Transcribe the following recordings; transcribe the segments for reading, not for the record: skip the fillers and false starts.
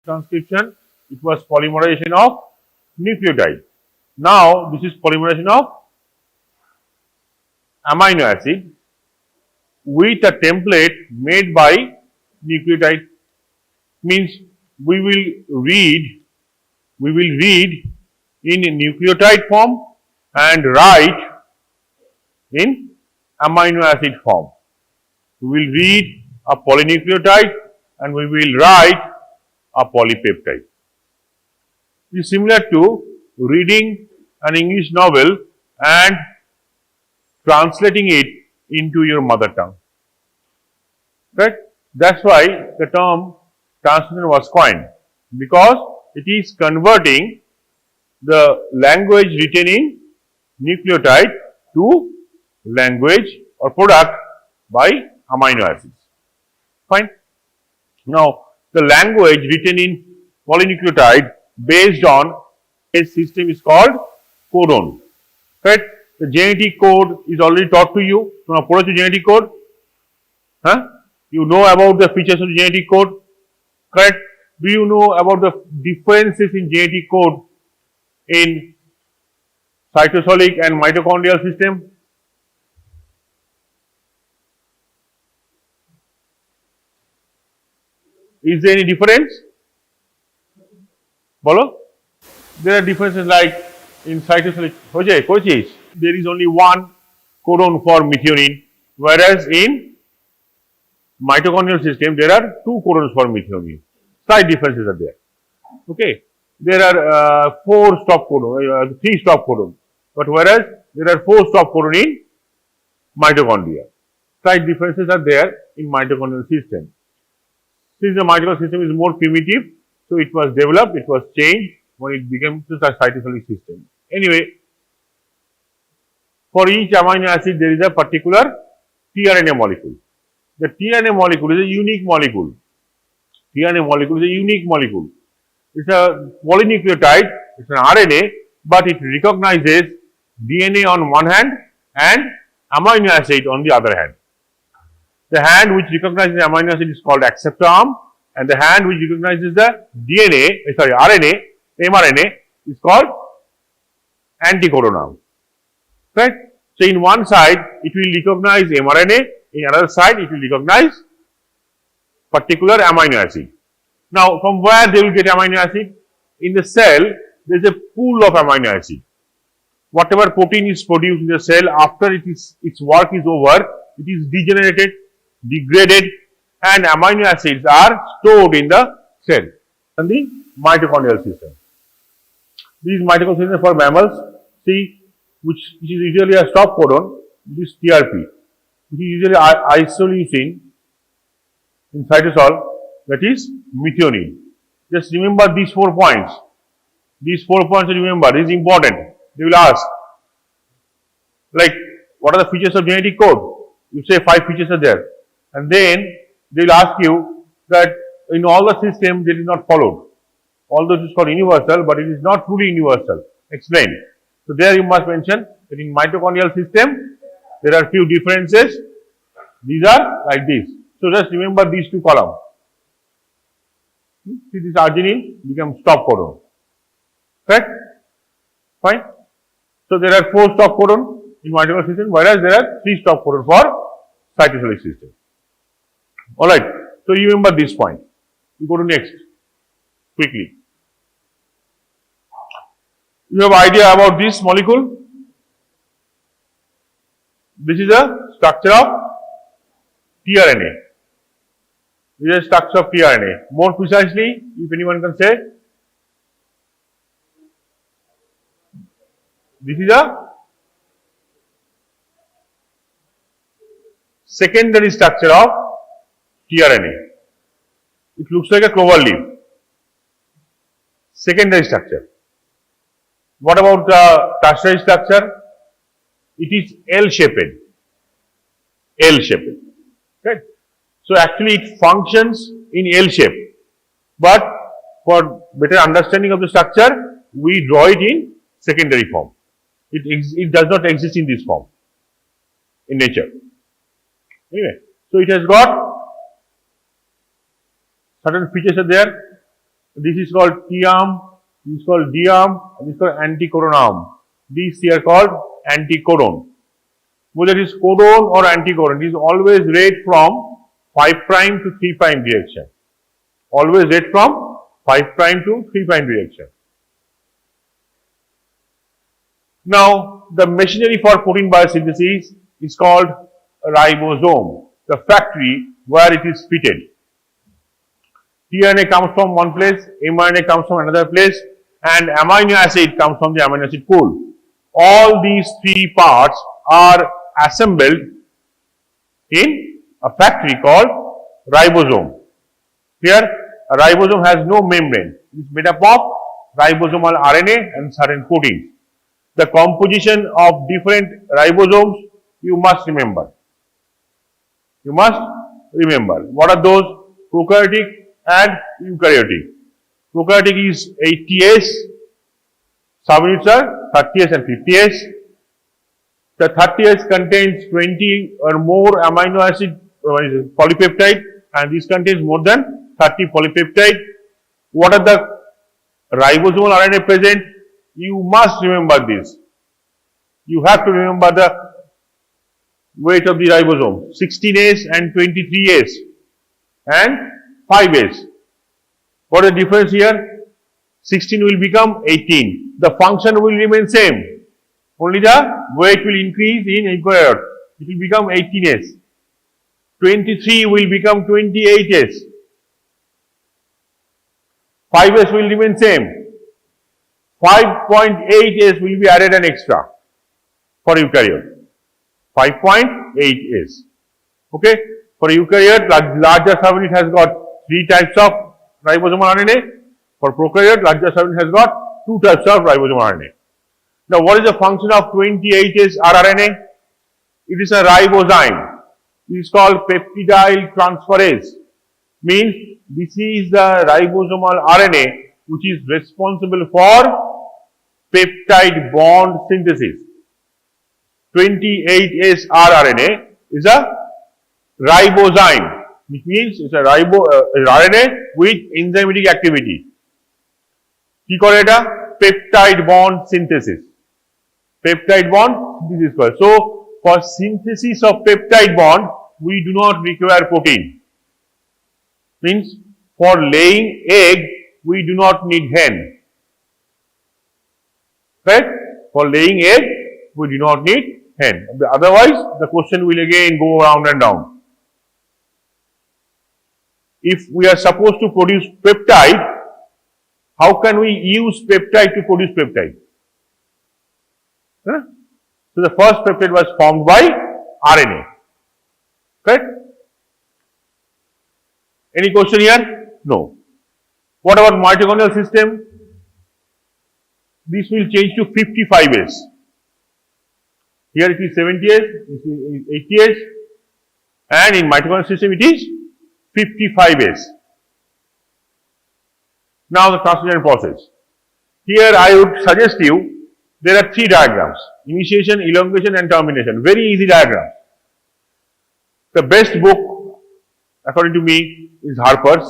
transcription, it was polymerization of nucleotide. Now, this is polymerization of amino acid with a template made by nucleotide. Means we will read in nucleotide form and write in amino acid form. We will read a polynucleotide and we will write a polypeptide. It is similar to reading an English novel and translating it into your mother tongue. Right? That's why the term translation was coined, because it is converting the language written in nucleotide to language or product by amino acids. Fine. Now, the language written in polynucleotide based on a system is called codon. Right? The genetic code is already taught to you. So, now put genetic code. You know about the features of the genetic code. Correct? Do you know about the differences in genetic code in cytosolic and mitochondrial system? Is there any difference? Bolo? There are differences like in cytosolic. There is only one codon for methionine, whereas in mitochondrial system there are two codons for methionine. Slight differences are there. Okay. There are three stop codons, but whereas there are 4 stop codons in mitochondria. Slight differences are there in mitochondrial system. Since the mitochondrial system is more primitive, so it was developed, it was changed when it became the cytosolic system. Anyway, for each amino acid there is a particular tRNA molecule. The tRNA molecule is a unique molecule. tRNA molecule is a unique molecule. It's a polynucleotide, it's an RNA, but it recognizes DNA on one hand and amino acid on the other hand. The hand which recognizes the amino acid is called acceptor arm, and the hand which recognizes the RNA, mRNA is called anticodon arm. Right? So, in one side it will recognize mRNA, in another side it will recognize particular amino acid. Now, from where they will get amino acid? In the cell, there is a pool of amino acid. Whatever protein is produced in the cell, after its work is over, it is degenerated, degraded, and amino acids are stored in the cell and the mitochondrial system. These mitochondrial systems for mammals, see, which is usually a stop codon, this is TRP, which is usually isoleucine in cytosol, that is methionine. Just remember these 4 points. These 4 points to remember, this is important. They will ask, like, what are the features of genetic code? You say 5 features are there. And then they will ask you that in all the systems it is not followed. Although it is called universal, but it is not truly universal. Explain. So there you must mention that in mitochondrial system there are few differences. These are like this. So just remember these 2 columns. See, this arginine becomes stop codon. Correct? Fine. So there are 4 stop codon in mitochondrial system, whereas there are 3 stop codon for cytosolic system. Alright. So you remember this point. You go to next quickly. You have idea about this molecule? This is a structure of tRNA. This is a structure of tRNA. More precisely, if anyone can say, this is a secondary structure of tRNA. It looks like a clover leaf. Secondary structure. What about the tertiary structure? It is L-shaped. L-shaped. Right? So actually it functions in L shape. But for better understanding of the structure, we draw it in secondary form. It does not exist in this form in nature. Anyway, so it has got certain features are there. This is called T-arm, this is called D-arm, and this is called anticodon arm. These three are called anticodon. Whether it is codon or anticodon, it is always read from 5' to 3' direction. Always read from 5' to 3' direction. Now, the machinery for protein biosynthesis is called ribosome, the factory where it is fitted. tRNA comes from one place, mRNA comes from another place, and amino acid comes from the amino acid pool. All these three parts are assembled in a factory called ribosome. Here, a ribosome has no membrane. It is made up of ribosomal RNA and certain proteins. The composition of different ribosomes you must remember. You must remember. What are those? Prokaryotic and eukaryotic. Prokaryotic is 80S, subunits are 30S and 50S. The 30S contains 20 or more amino acid polypeptide, and this contains more than 30 polypeptide. What are the ribosomal RNA present? You must remember this. You have to remember the weight of the ribosome, 16S and 23S and 5S. What is the difference here? 16 will become 18. The function will remain same. Only the weight will increase in eukaryote. It will become 18S. 23 will become 28S. 5S will remain same. 5.8S will be added an extra for eukaryote. 5.8S. Okay. For eukaryote, larger subunit has got 3 types of ribosomal RNA. For prokaryote, larger subunit has got 2 types of ribosomal RNA. Now, what is the function of 28S rRNA? It is a ribozyme. It is called peptidyl transferase. Means this is the ribosomal RNA which is responsible for peptide bond synthesis. 28S rRNA is a ribozyme, which means it's a RNA with enzymatic activity. কি করে এটা? Peptide bond synthesis. Peptide bond synthesis করে. So, for synthesis of peptide bond, we do not require protein. Means, for laying egg, we do not need hen. Right? For laying egg, we do not need hen. Otherwise, the question will again go round and round. If we are supposed to produce peptide, how can we use peptide to produce peptide? Huh? So, the first peptide was formed by RNA. Correct? Any question here? No. What about mitochondrial system? This will change to 55S. Here it is 70S, this is 80S, and in mitochondrial system it is 55S. Now the translation process. Here I would suggest you, there are 3 diagrams: initiation, elongation and termination. Very easy diagrams. The best book according to me is Harper's,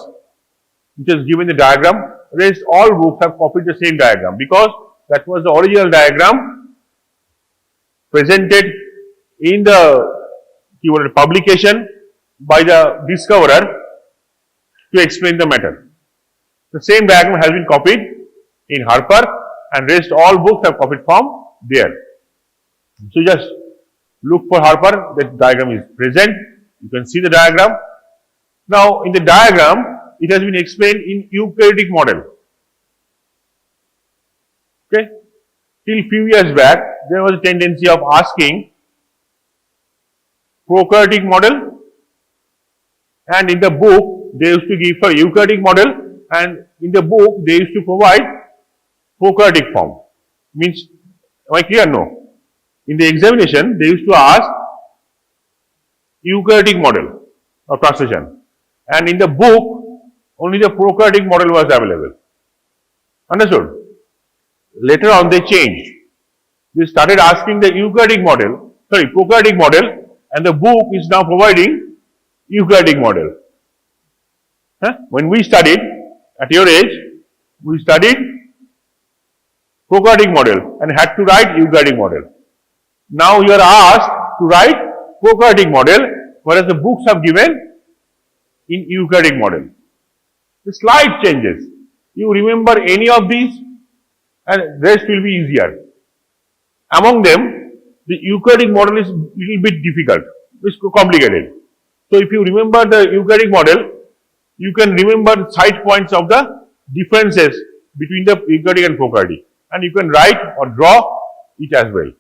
which has given the diagram. Rest all books have copied the same diagram because that was the original diagram presented in the publication by the discoverer to explain the matter. The same diagram has been copied in Harper, and rest all books have copied from there. So just look for Harper, that diagram is present. You can see the diagram. Now in the diagram, it has been explained in eukaryotic model. Okay. Till few years back, there was a tendency of asking prokaryotic model, and in the book they used to give for eukaryotic model, and in the book they used to provide prokaryotic form. Means, am I clear? No. In the examination, they used to ask eukaryotic model of translation, and in the book only the prokaryotic model was available. Understood? Later on they changed. They started asking the prokaryotic model, and the book is now providing eukaryotic model. When we studied at your age, we studied prokaryotic model and had to write eukaryotic model. Now you are asked to write prokaryotic model, whereas the books have given in eukaryotic model. The slight changes. You remember any of these and rest will be easier. Among them, the eukaryotic model is little bit difficult, it's complicated. So if you remember the eukaryotic model, you can remember side points of the differences between the eukaryotic and prokaryotic, and you can write or draw it as well.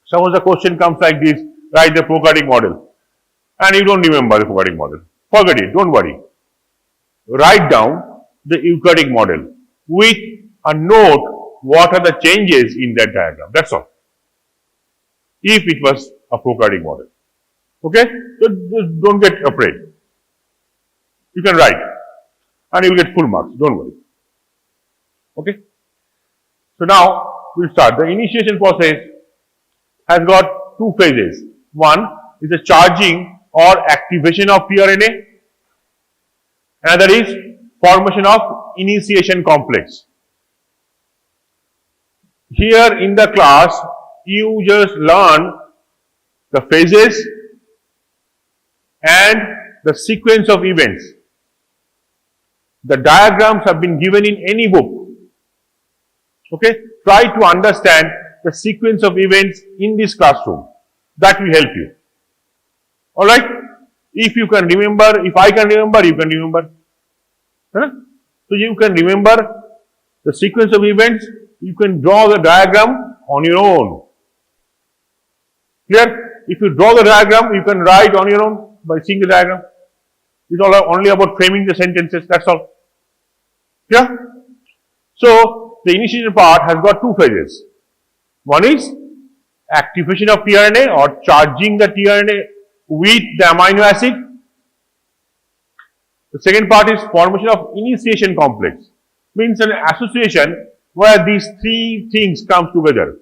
Suppose the question comes like this, write the prokaryotic model, and you don't remember the prokaryotic model. Forget it, don't worry. Write down the eukaryotic model with a note what are the changes in that diagram. That's all. If it was a prokaryotic model. Okay? So just don't get afraid. You can write and you will get full marks. Don't worry. Okay? So now we'll start. The initiation process has got two phases. One is the charging or activation of tRNA. Another is formation of initiation complex. Here in the class, you just learn the phases and the sequence of events. The diagrams have been given in any book. Okay? Try to understand the sequence of events in this classroom. That will help you. Alright? If you can remember, if I can remember, you can remember. Huh? So you can remember the sequence of events, you can draw the diagram on your own. Clear? If you draw the diagram, you can write on your own by seeing the diagram. It's all only about framing the sentences, that's all. Yeah? So, the initiation part has got two phases. One is activation of tRNA or charging the tRNA with the amino acid. The second part is formation of initiation complex. Means an association where these three things come together.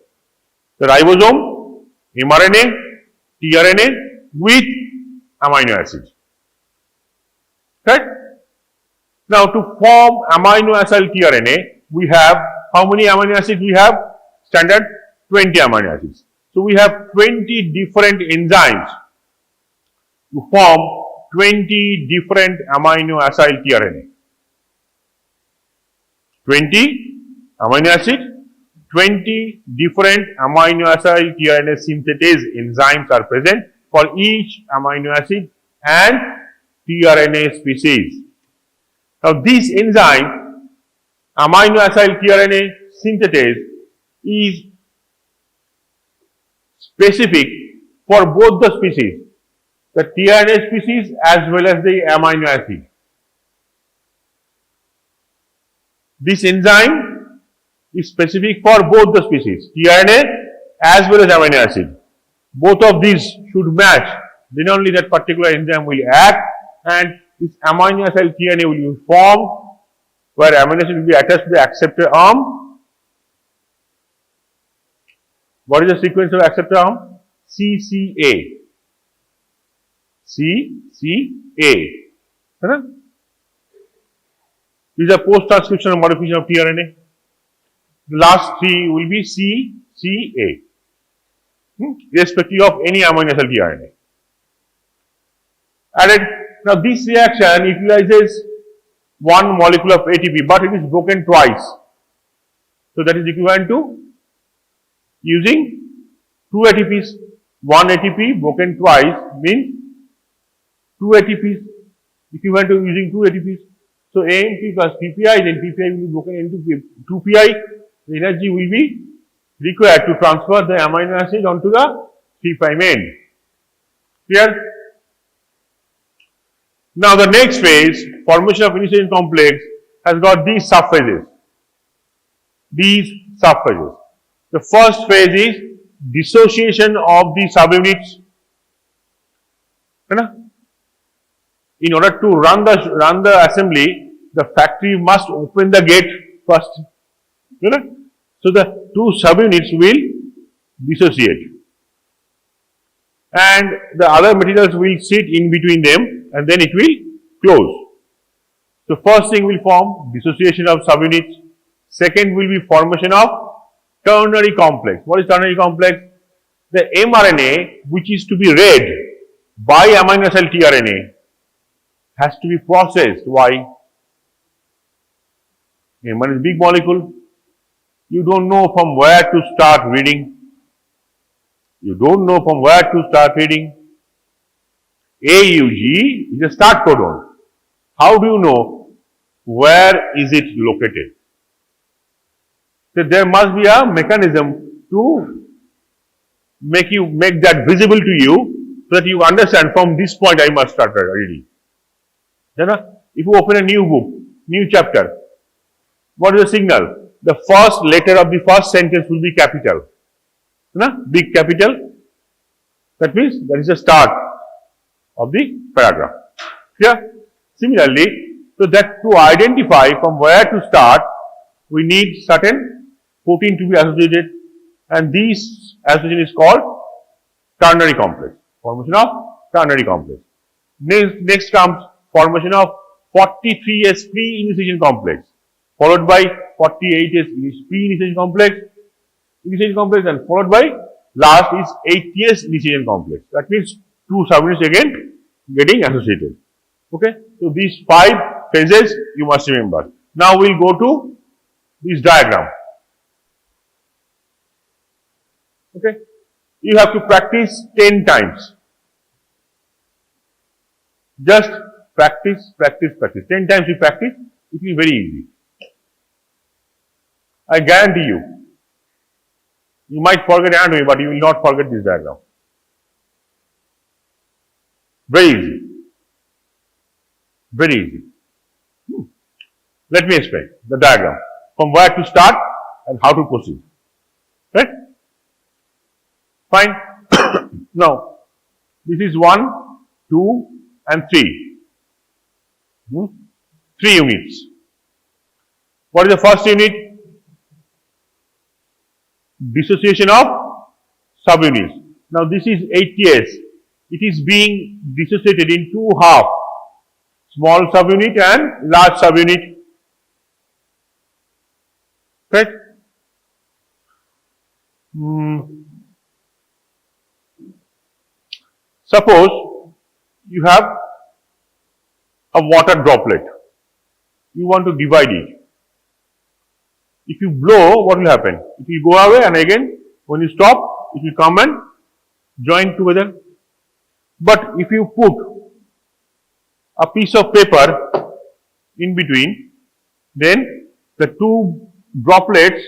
The ribosome, mRNA, tRNA with amino acid. Right? Now to form amino acid tRNA, we have, how many amino acids we have? Standard 20 amino acids. So we have 20 different enzymes to form 20 different amino acid tRNA. 20 amino acid, 20 different amino acid tRNA synthetase enzymes are present for each amino acid and tRNA species. Now this enzyme, amino acid tRNA synthetase, is specific for both the species, the tRNA species as well as the amino acid. This enzyme is specific for both the species, tRNA as well as amino acid. Both of these should match, then only that particular enzyme will act, and this amino acid tRNA will be formed, where amino acid will be attached to the acceptor arm. What is the sequence of acceptor arm? CCA. CCA. Right? These are post-transcriptional modification of tRNA. The last three will be CCA, irrespective of any amino acid tRNA. Added. Now this reaction utilizes one molecule of ATP, but it is broken twice. So that is equivalent to using 2 ATPs. 1 ATP broken twice means 2 ATPs, equivalent to using 2 ATPs. So AMP plus PPI, then PPI will be broken into 2PI. The energy will be required to transfer the amino acid onto the 3' end. Clear? Now the next phase, formation of initiation complex, has got these subphases. The first phase is dissociation of the subunits. In order to run the assembly, the factory must open the gate first. So the two subunits will dissociate, and the other materials will sit in between them, and then it will close. So first thing will form dissociation of subunits. Second will be formation of ternary complex. What is ternary complex? The mRNA which is to be read by amino acid tRNA has to be processed. Why? mRNA is a big molecule. You don't know from where to start reading. You don't know from where to start reading. AUG is a start codon. How do you know where is it located? So there must be a mechanism to make that visible to you so that you understand from this point I must start reading. If you open a new book, new chapter, what is the signal? The first letter of the first sentence will be capital. Big capital. That means that is the start of the paragraph. Clear? Similarly, so that to identify from where to start, we need certain protein to be associated, and this association is called ternary complex. Formation of ternary complex. Next comes formation of 43S pre-initiation complex, followed by 48S pre-initiation complex, and followed by last is 80S initiation complex. That means two subunits again getting associated. Okay, so these 5 phases you must remember. Now we'll go to this diagram. Okay, you have to practice 10 times. Just practice. 10 times you practice, it will be very easy. I guarantee you. You might forget anatomy, but you will not forget this diagram. Very easy. Very easy. Let me explain the diagram. From where to start and how to proceed. Right? Fine. Now, this is 1, 2 and 3. 3 units. What is the first unit? Dissociation of subunits. Now this is 80S. It is being dissociated in 2 halves. Small subunit and large subunit. Right? Suppose you have a water droplet. You want to divide it. If you blow, what will happen? It will go away, and again, when you stop, it will come and join together. But if you put a piece of paper in between, then the 2 droplets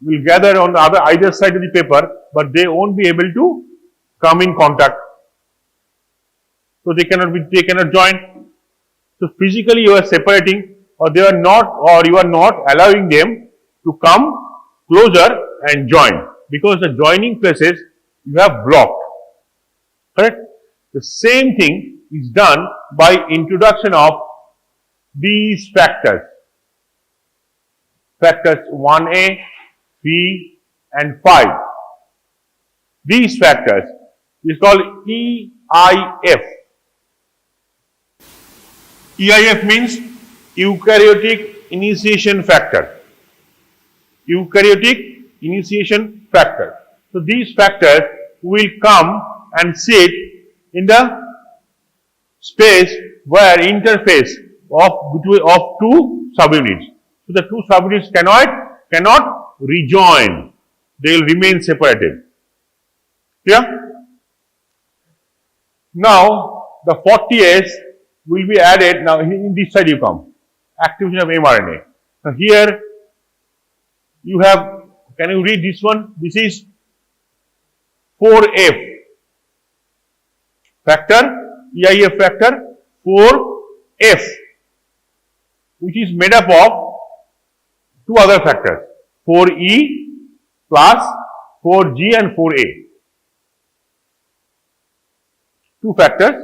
will gather on the either side of the paper, but they won't be able to come in contact. So they cannot join. So physically you are separating, or you are not allowing them to come closer and join, because the joining places you have blocked. Correct? The same thing is done by introduction of these factors. Factors 1A, 3 and 5. These factors is called EIF. EIF means eukaryotic initiation factor. Eukaryotic initiation factor. So these factors will come and sit in the space where interface of 2 subunits. So the 2 subunits cannot rejoin. They will remain separated. Clear? Now the 40S will be added. Now in this side you come. Activation of mRNA. Now here you have, can you read this one? This is 4F factor, EIF factor 4F, which is made up of 2 other factors, 4E plus 4G and 4A. 2 factors,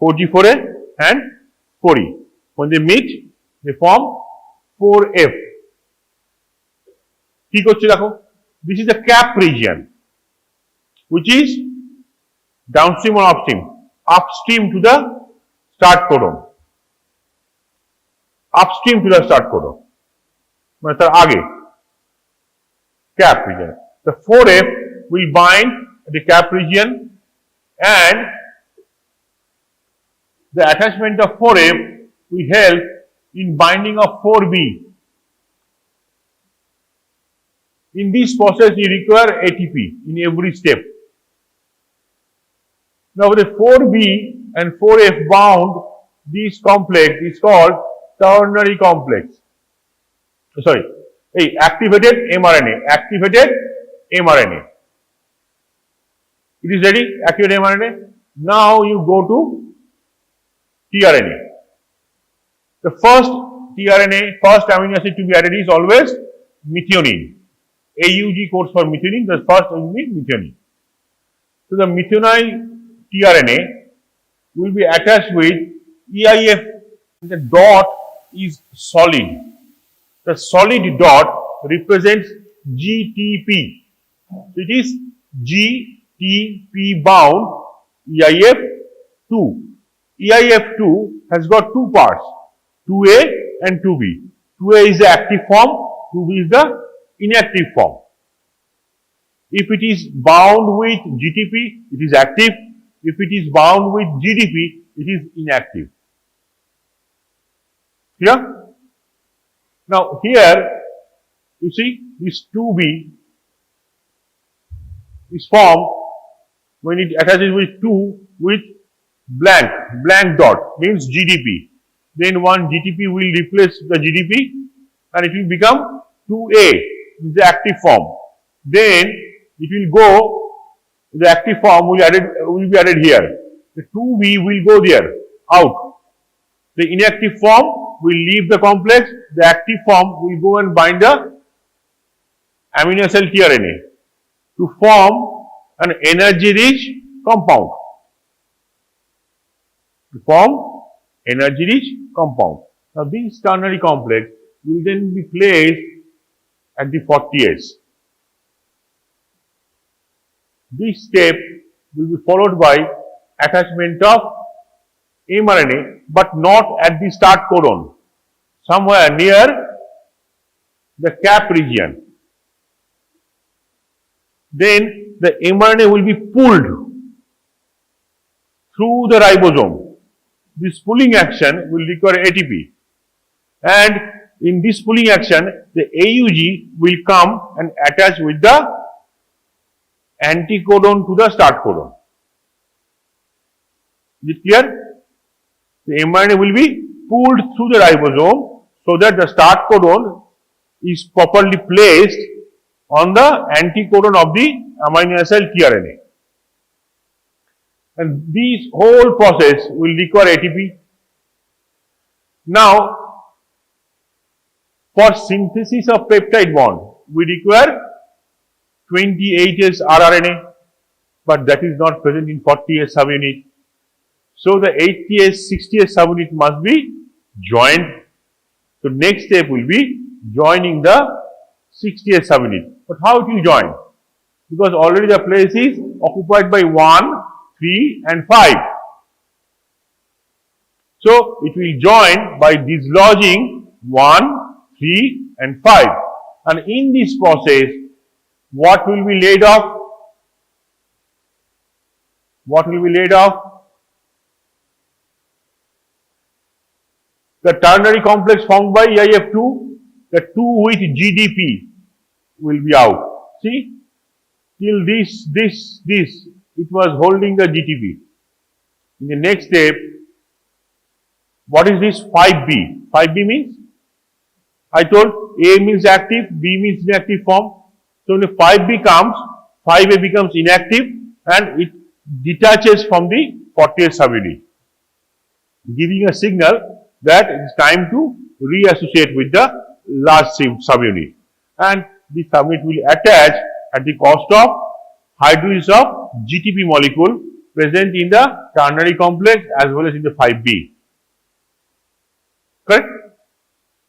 4G, 4A and 4E. When they meet, they form 4F. This is the cap region, which is downstream or upstream? Upstream to the start codon. upstream to the start codon. মানে তার আগে cap region. The 4F will bind the cap region and the attachment of 4F will help in binding of 4B. In this process, you require ATP in every step. Now, the 4B and 4F bound, this complex is called ternary complex. Sorry, activated mRNA. Activated mRNA. It is ready, activated mRNA. Now you go to tRNA. The first tRNA, first amino acid to be added is always methionine. AUG codes for methionine, the first will be methionine. So the methionine tRNA will be attached with EIF. The dot is solid. The solid dot represents GTP. So it is GTP bound EIF2. EIF2 has got two parts, 2A and 2B. 2A is the active form, 2B is the inactive form. If it is bound with GTP, it is active. If it is bound with GDP, it is inactive. Clear? Now here, you see this 2B is formed when it attaches with 2 with blank dot means GDP. Then one GTP will replace the GDP and it will become 2A, the active form. Then it will go, the active form will be added here. The 2B will go there, out. The inactive form will leave the complex, the active form will go and bind the amino acid tRNA to form an energy-rich compound. To form energy-rich compound. Now this ternary complex will then be placed at the 40S. This step will be followed by attachment of mRNA, but not at the start codon, somewhere near the cap region. Then the mRNA will be pulled through the ribosome. This pulling action will require ATP, and in this pulling action, the AUG will come and attach with the anticodon to the start codon. Is it clear? The mRNA will be pulled through the ribosome so that the start codon is properly placed on the anticodon of the amino acid tRNA. And this whole process will require ATP. Now, for synthesis of peptide bond, we require 28S rRNA, but that is not present in 40S subunit. So the 80S, 60S subunit must be joined. So next step will be joining the 60S subunit. But how it will join? Because already the place is occupied by 1, 3 and 5. So it will join by dislodging 1, 3 and 5. And in this process, what will be laid off? What will be laid off? The ternary complex formed by EIF2, the 2 with GDP will be out. See, till this, it was holding the GTP. In the next step, what is this 5B? 5B means, I told A means active, B means inactive form. So when the 5B comes, 5A becomes inactive and it detaches from the 40S subunit, giving a signal that it is time to reassociate with the large subunit. And this subunit will attach at the cost of hydrolysis of GTP molecule present in the ternary complex as well as in the 5B. Correct?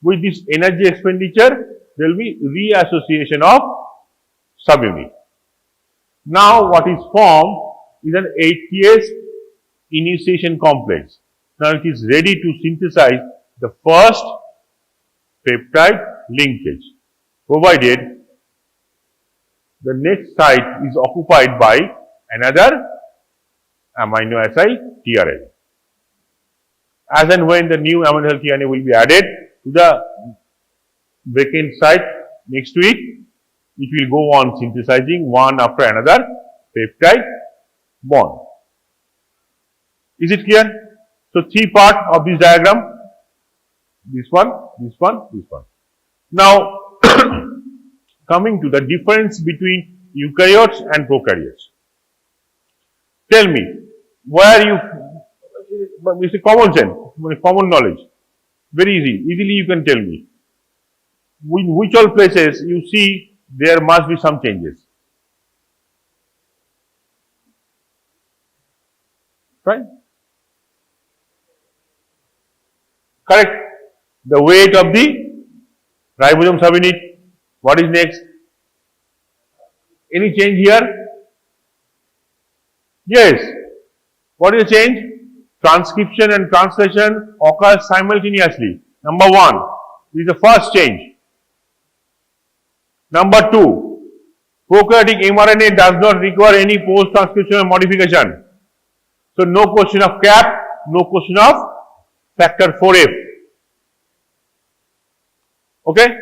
With this energy expenditure, there will be reassociation of subunit. Now, what is formed is an 80S initiation complex. Now, it is ready to synthesize the first peptide linkage, provided the next site is occupied by another amino acid tRNA. As and when the new amino acid tRNA will be added to the vacant site next to it, it will go on synthesizing one after another peptide bond. Is it clear? So, three parts of this diagram, this one, this one, this one. Now, coming to the difference between eukaryotes and prokaryotes. Tell me, where you, it's a common sense, common knowledge, very easily you can tell me. In which all places you see there must be some changes. Right? Correct. The weight of the ribosome subunit. What is next? Any change here? Yes. What is the change? Transcription and translation occurs simultaneously. Number one, this is the first change. Number two, prokaryotic mRNA does not require any post-transcriptional modification. So, no question of cap, no question of factor 4F. Okay?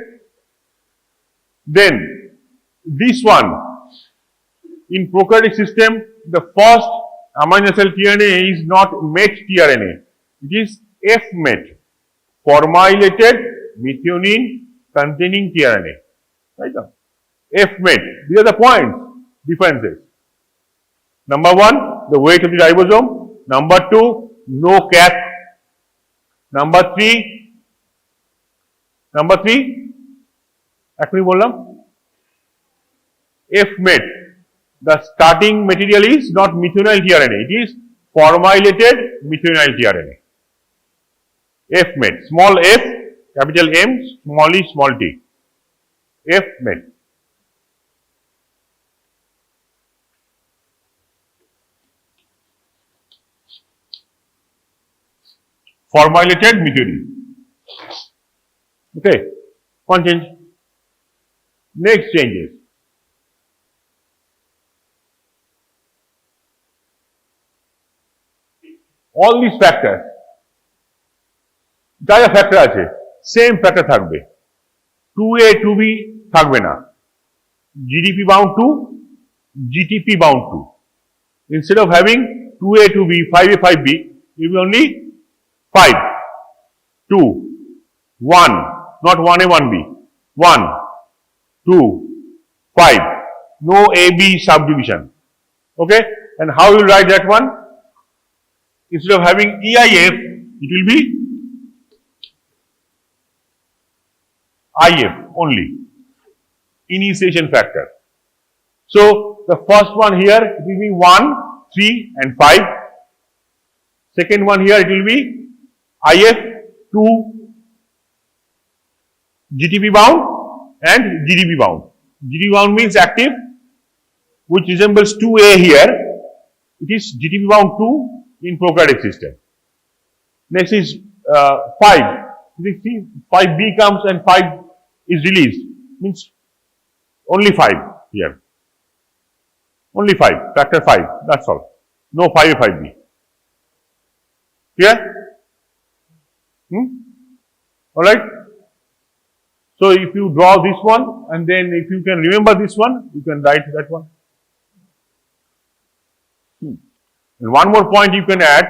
Then, this one, in prokaryotic system, the first amino acid tRNA is not met tRNA. It is F-met, formilated methionine containing tRNA. Right now, F-met. These are the points, differences. Number one, the weight of the ribosome. Number two, no cap. Number three, actually bolam, F-met. The starting material is not methionine tRNA, it is formilated methionine tRNA. F-met, small f, capital M, small e, small t. F-met. Formilated methionine. Okay, one change. Next changes. All these factors, যা যা factor আছে same factor থাকবে, 2A 2B থাকবে না, GDP bound 2, GTP bound 2. Instead of having 2A 2B, 5A 5B, it will be only 5, 2, 1, not 1A 1B, 1, 2, 5, no AB subdivision. Okay, and how you write that one? Instead of having EIF, it will be IF only, initiation factor. So, the first one here, it will be 1, 3 and 5. Second one here, it will be IF 2, GTP bound and GDP bound. GDP bound means active, which resembles 2A here. It is GTP bound 2 in prokaryotic system. Next is 5. You see 5B comes and 5 is released, means only 5 here. Only 5, factor 5, that's all. No 5A 5B. Clear? Alright? So, if you draw this one and then if you can remember this one, you can write that one. And one more point you can add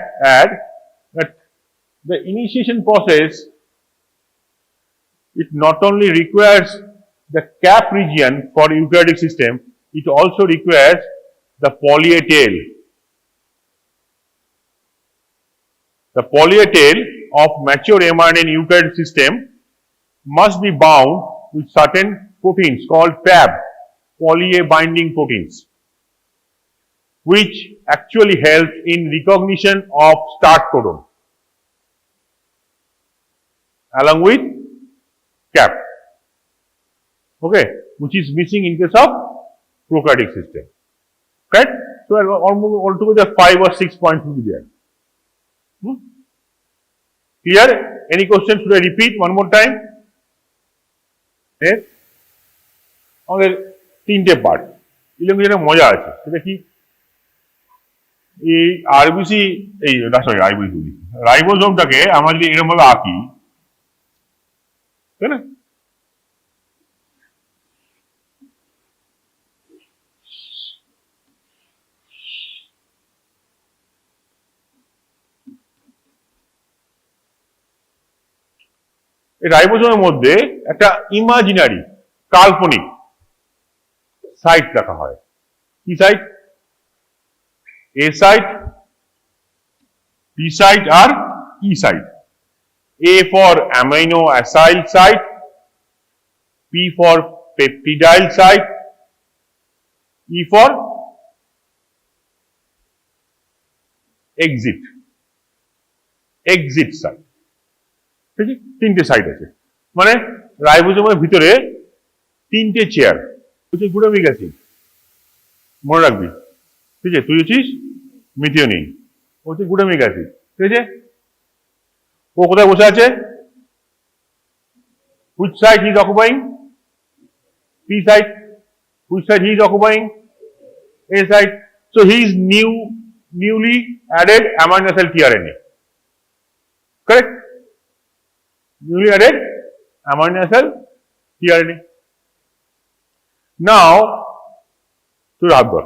that the initiation process, it not only requires the cap region for eukaryotic system, it also requires the poly-A tail. The poly-A tail of mature mRNA in eukaryotic system must be bound with certain proteins called PAB, poly-A binding proteins, which actually help in recognition of start codon along with cap, okay, which is missing in case of prokaryotic system. Right? So, almost altogether 5 or 6 points will be there. Clear? Any questions? Should I repeat one more time? এর আমাদের তিনটে part. Electron মজা আছে, সেটা কি? এই RBC, এই sorry RBC রাইবোজোমটাকে আমরা যদি এরকম ভাবে আঁকি, তাই না? এই রাইবোজোমের মধ্যে একটা ইমাজিনারি, কাল্পনিক সাইট রাখা হয়। কি site? A site, P site আর E site. A for amino acyl site, P for peptidyl site, E for exit site। ঠিক আছে, তিনটে সাইট আছে। মানে রাইবোজোমের ভিতরে তিনটে চেয়ার হচ্ছে গ্লুটামিক অ্যাসিড, মনে রাখবি। ঠিক আছে, তুই হচ্ছিস মিথিওনিন, হচ্ছে গ্লুটামিক অ্যাসিড। ঠিক আছে, ও কোথায় বসে আছে? which side he is occupying? P side. which side he is occupying? A side. So he is newly added amino acid tRNA. Correct? Newly added amino acid tRNA. Now to Radhar.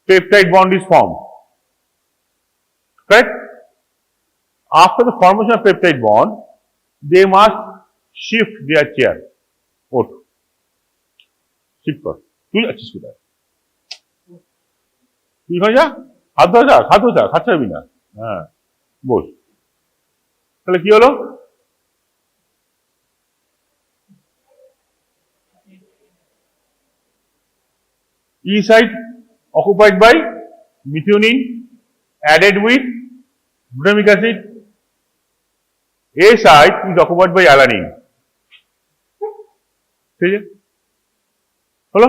Peptide bond is formed. Correct? After the formation of peptide bond, they must shift their chair. What? Shift কর। তুই আছিস কোথায়? তুই হয়ে যা, হাত ধরে যা, খাচ্ছে যাবি না। হ্যাঁ, বস। তাহলে কি হলো? E site occupied by methionine added with glutamic acid. A site is occupied by alanine. ঠিক আছে, হলো?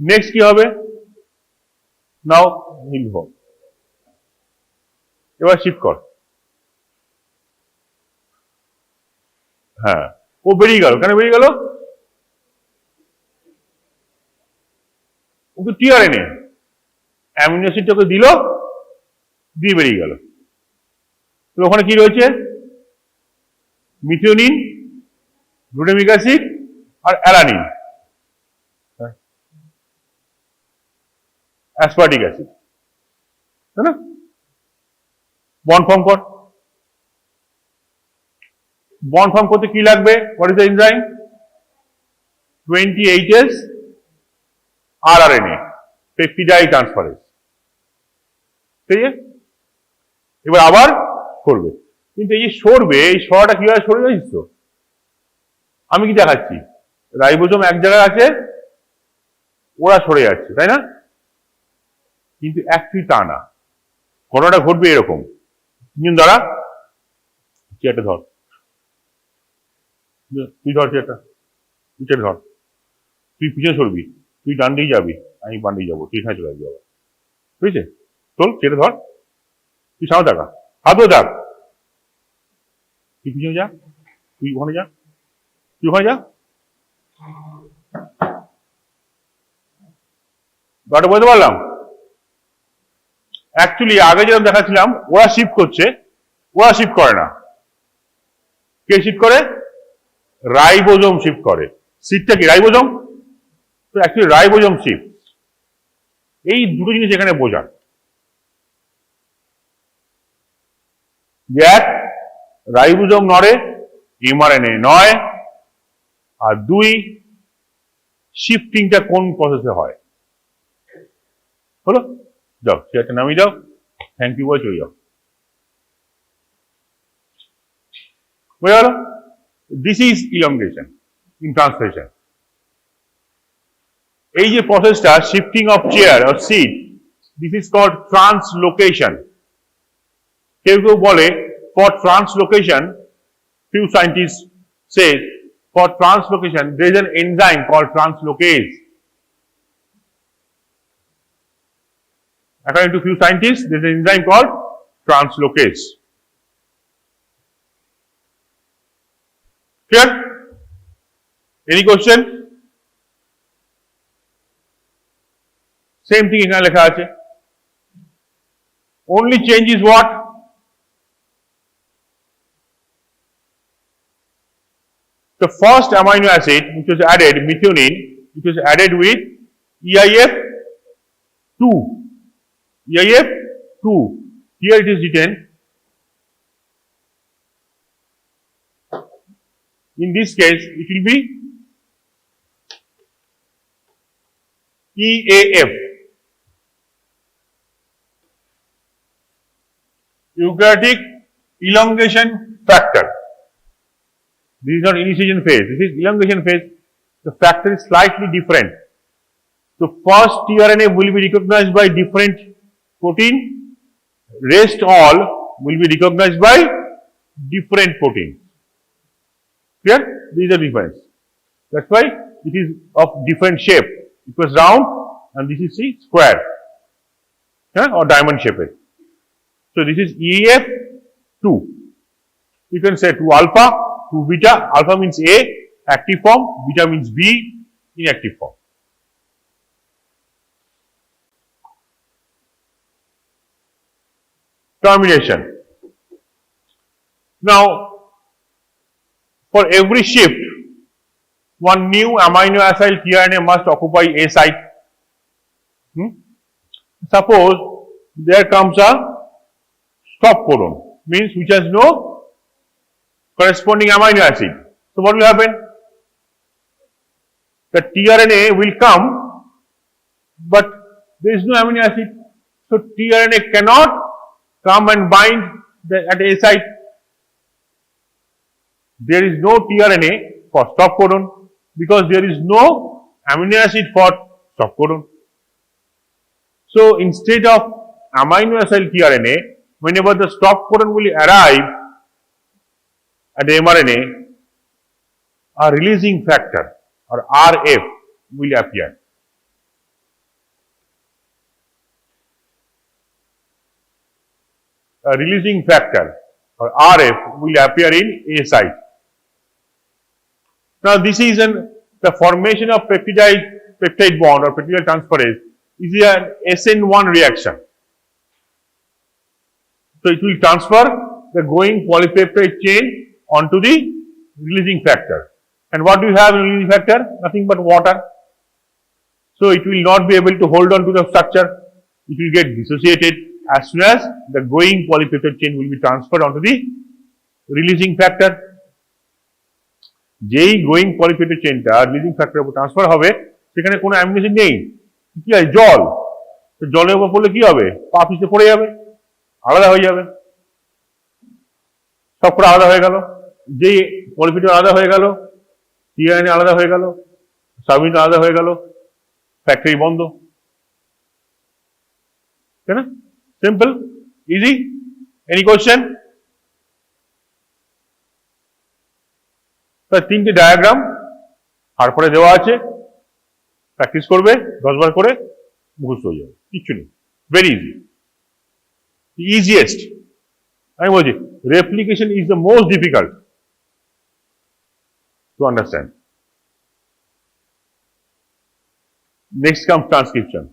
নেক্সট কি হবে? নাও লিখব, এবার শিফট কর। হ্যাঁ, ও বেরিয়ে গেল। কেন বেরিয়ে গেল? ওকে টিআরএনএ অ্যামিনো অ্যাসিডটাকে দিল, দিয়ে বেরিয়ে গেল। তো ওখানে কি রয়েছে? মিথিওনিন, গ্লুটামিক অ্যাসিড আর অ্যালানিন, অ্যাসপার্টিক অ্যাসিড, তাই না? বন্ড ফর্ম কর। বন্ড ফর্ম করতে কি লাগবে? What is the enzyme? 28S RRNA, peptidyl transferase. ঠিক আছে, এবার আবার সরবে। কিন্তু এই যে সরবে, এই সরাটা কিভাবে সরে জানিস তো? আমি কি দেখাচ্ছি? রাইবোজোম এক জায়গায় আছে, ওরা সরে যাচ্ছে, তাই না? কিন্তু অ্যাকচুয়ালি তা না। ঘটনাটা ঘটবে এরকম। তিনজন দ্বারা চেয়ারটা ধর, তুই ধর চেয়ারটা, তুই চেয়ার ধর, তুই পিছনে সরবি, তুই ডান দিকে যাবি, আমি বান দিকে যাবো, তুই এখানে চলে আসবি আবার। বুঝছে? চল চেয়ারটা ধর, তুই সামনে থাকা, হাতও থাক, তুই পিছনে যা, তুই ওখানে যা, তুই ওখানে যা। ব্যাপারটা বলতে পারলাম? অ্যাকচুয়ালি আগে যেরকম দেখাচ্ছিলাম, ওরা শিফট করছে, ওরা শিফট করে না। কে শিফট করে? রাইবোজোম শিফট করে। শিফটটা কি? রাইবোজোম। তো অ্যাকচুয়ালি রাইবোজোম শিফট। এই দুটো জিনিস এখানে বোঝার। এক, রাইবোজোম নড়ে, এমআরএনএ নয়। আর দুই, শিফটিংটা কোন প্রসেসে হয়। হলো? যাও চেয়ারটা নামিয়ে যাও, থ্যাংক ইউ বলে চলে যাও। বোঝা গেল? This is elongation in translation. এই যে প্রসেসটা shifting of chair or seat, this is called translocation. কেউ কেউ বলে for translocation, few scientists say for translocation there is an enzyme called translocase. According to few scientists, there is an enzyme called translocase. Clear? Any question? Same thing এখানে লেখা আছে। Only change is what? The first amino acid which was added, methionine, which was added with EIF 2. EIF 2. Here it is written. In this case, it will be EAF. Eukaryotic elongation factor. This is not initiation phase, this is elongation phase. The factor is slightly different. So first tRNA will be recognized by different protein, rest all will be recognized by different protein. Clear? This is the difference. That's why it is of different shape. It was round and this is square, or diamond shaped. So this is EF 2. You can say 2 alpha, 2 beta. Alpha means A, active form, beta means B, inactive form. Termination. Now, for every shift, one new amino acid tRNA must occupy A site. Suppose there comes a stop codon, means which has no corresponding amino acid. So what will happen? The tRNA will come, but there is no amino acid. So tRNA cannot come and bind at A site. There is no tRNA for stop codon because there is no amino acid for stop codon. So instead of amino acid tRNA, whenever the stop codon will arrive at the mRNA, a releasing factor or RF will appear. A releasing factor or RF will appear in A site. Now this is the formation of peptide bond or peptide transferase is an SN1 reaction. So it will transfer the going polypeptide chain onto the releasing factor. And what do you have in releasing factor? Nothing but water. So it will not be able to hold on to the structure. It will get dissociated as soon as the going polypeptide chain will be transferred onto the releasing factor. যেই going polypeptide চেইনটা releasing ফ্যাক্টরের উপর transfer হবে সেখানে কোনো amino acid নেই, কি হয় জল, তো জলের উপর পড়লে কি হবে, পা পিছলে পড়ে যাবে, আলাদা হয়ে যাবে, সব করে আলাদা হয়ে গেল, যেই পলিপেপটাইড আলাদা হয়ে গেল, টিআরএনএ আলাদা হয়ে গেল, সাবইউনিট আলাদা হয়ে গেল, ফ্যাক্টরি বন্ধ, তাই না? Simple, easy. Any question? তিনটি ডায়াগ্রাম তারপরে দেওয়া আছে, প্র্যাকটিস করবে 10 বার করে, মুখস্থ হয়ে যাবে, কিচ্ছু নেই, ভেরি ইজি, ইজিয়েস্ট। আমি বলছি replication is the most difficult to understand. Next come transcription.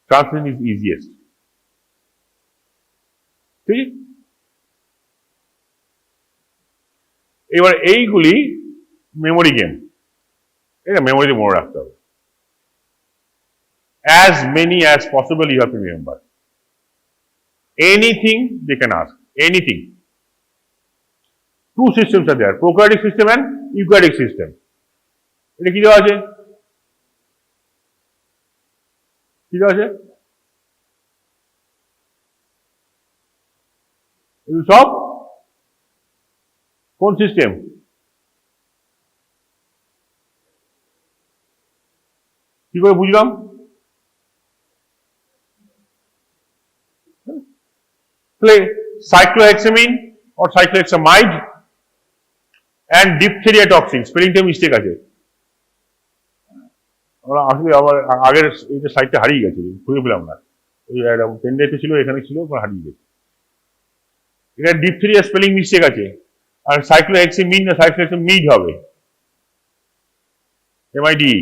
Transcription is easiest, ঠিক আছে? এবার এইগুলি মেমোরি গেম, এটা মেমোরিতে মনে রাখতে হবে। as many as possible you have to remember. Anything they can ask, anything. Two systems are there, prokaryotic system and eukaryotic system. এটা কি দেওয়া আছে? কি দেওয়া আছে? এগুলো সব কোন সিস্টেম? কি করে বুঝলাম? cyclohexamine or cyclohexamide and diphtheria toxin, স্পেলিংটা মিস্টেক আছে। আমরা আসলে আবার আগের এই যে সাইটটা হারিয়ে গেছে, খুঁজে পেলাম না, এই পেন ড্রাইভে ছিল, এখানে ছিল, হারিয়ে গেছে। এটা ডিপথেরিয়া স্পেলিং মিস্টেক আছে, আর সাইক্লোহেক্সামিন না সাইক্লোহেক্সামিড হবে, এমআইডি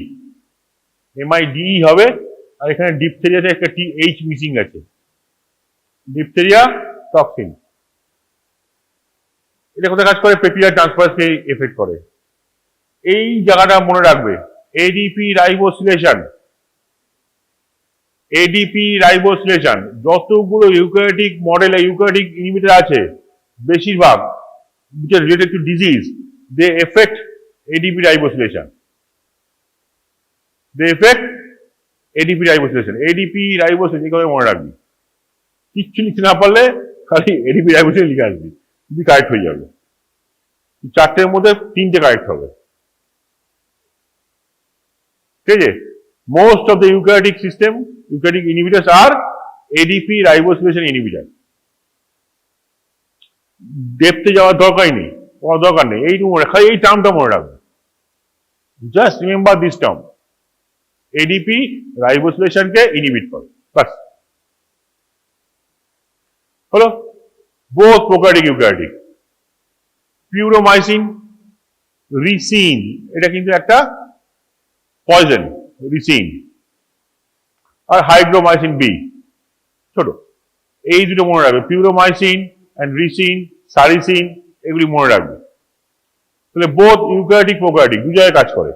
এমআইডি হবে। আর এখানে ডিপথেরিয়াতে একটা টিএইচ মিসিং আছে, ডিপথেরিয়া টক্সিন। এটা কোথায় কাজ করে? পেপিলার ট্রান্সফারেন্সকে এফেক্ট করে। এই জায়গাটা মনে রাখবে, এডিপি রাইবোসিলেশন, এডিপি রাইবোসিলেশন যতগুলো ইউক্যারিওটিক মডেলে ইউক্যারিওটিক ইনহিবিটর আছে বেশিরভাগ which are related to disease, they affect ADP ribosylation. They affect ADP ribosylation. ADP ribosylation এই কথা মনে রাখবি, কিচ্ছু লিখতে না পারলে খালি ADP ribosylation লিখে আসবি, তুমি কারেক্ট হয়ে যাবে। চারটের মধ্যে তিনটে কারেক্ট হবে, ঠিক আছে? Most of the eukaryotic system, eukaryotic inhibitors are ADP ribosylation inhibitor. ডেপথে যাওয়ার দরকারই নেই, কোনো দরকার নেই, এইটুকু মনে খালি এই টার্মটা মনে রাখবে। Just remember this term, ADP রাইবোসিলেশনকে ইনহিবিট করে, বাস হলো। Both prokaryotic eukaryotic. Puromycin, ricin, এটা কিন্তু একটা পয়জন, রিসিন। আর হাইড্রোমাইসিন বি, ছোট। এই দুটো মনে রাখবে, পিউরোমাইসিন and রিসিন, সারিসিন, এগুলি মনে রাখবে। তাহলে বোথ ইউক্যারিওটিক প্রোক্যারিওটিক দু জায়গায় কাজ করে।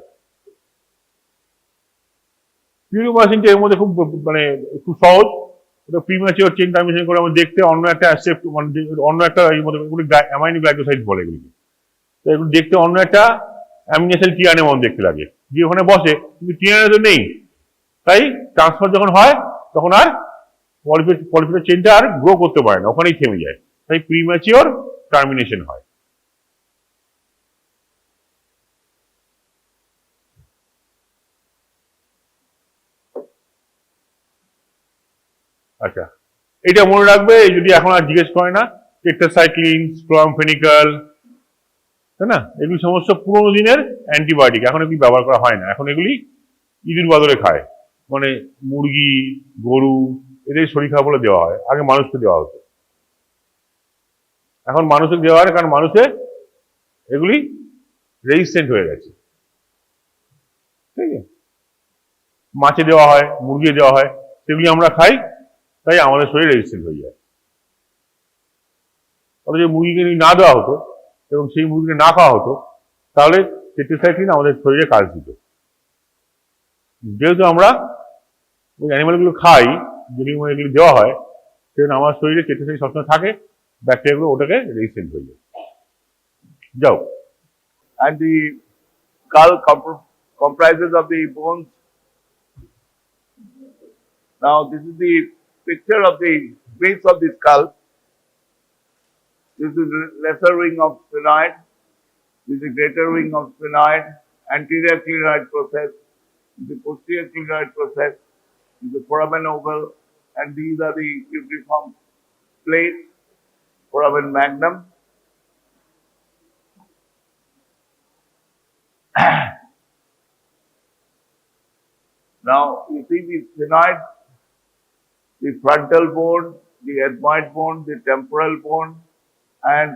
পিউরোমাইসিনটা এর মধ্যে খুব মানে খুব সহজ, ওটা প্রিম্যাচিওর চেইন টার্মিনেশন করে আমরা দেখতে অন্য একটা অ্যাসেপ্ট মানে অন্য একটা এর মধ্যে এগুলি অ্যামাইনো গ্লাইকোসাইড বলে এগুলিকে। তো এগুলো দেখতে অন্য একটা অ্যামিনো অ্যাসিড টিআরএনএ মতো দেখতে লাগে, যে ওখানে বসে, কিন্তু টিআরএনএ তো নেই, তাই ট্রান্সফার যখন হয় তখন আর পলিপেপটাইড চেইনটা আর গ্রো করতে পারে না, ওখানেই থেমে যায়, তাই প্রিম্যাচিওর টার্মিনেশন হয়। আচ্ছা, এটা মনে রাখবে যদি এখন আর জিজ্ঞেস করে না, টেট্রাসাইক্লিন, ক্লোরামফেনিক্যাল, তাই না, এগুলি সমস্ত পুরোনো দিনের অ্যান্টিবায়োটিক, এখন এগুলি ব্যবহার করা হয় না। এখন এগুলি ইঁদুর বাদরে খায়, মানে মুরগি, গরু, এদের শরীর খারাপ হলে দেওয়া হয়, আগে মানুষকে দেওয়া হতো, এখন মানুষকে দেওয়া হয়, কারণ মানুষে এগুলি রেজিস্ট্যান্ট হয়ে গেছে, ঠিক আছে? মাছে দেওয়া হয়, মুরগি দেওয়া হয়, সেগুলি আমরা খাই, তাই আমাদের শরীর রেজিস্ট্যান্ট হয়ে যায়। তবে যে মুরগিকে না দেওয়া হতো এবং সেই মুরগিকে না খাওয়া হতো, তাহলে টেট্রাসাইক্লিন আমাদের শরীরে কাজ দিত। যেহেতু আমরা ওই অ্যানিমালগুলো খাই, যদি এগুলো দেওয়া হয়, সেজন্য আমার শরীরে টেট্রাসাইক্লিন সবসময় থাকে, ব্যাকটেরিয়াগুলো ওটাকে রেজিস্ট্যান্ট হয়ে যায়। যাও। And the skull comprises of the bones. Now this is the picture of the base of the skull. This is the lesser wing of sphenoid. This is the greater wing of sphenoid. Anterior clinoid process. The posterior clinoid process. This is the foramen oval, and these are the cruciform plates. Foramen magnum. Now you see the sphenoid, the frontal bone, the ethmoid bone, the temporal bone, and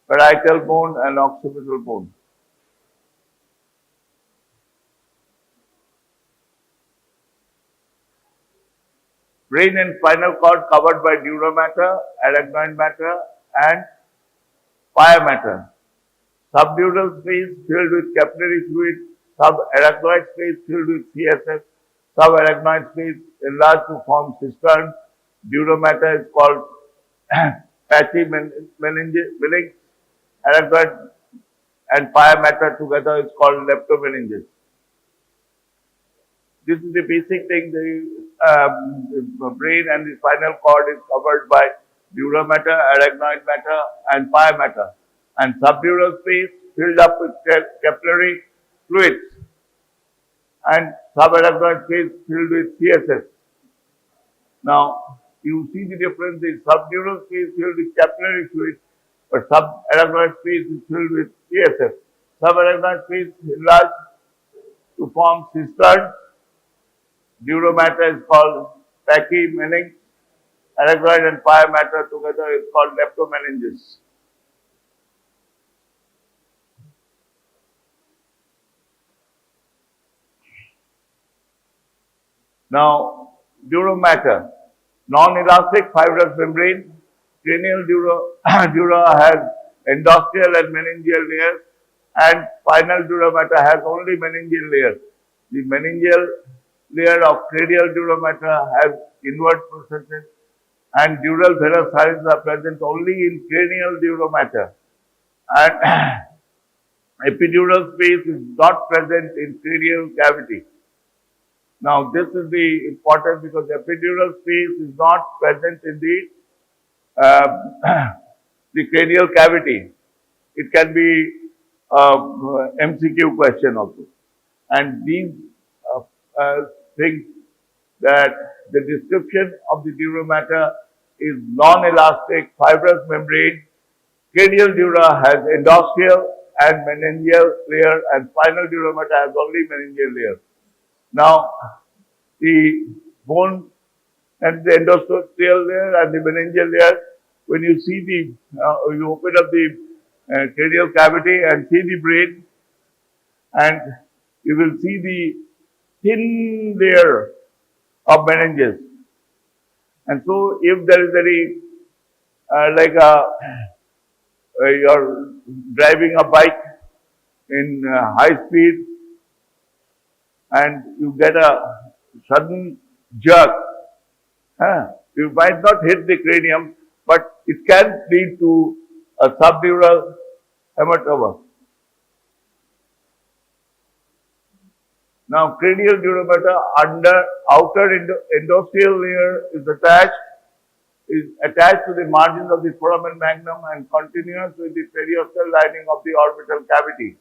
parietal bone and occipital bone. Brain and spinal cord covered by dura matter, arachnoid matter, and pia matter. Subdural space filled with capillary fluid, subarachnoid space filled with CSF, subarachnoid space enlarged to form cistern. Dura matter is called patchy meninges, arachnoid and pia matter together is called leptomeninges. This is the basic thing. The brain and the spinal cord is covered by dura matter, arachnoid matter, and pia matter, and subdural space filled up with capillary fluids, and subarachnoid space filled with CSF. Now, you see the difference. The subdural space filled with capillary fluids, but subarachnoid space is filled with CSF. Subarachnoid space enlarged to form cistern. Dura matter is called patchy meninges. Arachnoid and pia matter together is called leptomeninges. Now, duromatter, non-elastic fibrous membrane. Cranial dura has endosteal and meningeal layers, and spinal dura mater has only meningeal layers. The meningeal layer of cranial dura mater has inward processes, and dural venous sinuses are present only in cranial dura mater. And epidural space is not present in cranial cavity. Now, this is the important because epidural space is not present in the cranial cavity. It can be MCQ question also. And these things that the description of the dura mater is non-elastic fibrous membrane. Cranial dura has endosteal and meningeal layer, and spinal dura mater has only meningeal layer. Now, the bone and the endosteal layer and the meningeal layer, when you see the, you open up the cranial cavity and see the brain, and you will see the thin layer of meninges. And so, if there is any, you're driving a bike in high speed and you get a sudden jerk, you might not hit the cranium, but it can lead to a subdural hematoma. Now, cranial dura mater under outer endosteal layer is attached to the margins of the foramen magnum and continuous with the periosteal lining of the orbital cavity.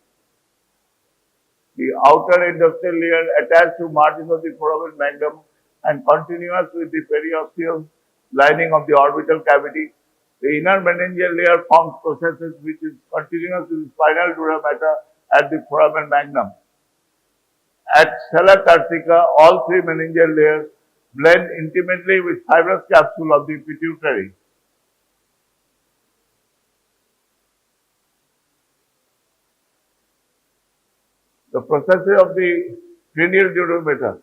The outer endosteal layer attached to margins of the foramen magnum and continuous with the periosteal lining of the orbital cavity. The inner meningeal layer forms processes which is continuous with the spinal dura mater at the foramen magnum. At sella turcica, all three meningeal layers blend intimately with fibrous capsule of the pituitary. The processes of the cranial dura mater.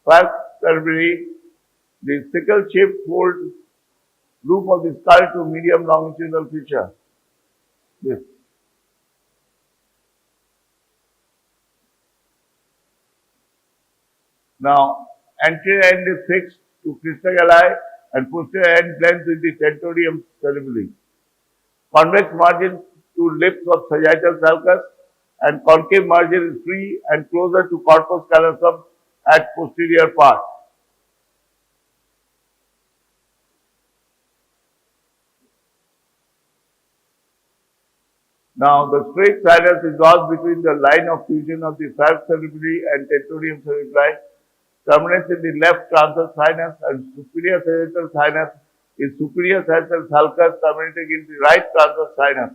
First, cerebrally, the sickle-shaped fold roof of the skull to medium longitudinal fissure. This. Now, anterior end is fixed to crista galli and posterior end blends with the tentorium cerebelli. Convex margin to lips of sagittal sulcus and concave margin is free and closer to corpus callosum at posterior part. Now, the straight sinus is lost between the line of fusion of the falx cerebelli and tentorium cerebelli, terminates in the left transverse sinus, and superior sagittal sinus is superior sagittal sulcus terminating in the right transverse sinus,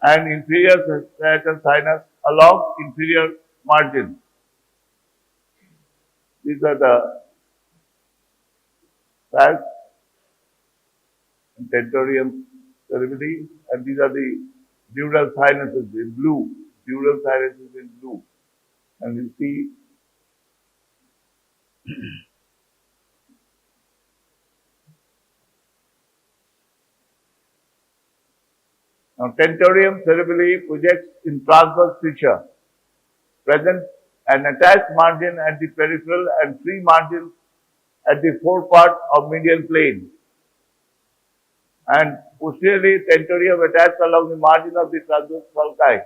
and inferior sagittal sinus along inferior margin. These are the falx and tentorium cerebelli, and these are the dural sinuses in blue. Dural sinuses in blue. And you see now tentorium cerebelli projects in transverse fissure, present an attached margin at the peripheral and free margins at the forepart of medial plane, and posteriorly tentorium attached along the margin of the transverse sulci.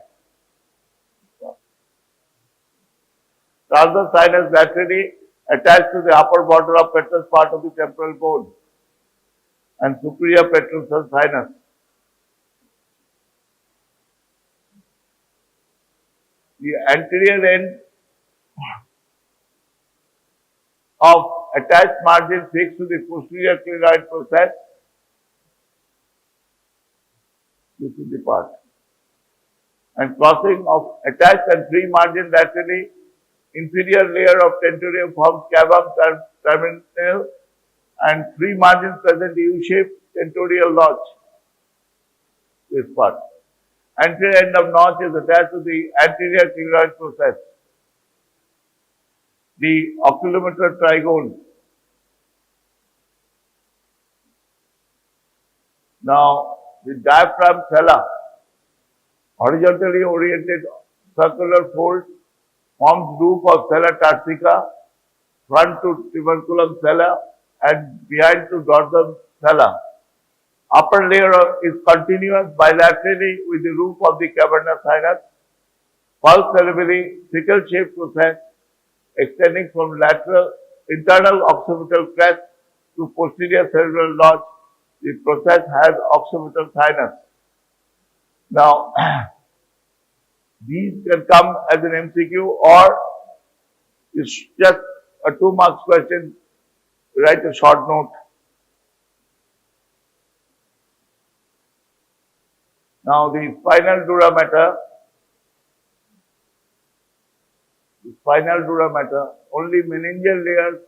Transverse sinus laterally attached to the upper border of petrous part of the temporal bone and superior petrosal sinus. The anterior end of attached margin fixed to the posterior clinoid process. This is the part. And crossing of attached and free margin laterally, inferior layer of tentorium forms cavum terminal and free margins present U-shaped tentorial notch. This part. Anterior end of notch is attached to the anterior clinoid process. The oculomotor trigone Now, the diaphragm sella, horizontally oriented circular fold, forms roof of sella turcica, front to tuberculum sella, and behind to dorsum sella. Upper layer is continuous bilaterally with the roof of the cavernous sinus. Pulse cerebelli, sickle-shaped process extending from lateral internal occipital crest to posterior cerebral notch. The process has occipital sinus. Now, these can come as an MCQ or it's just a 2 marks question. Write a short note. Now, the spinal dura mater. The spinal dura mater, only meningeal layers,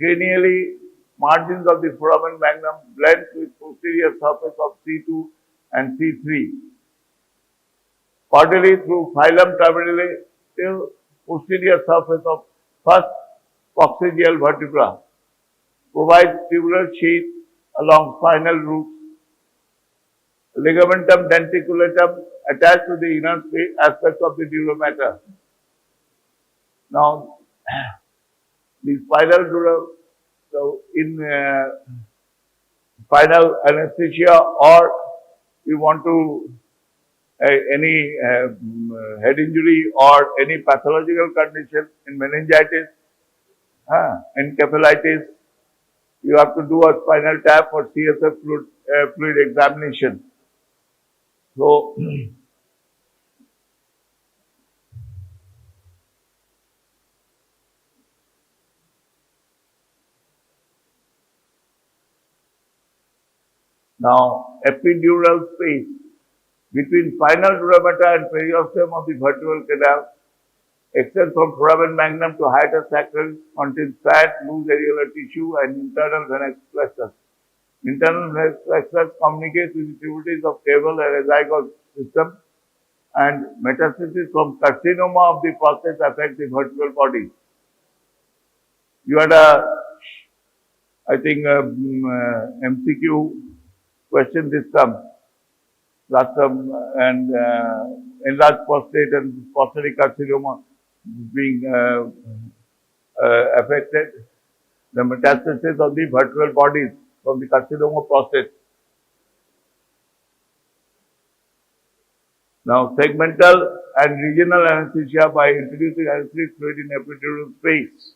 cranially, margins of the foramen magnum blend with posterior surface of C2 and C3. Caudally through phylum terminally till posterior surface of first coccygeal vertebra. Provides tubular sheath along spinal roots. Ligamentum denticulatum attached to the inner aspect of the dura mater. Now, the spinal dura, so in spinal anesthesia or we want to any head injury or any pathological condition in meningitis, encephalitis, you have to do a spinal tap or CSF fluid examination. So, now epidural space between spinal dura mater and periosteum of the vertebral canal extends from foramen magnum to hiatus sacralis, contains fat, loose areolar tissue and internal venous plexus. Internal venous plexus communicates with the tributaries of cable and azygos system, and metastasis from carcinoma of the prostate affects the vertebral body. You had I think, MCQ question this term, last term, and enlarged prostate and prostatic carcinoma being affected, the metastasis of the vertebral bodies from the carcinoma prostate. Now, segmental and regional anesthesia by introducing anesthetic fluid in epidural space.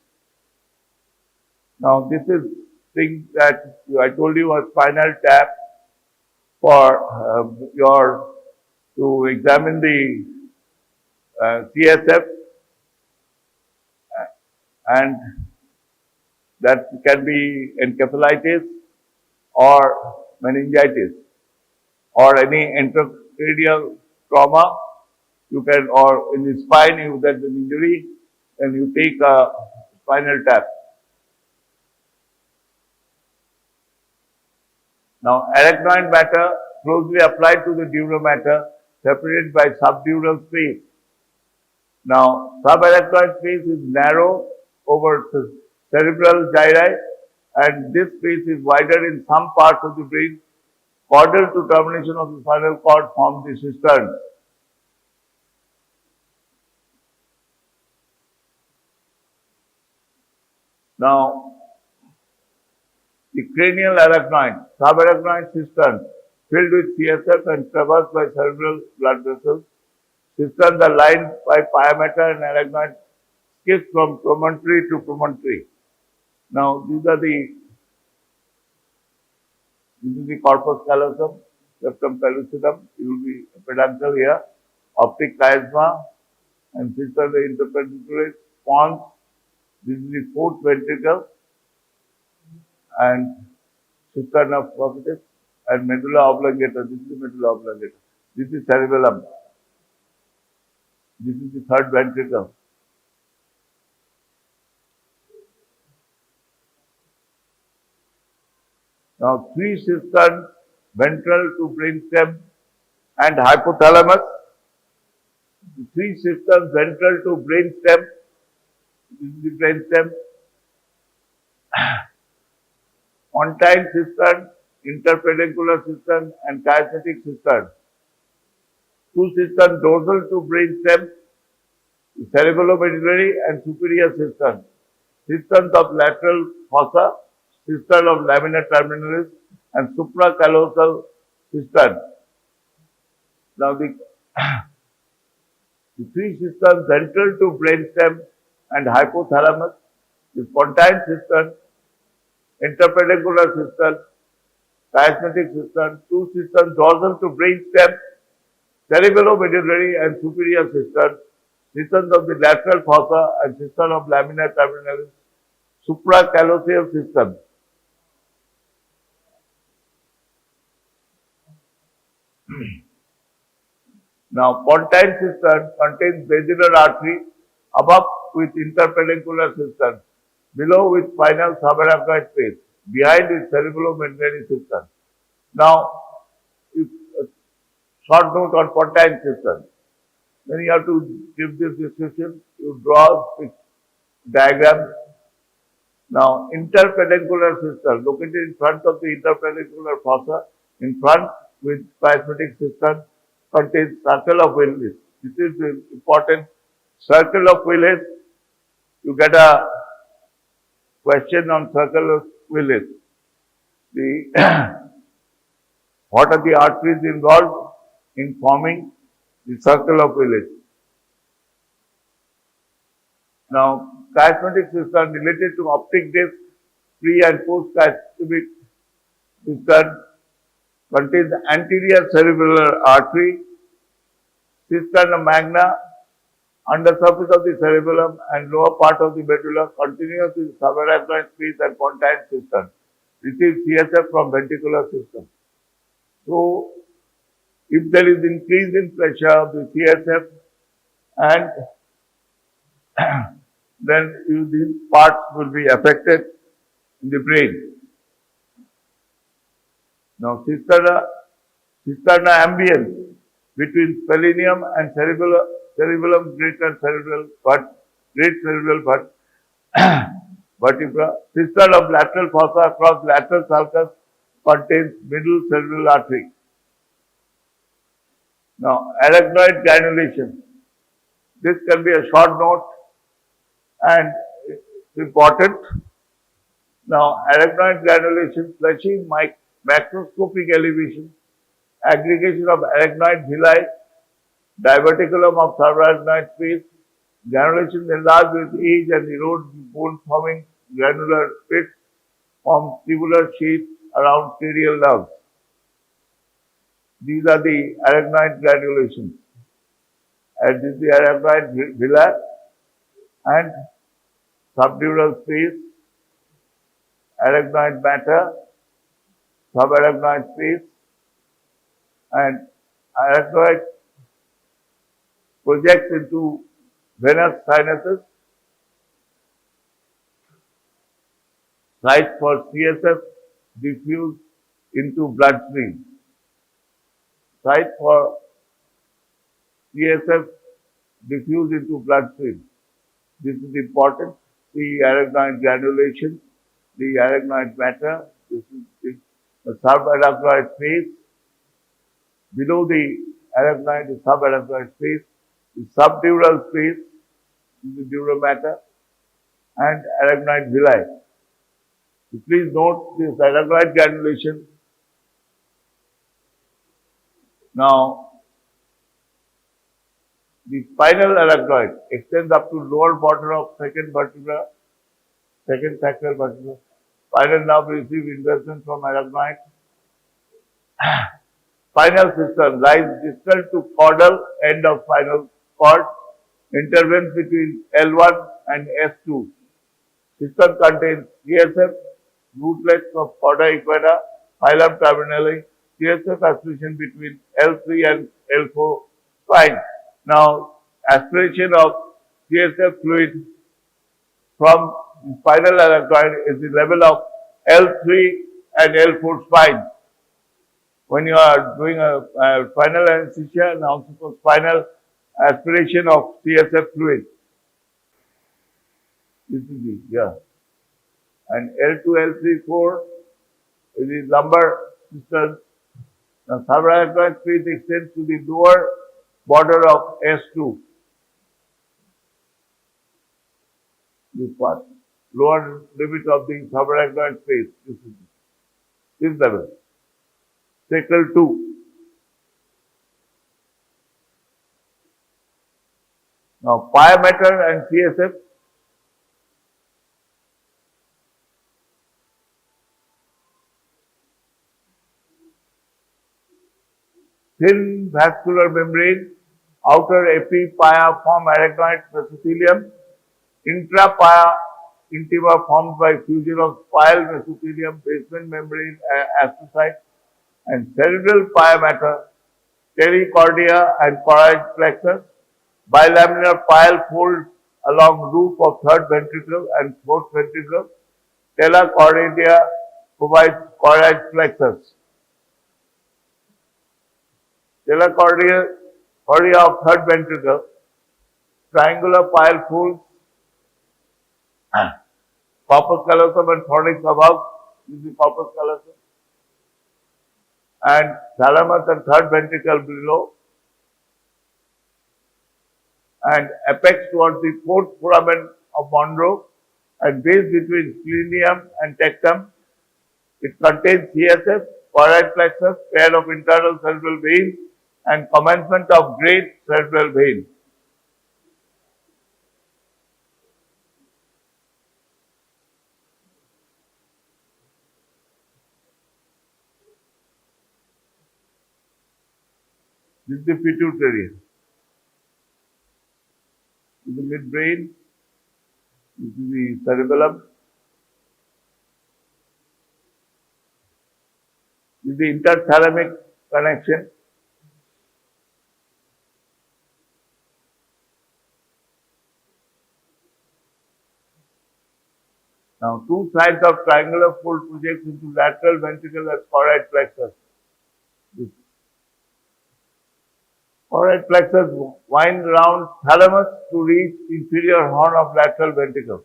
Now, this is thing that I told you a spinal tap for to examine the CSF, and that can be encephalitis or meningitis or any intracranial trauma. You can, or in the spine you get an injury, and you take a spinal tap. Now, arachnoid matter closely applied to the dura mater, separated by subdural space. Now, subarachnoid space is narrow over cerebral gyri, and this space is wider in some parts of the brain. Caudal to termination of the spinal cord forms the cisterns. Now, the cranial arachnoid, subarachnoid cistern, filled with CSF and traversed by cerebral blood vessels. Cisterns are lined by pyometer and arachnoid skips from promontory to promontory. Now, this is the corpus callosum, septum pellucidum. You will be peduncle here, optic chiasma, and cistern the interpeduncular pons. This is the fourth ventricle, and cistern of prophytis, and medulla oblongata. This is the medulla oblongata. This is cerebellum. This is the third ventricle. Now, three cisterns ventral to brainstem and hypothalamus. The three cisterns ventral to brainstem. This is the brainstem. Pontine cistern interpedunculaar cistern and chiasmatic cistern. Two cistern dorsal to brain stem, cerebellomedullary and superior cistern. Cisterns of lateral fossa, cistern of lamina terminalis and supracallosal cistern. Now the three cisterns central to brainstem and hypothalamus, the pontine cistern, interpedunculaar cistern, chiasmatic cistern, two cisterns dorsal to brainstem, cerebellomedullary and superior cistern, cisterns of the lateral fossa and cistern of lamina terminalis, supracallosal cistern. Now, pontine cistern contains basilar artery above with interpedunculaar cistern, below with spinal subarachnoid space, behind is cerebellomedullary cistern. Now, if short note on pontine cistern. Then you have to give this description. You draw diagram. Now, interpedunculaar cistern located in front of the interpeduncular fossa, in front with chiasmatic cistern, contains circle of Willis. This is the important circle of Willis. You get a question on circle of Willis. What are the arteries involved in forming the circle of Willis? Now, chiasmatic cistern related to optic disc, pre and post chiasmatic cistern contains anterior cerebellar artery, cisterna magna, undersurface of the cerebellum and lower part of the medulla, continuous with subarachnoid space and pontine cistern. Receives CSF from ventricular system. So, if there is increase in pressure of the CSF and then these parts will be affected in the brain. Now, cisterna ambiens between splenium and cerebellum, great cerebral vertebra. Cistern of lateral fossa across lateral sulcus contains middle cerebral artery. Now, arachnoid granulation. This can be a short note and it's important. Now, arachnoid granulation, fleshy macroscopic elevation, aggregation of arachnoid villi, diverticulum of subarachnoid space, granulation enlarged with age and erode bone forming granular pits, form tubular sheaths around cranial nerves. These are the arachnoid granulations. And this is the arachnoid villi and subdural space, arachnoid matter, subarachnoid space, and arachnoid projects into venous sinuses, sites for CSF diffuse into bloodstream. Site for CSF diffuse into bloodstream. This is important. The arachnoid granulation, the arachnoid matter, this is the subarachnoid space. Below the arachnoid is subarachnoid space, the subdural space, the dural matter, and arachnoid villi. So please note this arachnoid granulation. Now, the spinal arachnoid extends up to lower border of second vertebra, second sacral vertebra. Spinal nerve receives investment from arachnoid. Spinal cistern lies distal to caudal end of spinal cord, intervenes between L1 and S2. Cistern contains CSF, rootlets of cauda equina, phylum terminale, CSF aspiration between L3 and L4 spine. Now, aspiration of CSF fluid from the spinal arachnoid is the level of L3 and L4 spine. When you are doing a spinal anesthesia and also for spinal aspiration of CSF fluid. This is the, and L2, L3, 4 is the lumbar distance. The subarachnoid space extends to the lower border of S2. This part. Lower limit of the subarachnoid space. This level. Sacral 2. Now, pi matter and CSF. Thin vascular membrane, outer epipia form arachnoid mesothelium, intrapia intima formed by fusion of spiral mesothelium, basement membrane astrocyte, and cerebral pia matter, pericardia and choroid plexus, bilaminar pile folds along roof of third ventricle and fourth ventricle, telecardia provides choroid plexus. Telecardia of third ventricle, triangular pile folds, corpus callosum and thorax above, this is corpus callosum, and thalamus and third ventricle below, and apex towards the fourth foramen of Monro, and base between splenium and tectum. It contains CSF, choroid plexus, pair of internal cerebral veins, and commencement of great cerebral vein. This is the pituitary. This is the midbrain. This is the cerebellum. This is the interthalamic connection. Now, two sides of triangular fold projects into lateral ventricle and choroid plexus. This choroid plexus wind round thalamus to reach inferior horn of lateral ventricle.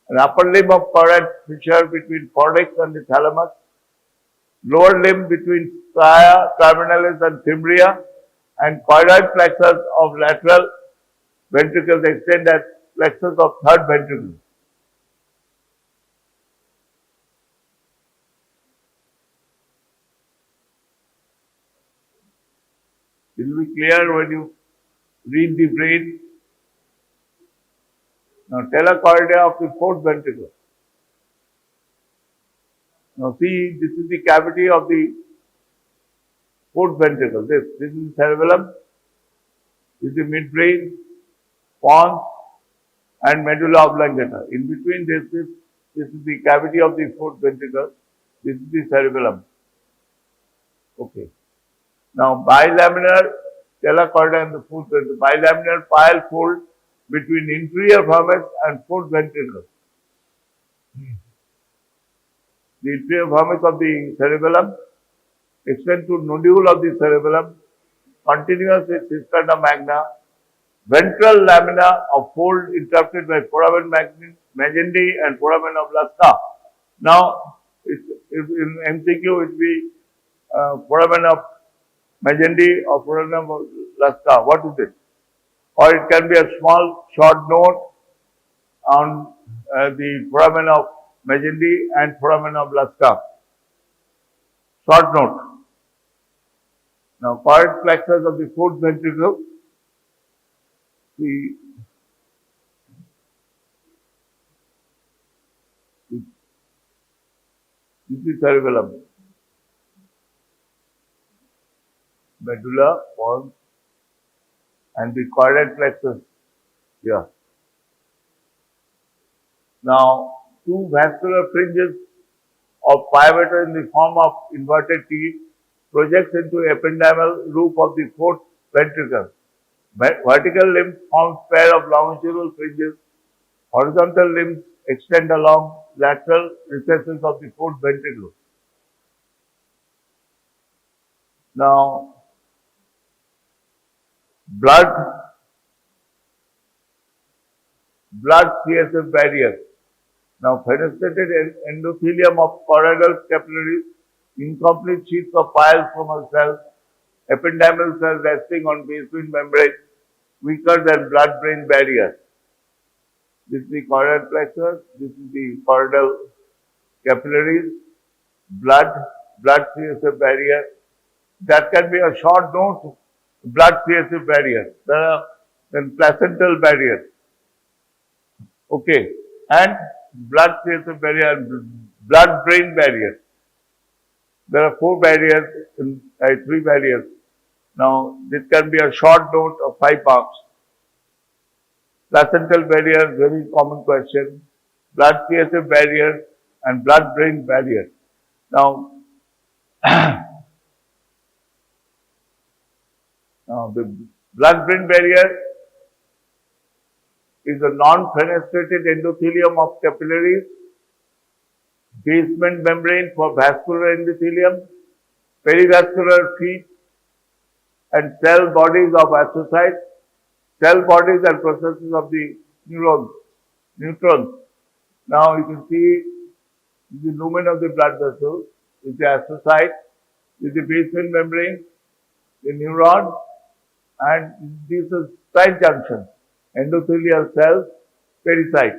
An upper limb of choroid fissure between cortex and the thalamus. Lower limb between stria terminalis and fimbria, and choroid plexus of lateral ventricles extend as plexus of third ventricle. It will be clear when you read the brain. Now, telecardia of the fourth ventricle. Now, see, this is the cavity of the fourth ventricle. This is the cerebellum, this is the midbrain, pons, and medulla oblongata. In between this is the cavity of the fourth ventricle. This is the cerebellum. Okay. Now, bilaminar telecardia and the fourth ventricle. Bilaminar pile fold between inferior vermis and fourth ventricle. The inferior vermis of the cerebellum extend to nodule of the cerebellum, continuous with cisterna magna, ventral lamina of fold interrupted by foramen magendi and foramen of Lasca. Now, in MCQ it will be foramen of magendi or foramen of Lasca. What is it? Or it can be a small short note on the foramen of magendi and foramen of Lasca. Short note. Now, choroid plexus of the fourth ventricle. This is cerebellum. Medulla, pons, and the choroid plexus here. Now, two vascular fringes of pivota in the form of inverted T projects into ependymal roof of the fourth ventricle. Vertical limbs form pair of longitudinal fringes. Horizontal limbs extend along lateral recesses of the fourth ventricle. Now, blood CSF barrier. Now, fenestrated endothelium of choroidal capillaries incomplete sheets of pile-stromal cells, ependymal cells resting on basement membrane, weaker than blood-brain barrier. This is the choroidal plexus, this is the choroidal capillaries, blood CSF barrier. That can be a short note, blood CSF barrier. There are then placental barrier. Okay. And blood CSF barrier and blood-brain barrier. There are three barriers. Now, this can be a short note of 5 marks. Placental barrier, very common question. Blood CSF barrier and blood-brain barrier. Now, the blood-brain barrier is a non-fenestrated endothelium of capillaries, basement membrane for vascular endothelium, perivascular feet, and cell bodies of astrocytes, cell bodies and processes of the neutrons. Now you can see the lumen of the blood vessel is the astrocyte, is the basement membrane, the neuron, and this is tight junction, endothelial cells, pericyte.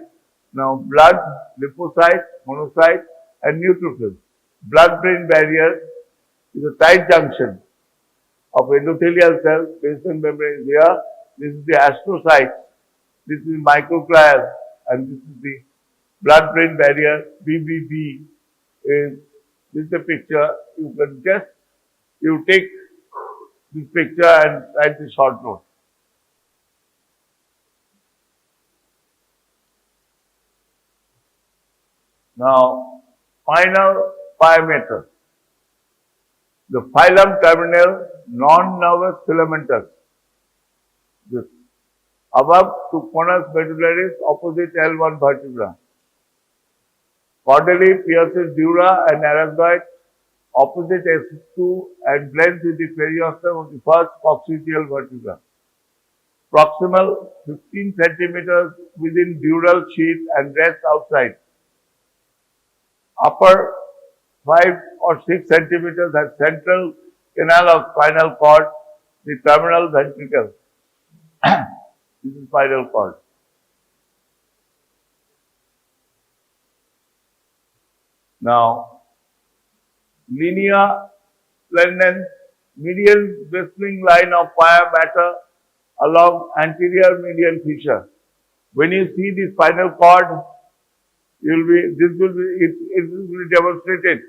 Now blood, lymphocyte, monocyte, and neutrophils. Blood-brain barrier is a tight junction of endothelial cells, basement membrane here. This is the astrocyte, this is microglial, and this is the blood-brain barrier, BBB. This is the picture. You can you take this picture and write the short note. Now, final parameter. The phylum terminal non-nervous filamentous. This above to conus medullaris opposite L1 vertebra. Caudally pierces dura and arachnoid opposite S2 and blends with the periosteum of the first coccygeal vertebra. Proximal 15 centimeters within dural sheath and rests outside. Upper 5 or 6 centimeters has central canal of spinal cord, the terminal ventricle. This is spinal cord. Now, linea splendens, median bristling line of pia mater along anterior median fissure. When you see the spinal cord, it will be demonstrated,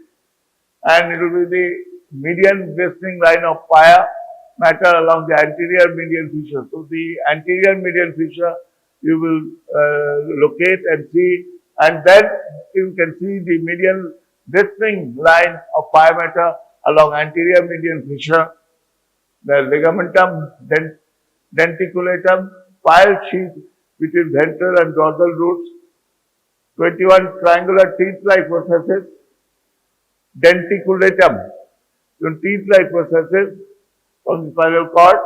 and it will be the median bristling line of pia mater along the anterior median fissure. So the anterior median fissure you will locate and see, and then you can see the median bristling line of pia mater along anterior median fissure, the ligamentum denticulatum, pile sheath between ventral and dorsal roots, 21 triangular teeth-like processes, denticulatum, teeth-like processes on the spinal cord,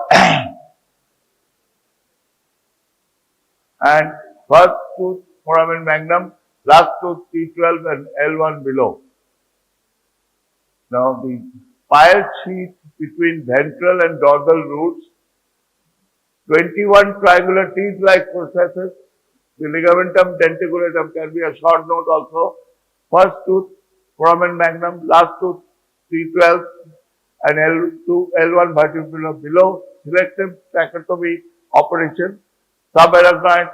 and first tooth foramen magnum, last tooth T12 and L1 below. Now the pile sheath between ventral and dorsal roots, 21 triangular teeth-like processes. The ligamentum denticulatum can be a short note also. First tooth foramen magnum, last tooth T12 and L2, L1 vertebra below. Selective tracheotomy operation. Subarachnoid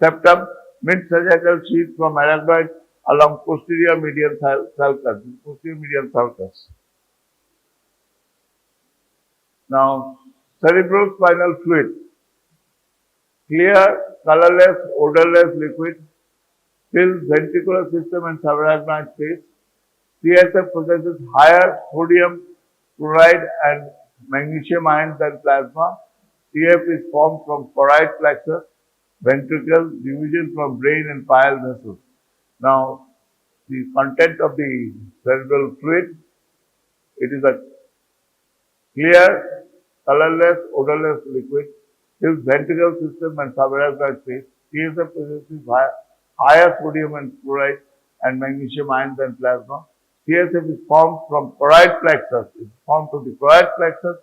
septum, mid-sagittal sheath from arachnoid along posterior median sulcus. Posterior median sulcus. Now, cerebrospinal fluid. Clear, colorless, odorless liquid fills ventricular system and subarachnoid space. CSF possesses higher sodium chloride and magnesium ions than plasma. CF is formed from choroid plexus, ventricle, division from brain and pile vessels. Now, the content of the cerebral fluid, it is a clear, colorless, odorless liquid. Fills ventricular system and subarachnoid space. CSF possesses higher sodium and chloride and magnesium ions than plasma. CSF is formed from choroid plexus. It's formed from the choroid plexus.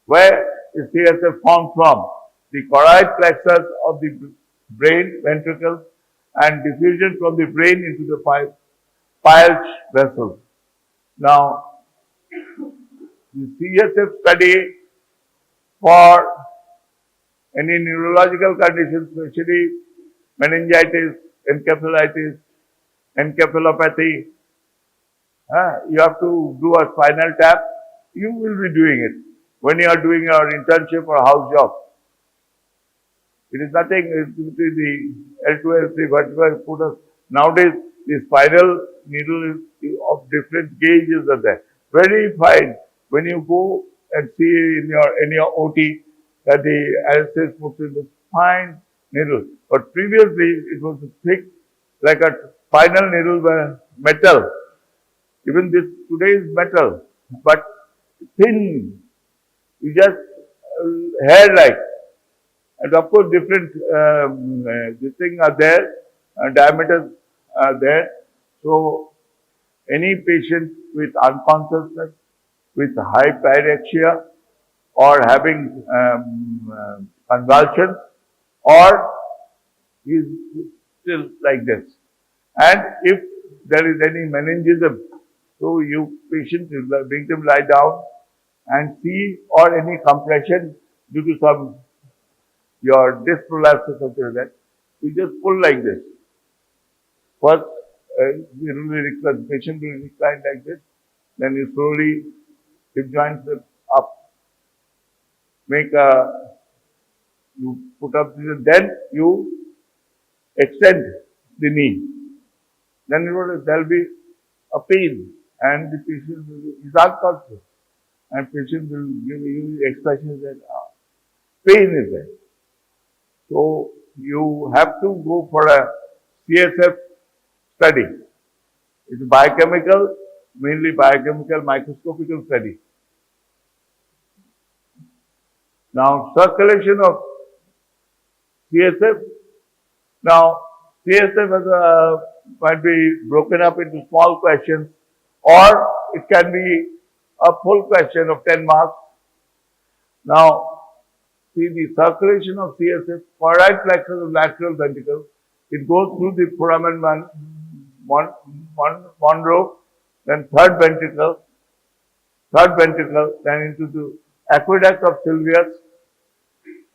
Where is CSF formed from? The choroid plexus of the brain ventricle and diffusion from the brain into the Peyer's vessels. Now, the CSF study for any neurological conditions, especially meningitis, encephalitis, encephalopathy, you have to do a spinal tap. You will be doing it when you are doing your internship or house job. It is nothing, it is the L2, L3 vertebral foot. Nowadays, the spinal needle is of different gauges are there. Very fine. When you go and see in your OT that the anesthesia puts in the fine needle. But previously, it was thick, like a spinal needle were metal. Even this today is metal, but thin. You just hair-like. And of course, different this thing are there, diameters are there. So, any patient with unconsciousness, with hyperexia, or having convulsions, or is still like this. And if there is any meningism, so you patient make them lie down and see, or any compression due to some your disc prolapse or something like that, you just pull like this. First, the patient will recline like this, then you slowly hip joints up, you put up, then you extend the knee. Then there will be a pain, and the patient is unconscious, and patient will give you expressions that pain is there. So you have to go for a CSF study. It's biochemical, mainly biochemical microscopical study. Now, circulation of CSF. Now, CSF might be broken up into small questions, or it can be a full question of 10 marks. Now, see the circulation of CSF, choroid plexus of lateral ventricle, it goes through the foramen Monro, then third ventricle, then into the aqueduct of Sylvius,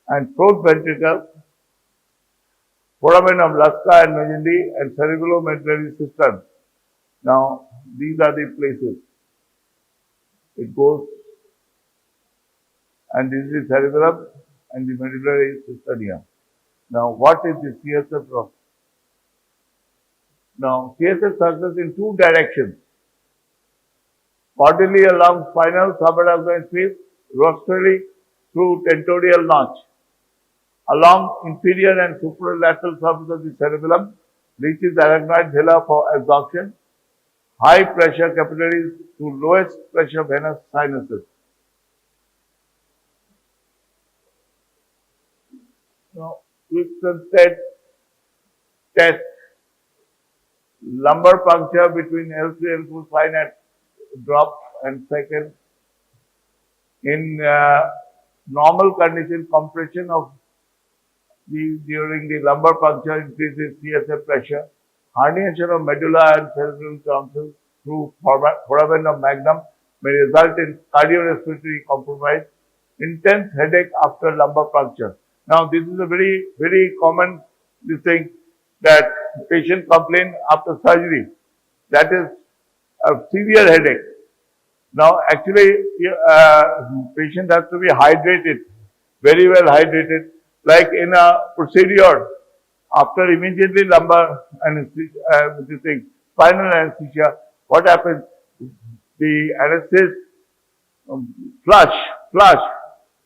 and fourth ventricle, foramen of Lasca and Magendie, and cerebellomedullary system. Now, these are the places it goes, and this is the cerebellum and the medullary system here. Now, what is the CSF process? Now, CSF circles in two directions. Caudally along spinal subarachnoid space, rostrally through tentorial notch. Along inferior and superlateral surface of the cerebellum, reaches arachnoid villi for absorption. High pressure capillaries to lowest pressure venous sinuses. Now, Wilson said test lumbar puncture between L3 and L4 spine at drop and second. In normal condition, compression of during the lumbar puncture increases CSF pressure. Herniation of medulla and cerebral tonsils through foramen of magnum may result in cardiorespiratory compromise. Intense headache after lumbar puncture. Now, this is a very, very common thing that patient complain after surgery. That is a severe headache. Now, actually, patient has to be hydrated, very well hydrated. Like in a procedure, after immediately lumbar anesthesia, spinal anesthesia, what happens? The anesthetist flush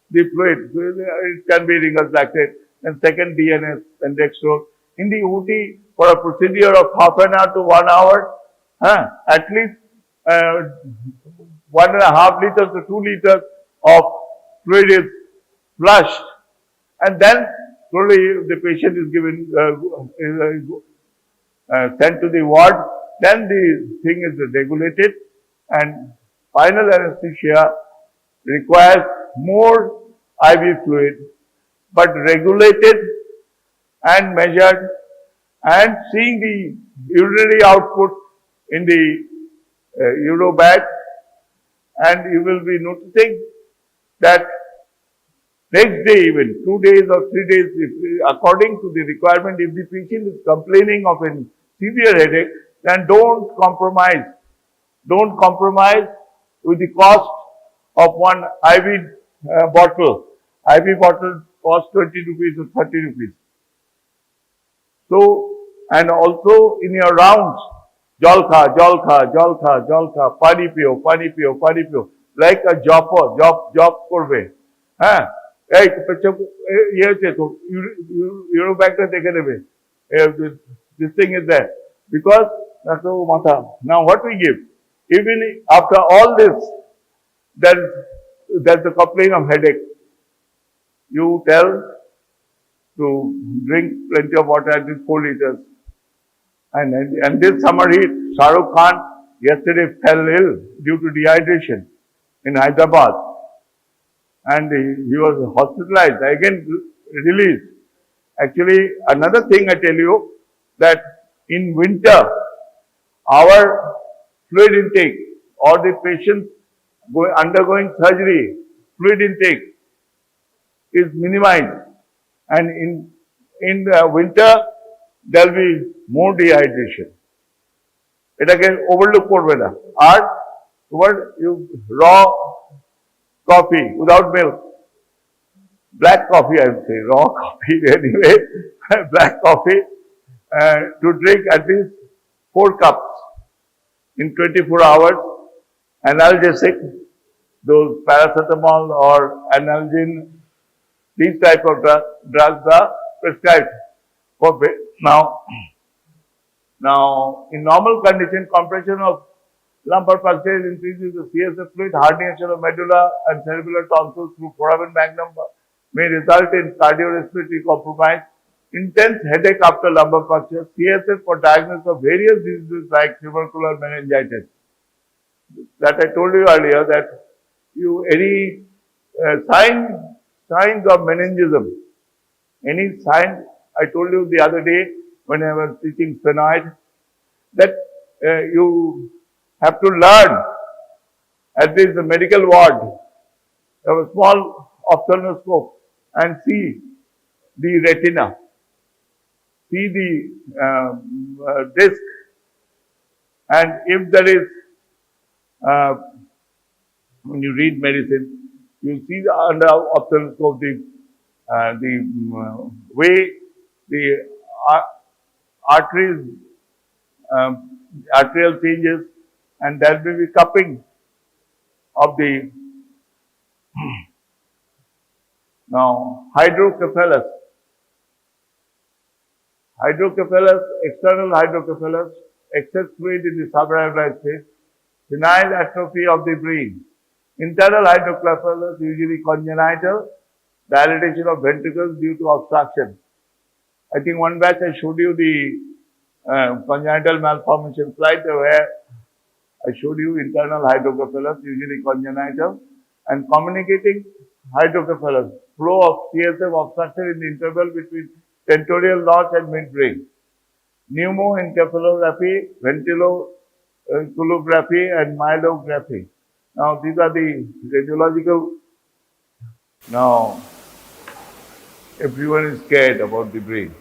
the fluid. It can be Ringer's lactate. And second, DNS and dextrose. In the OT, for a procedure of half an hour to 1 hour, at least 1.5 liters to 2 liters of fluid is flushed, and then slowly the patient is given sent to the ward then the thing is regulated, and final anesthesia requires more IV fluid, but regulated and measured, and seeing the urinary output in the urobag, and you will be noticing that next day, even 2 days or 3 days, according to the requirement, if the patient is complaining of a severe headache, then don't compromise. Don't compromise with the cost of one IV bottle. IV bottle costs 20 rupees or 30 rupees. So, and also in your rounds, jalka, pani pio, like a job korbe. হ্যাঁ এই পেছন ইয়ে হচ্ছে তো euro ব্যাগটা দেখে নেবে this thing is there because that's the matha. Now what we give, even after all this, there's a complaint of headache. You tell to drink plenty of water, at least 4 liters. And this summer heat, Shah Rukh Khan yesterday fell ill due to dehydration in Hyderabad. And he was hospitalized, again released. Actually, another thing I tell you, that in winter, our fluid intake or the patients undergoing surgery, fluid intake is minimized. And in the winter, there will be more dehydration. এটাকে overlook করবে না। আর তোমার raw coffee without milk, black coffee, I would say, raw coffee anyway, black coffee, to drink at least 4 cups in 24 hours, analgesic, those paracetamol or analgin, these type of drugs are prescribed for now in normal condition, compression of lumbar puncture increases the CSF fluid, herniation of medulla and cerebellar tonsils through foramen magnum may result in cardiorespiratory compromise, intense headache after lumbar puncture, CSF for diagnosis of various diseases like tubercular meningitis. That I told you earlier, that any signs of meningism, any sign, I told you the other day when I was teaching sphenoid, that you have to learn, at least the medical ward, have a small ophthalmoscope and see the retina, see the disc, and if there is, when you read medicine, you see under ophthalmoscope the way the arteries, arterial changes, and there will be cupping of the now hydrocephalus, external hydrocephalus, excess fluid in the subarachnoid space, senile atrophy of the brain, internal hydrocephalus, usually congenital, dilatation of ventricles due to obstruction. I think one batch I showed you the congenital malformation slide where I showed you internal hydrocephalus, usually congenital, and communicating hydrocephalus, flow of CSF obstruction in the interval between tentorial notch and midbrain, pneumoencephalography, ventriculography, and myelography. Now, these are the radiological. Now, everyone is scared about the brain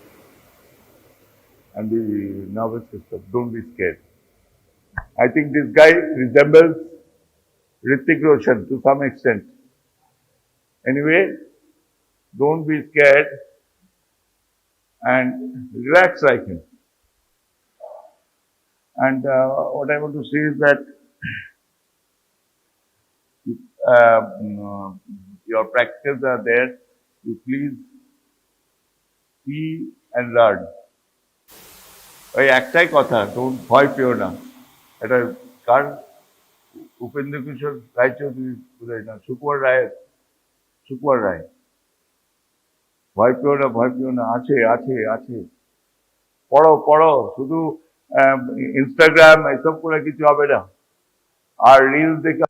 and the nervous system. Don't be scared. I think this guy resembles Hrithik Roshan to some extent. Anyway, don't be scared and relax like him. And what I want to say is that your practices are there. You please see and learn. ওই একটাই কথা, don't ভয় পেও না। এটা কার উপেন্দ্র কিশোর রায়চৌধুরী বোধহয় না, সুকুমার রায়। ভয় পেও না, আছে। পড়ো, শুধু ইনস্টাগ্রাম এসব করে কিছু হবে না, আর রিলস দেখে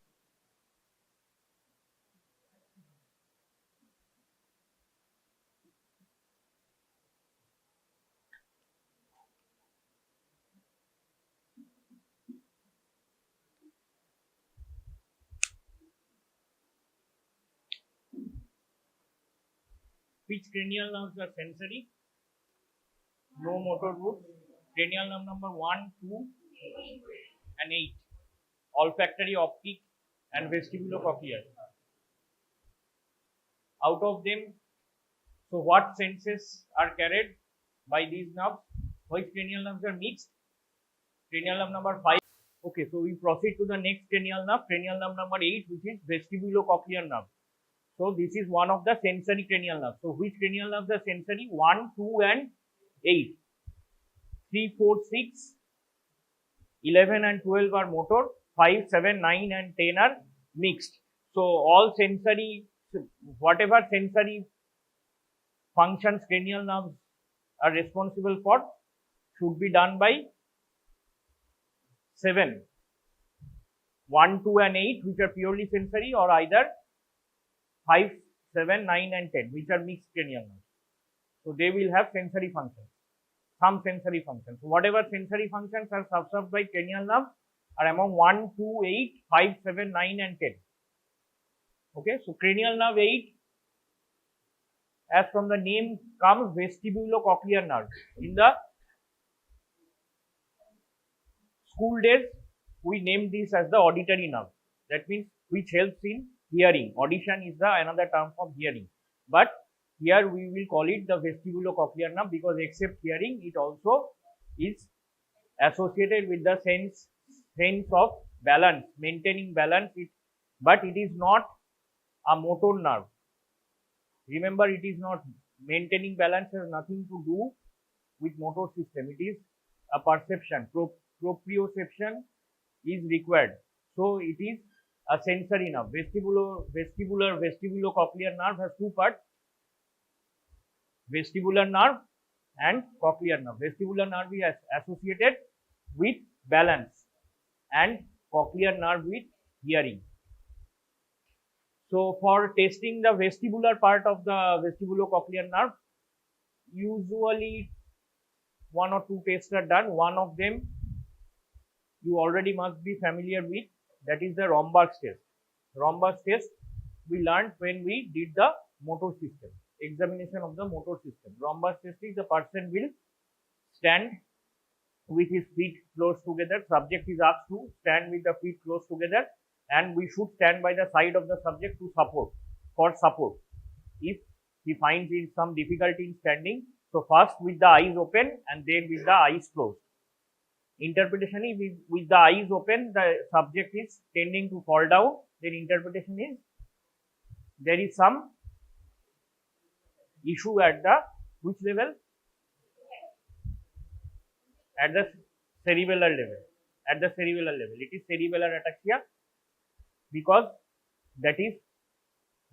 Which cranial nerves are sensory? No motor route. Cranial nerve number 1, 2, and 8. Olfactory, optic, and vestibulocochlear. Out of them, so what senses are carried by these nerves? Which cranial nerves are mixed? Cranial nerve number 5. Okay, so we proceed to the next cranial nerve number 8, which is vestibulocochlear nerve. So this is one of the sensory cranial nerves. So which cranial nerves are sensory? 1, 2, and 8. 3, 4, 6, 11 and 12 are motor, 5, 7, 9 and 10 are mixed. So all sensory, whatever sensory functions cranial nerves are responsible for should be done by 7. 1, 2 and 8 which are purely sensory, or either 5, 7, 9 and 10 which are mixed cranial nerves. So they will have sensory functions. Some sensory functions. So whatever sensory functions are served by cranial nerve are among 1, 2, 8, 5, 7, 9 and 10. Okay, so cranial nerve 8, as from the name comes, vestibulocochlear nerve. In the school days, we named this as the auditory nerve. That means which helps in hearing. Audition is the another term for hearing. But here we will call it the vestibulocochlear nerve, because except hearing, it also is associated with the sense of balance, maintaining balance. But it is not a motor nerve. Remember, it is not maintaining balance, has nothing to do with motor system. It is a perception. Proprioception is required. So it is a sensory nerve. Vestibulocochlear nerve has two parts: vestibular nerve and cochlear nerve. Vestibular nerve is associated with balance and cochlear nerve with hearing. So for testing the vestibular part of the vestibulocochlear nerve, usually 1 or 2 tests are done. One of them you already must be familiar with, that is the Romberg's test. Romberg's test we learned when we did the motor system, examination of the motor system. Romberg's test is the person will stand with his feet close together. Subject is asked to stand with the feet close together, and we should stand by the side of the subject to support, for support. If he finds in some difficulty in standing, so first with the eyes open and then with the eyes closed. Interpretation is with the eyes open, the subject is tending to fall down. Then interpretation is there is some issue at the which level? At the cerebellar level. At the cerebellar level, it is cerebellar ataxia, because that is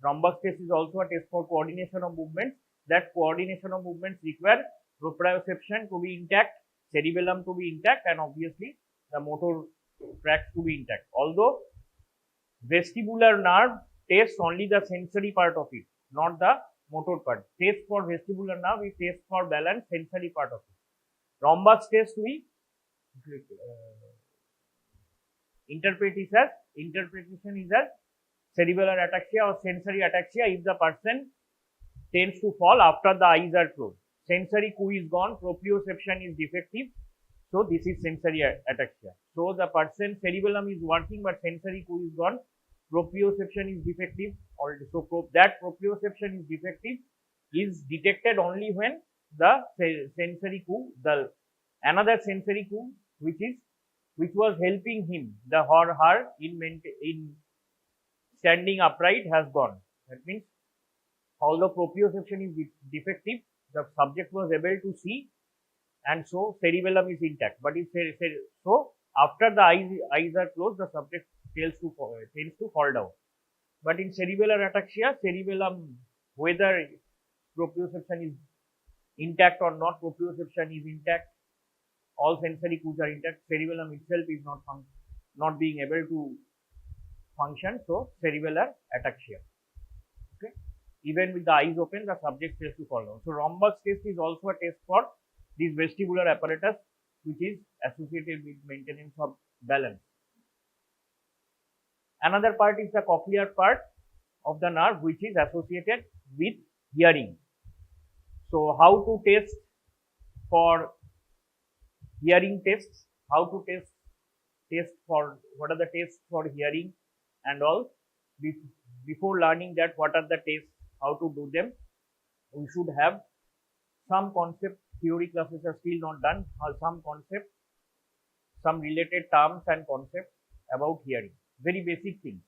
Romberg's test is also a test for coordination of movements. That coordination of movements require proprioception to be intact, cerebellum to be intact, and obviously the motor tracts to be intact. Although vestibular nerve tests only the sensory part of it, not the motor part. Test for vestibular nerve is test for balance, sensory part of it. Romberg's test we interpretation is as cerebellar ataxia or sensory ataxia if the person tends to fall after the eyes are closed. Sensory cue is gone, proprioception is defective, so this is sensory ataxia. So the person cerebellum is working but sensory cue is gone, proprioception is defective already. So that proprioception is defective is detected only when the sensory cue, the another sensory cue which was helping him, the or her in standing upright, has gone. That means although proprioception is defective, the subject was able to see, and so cerebellum is intact. But if so, after the eyes are closed, the subject tends to fall down. But in cerebellar ataxia, cerebellum, whether proprioception is intact or not, proprioception is intact. all sensory cues are intact. Cerebellum itself is not being able to function, so cerebellar ataxia. Okay. Even with the eyes open, the subject fails to fall down. So Romberg's test is also a test for this vestibular apparatus, which is associated with maintenance of balance. Another part is the cochlear part of the nerve, which is associated with hearing. So how to test for hearing tests? How to test for what are the tests for hearing and all? Before learning that, what are the tests? How to do them? We should have some concept. Theory classes are still not done. Some concept, some related terms and concepts about hearing. Very basic things.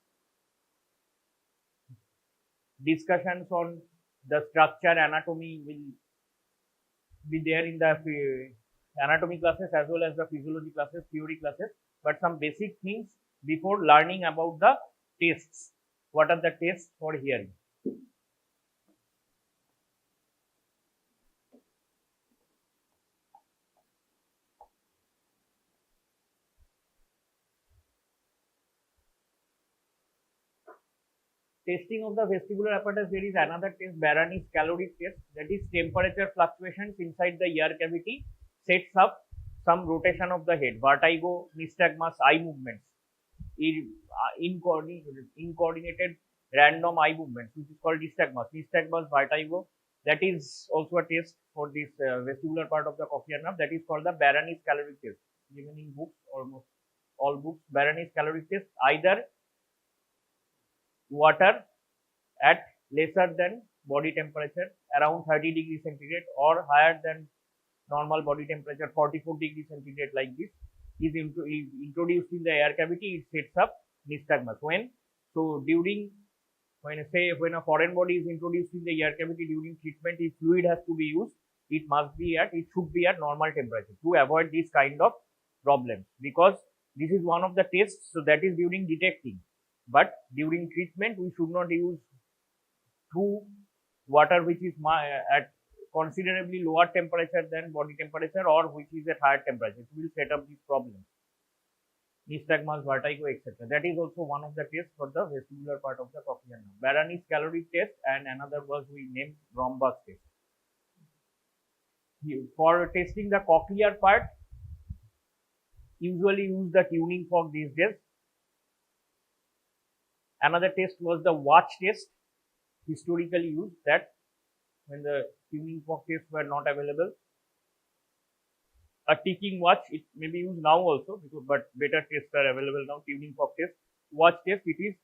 Discussions on the structure, anatomy will be there in the anatomy classes as well as the physiology classes, theory classes. But some basic things before learning about the tests. What are the tests for hearing? Testing of the vestibular apparatus, there is another test, Baranese caloric test, that is temperature fluctuations inside the ear cavity sets up some rotation of the head, vertigo, nystagmus, eye movements, incoordinated random eye movements, which is called nystagmus, vertigo. That is also a test for this vestibular part of the cochlear nerve. That is called the Baranese caloric test. Given in books, almost all books, Baranese caloric test, either water at lesser than body temperature around 30 degrees centigrade or higher than normal body temperature 44 degrees centigrade like this is introduced in the air cavity. It sets up nystagmus. When a foreign body is introduced in the air cavity during treatment, if fluid has to be used, it should be at normal temperature to avoid this kind of problems, because this is one of the tests. So that is during detecting. But during treatment, we should not use through water which is at considerably lower temperature than body temperature or which is at higher temperature. It will set up these problems. Nystagmus, vertigo, etc. That is also one of the tests for the vestibular part of the cochlear nerve. Baranese caloric test, and another was we named Romberg's test. For testing the cochlear part, usually use the tuning fork these days. Another test was the watch test, historically used, that when the tuning fork tests were not available. A ticking watch, it may be used now also, but better tests are available now. Tuning fork test, watch test, it is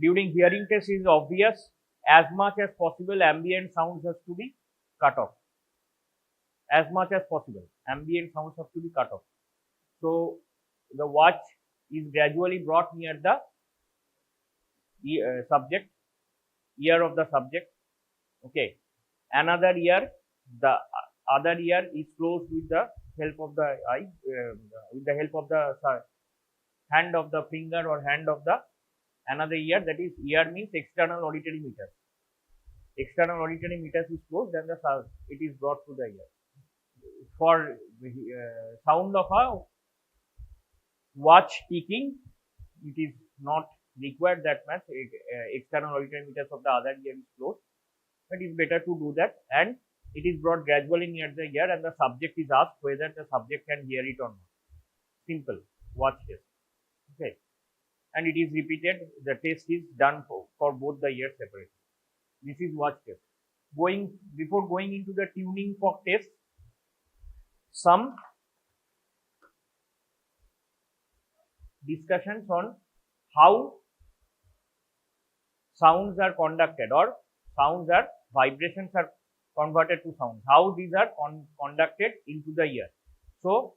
during hearing test is obvious. As much as possible, ambient sounds has to be cut off. As much as possible, ambient sounds have to be cut off. So the watch is gradually brought near the subject, ear of the subject. Okay, another ear, the other ear is closed with the help of the eye, with the help of the hand of the finger or hand of the another ear. That is, ear means external auditory meter. External auditory meter is closed, then it is brought to the ear. For sound of a watch ticking, it is not required that much. External auditory meters of the other ear is closed, but it is better to do that, and it is brought gradually near the ear, and the subject is asked whether the subject can hear it or not. Simple watch test. Okay, and it is repeated. The test is done for both the ears separately. This is watch test. Before going into the tuning fork test, some discussions on how sounds are conducted, or vibrations are converted to sound, how these are conducted into the ear. So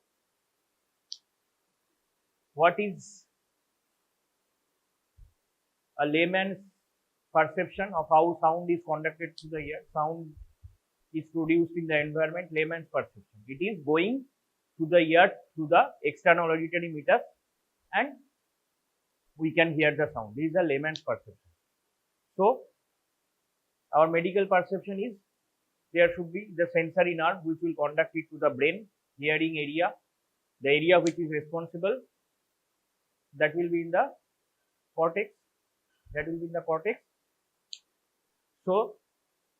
what is a layman's perception of how sound is conducted to the ear? Sound is produced in the environment. Layman's perception, it is going to the ear through the external auditory meters, and we can hear the sound. This is a layman's perception. So our medical perception is there should be the sensory nerve which will conduct it to the brain. hearing area, the area which is responsible, that will be in the cortex, that will be in the cortex. So,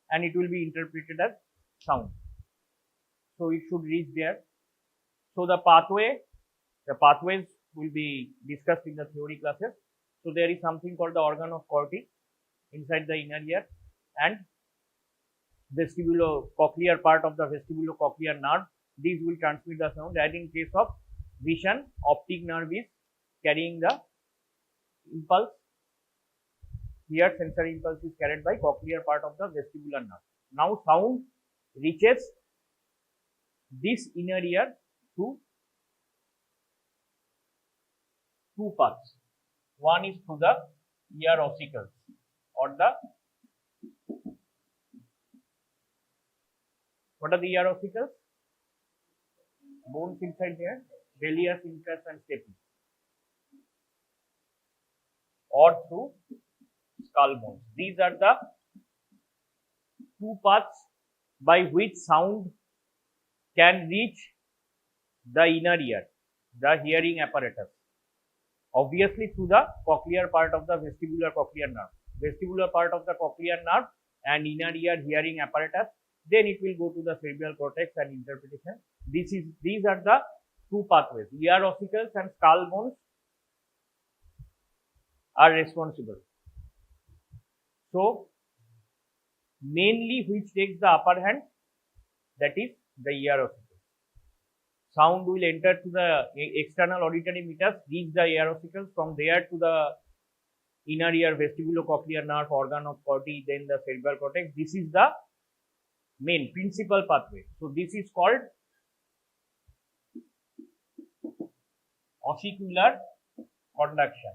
and it will be interpreted as sound. So it should reach there. So the pathways will be discussed in the theory classes. So there is something called the organ of Corti inside the inner ear, and vestibulocochlear part of the vestibulocochlear nerve. These will transmit the sound, and in case of vision, optic nerve is carrying the impulse. Here sensory impulse is carried by cochlear part of the vestibular nerve. Now sound reaches this inner ear through two paths. One is through the ear ossicles or the, what are the ear ossicles? Bones inside there, Velius, incus and stapes, or through skull bones. These are the two paths by which sound can reach the inner ear, the hearing apparatus. Obviously through the cochlear part of the vestibular cochlear nerve. Vestibular part of the cochlear nerve and inner ear hearing apparatus. Then it will go to the cerebral cortex and interpretation. These are the two pathways. Ear ossicles and skull bones are responsible. So mainly which takes the upper hand, that is the ear ossicles. Sound will enter to the external auditory meatus, reach the ear ossicles, from there to the inner ear vestibulocochlear nerve, organ of Corti, then the cerebral cortex. This is the main principal pathway. So this is called ossicular conduction.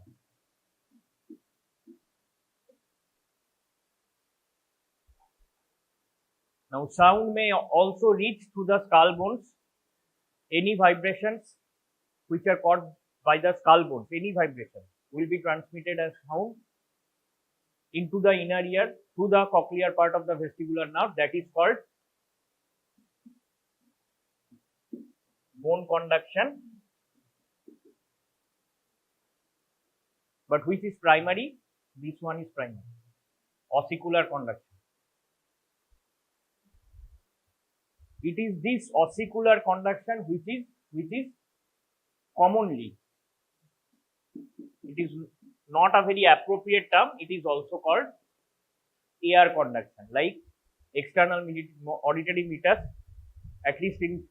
Now sound may also reach through the skull bones. Any vibrations which are caused by the skull bones, any vibration will be transmitted as sound into the inner ear through the cochlear part of the vestibular nerve. That is called bone conduction. But which is primary? This one is primary. Ossicular conduction. It is this ossicular conduction which is commonly, it is not a very appropriate term, it is also called air conduction. Like external auditory meatus, at least in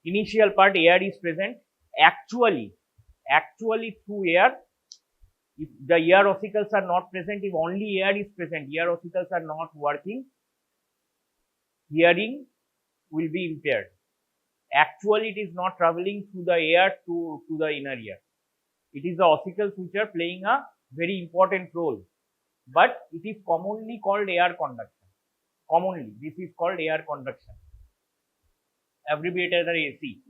initial part air is present. Actually through air, if the ear ossicles are not present, if only air is present, ear ossicles are not working, hearing will be impaired. Actually, it is not traveling through the air to the inner ear. It is the ossicles which are playing a very important role. But it is commonly called air conduction. Commonly, this is called air conduction. Abbreviated as AC.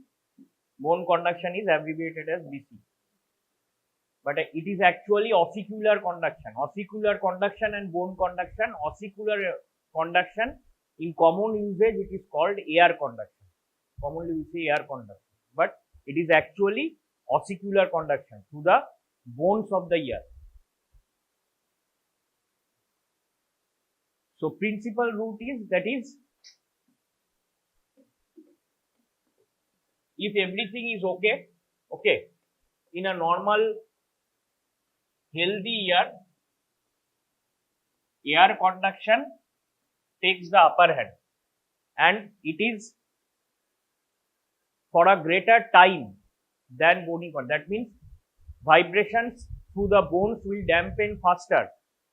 Bone conduction is abbreviated as BC. But it is actually ossicular conduction. Ossicular conduction and bone conduction. Ossicular conduction, in common usage, it is called air conduction. Commonly we say air conduction, but it is actually ossicular conduction through the bones of the ear. So principal route is, that is, if everything is okay, in a normal healthy ear, air conduction takes the upper hand, and it is for a greater time than bony conduction. That means vibrations through the bones will dampen faster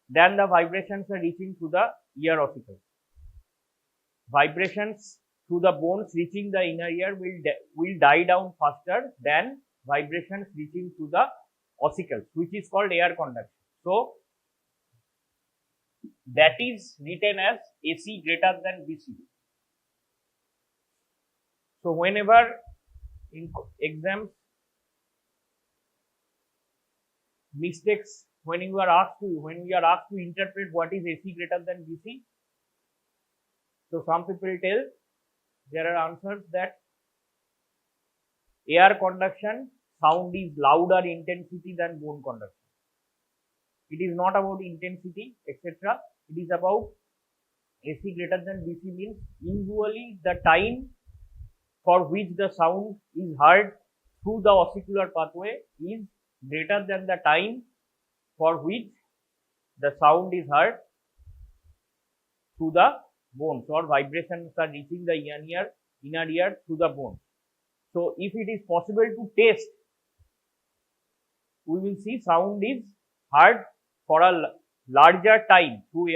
than the vibrations are reaching through the ear ossicles. Vibrations through the bones reaching the inner ear will die down faster than vibrations reaching through the ossicles, which is called air conduction. So that is written as AC greater than BC. So whenever in exams mistakes, when we are asked to interpret what is AC greater than BC, so some people tell there are answers that air conduction, sound is louder intensity than bone conduction. It is not about intensity, etc. It is about AC greater than BC means usually the time for which the sound is heard through the ossicular pathway is greater than the time for which the sound is heard through the bones, or vibrations are reaching the inner ear through the bones. So if it is possible to test, we will see sound is heard for a larger time through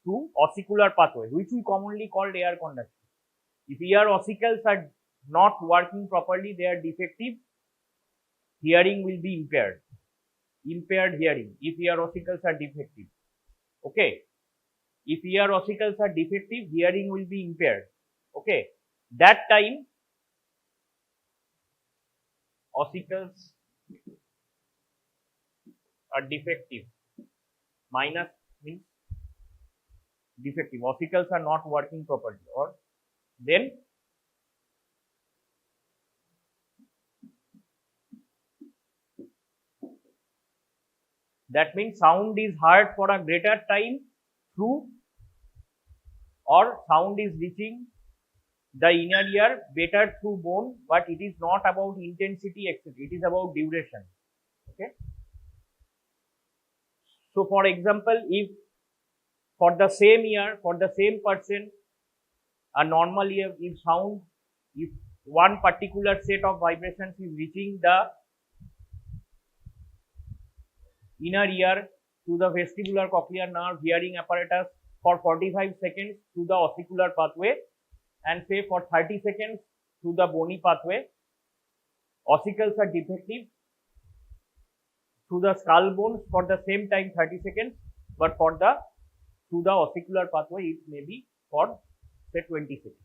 through ossicular pathway, which we commonly call air conduction. If ear ossicles are not working properly, they are defective, hearing will be impaired. Impaired hearing if ear ossicles are defective. Okay. If ear ossicles are defective, hearing will be impaired. Okay. That time, ossicles are defective. Minus means defective. Ossicles are not working properly, or then that means sound is heard for a greater time through, or sound is reaching the inner ear better through bone, but it is not about intensity, etc. It is about duration. Okay. So, for example, if for the same ear, for the same person, a normal ear, if one particular set of vibrations is reaching the inner ear through the vestibular cochlear nerve hearing apparatus for 45 seconds through the ossicular pathway, and say for 30 seconds through the bony pathway, ossicles are defective through the skull bones for the same time 30 seconds, but for the through the ossicular pathway it may be for say 20 seconds.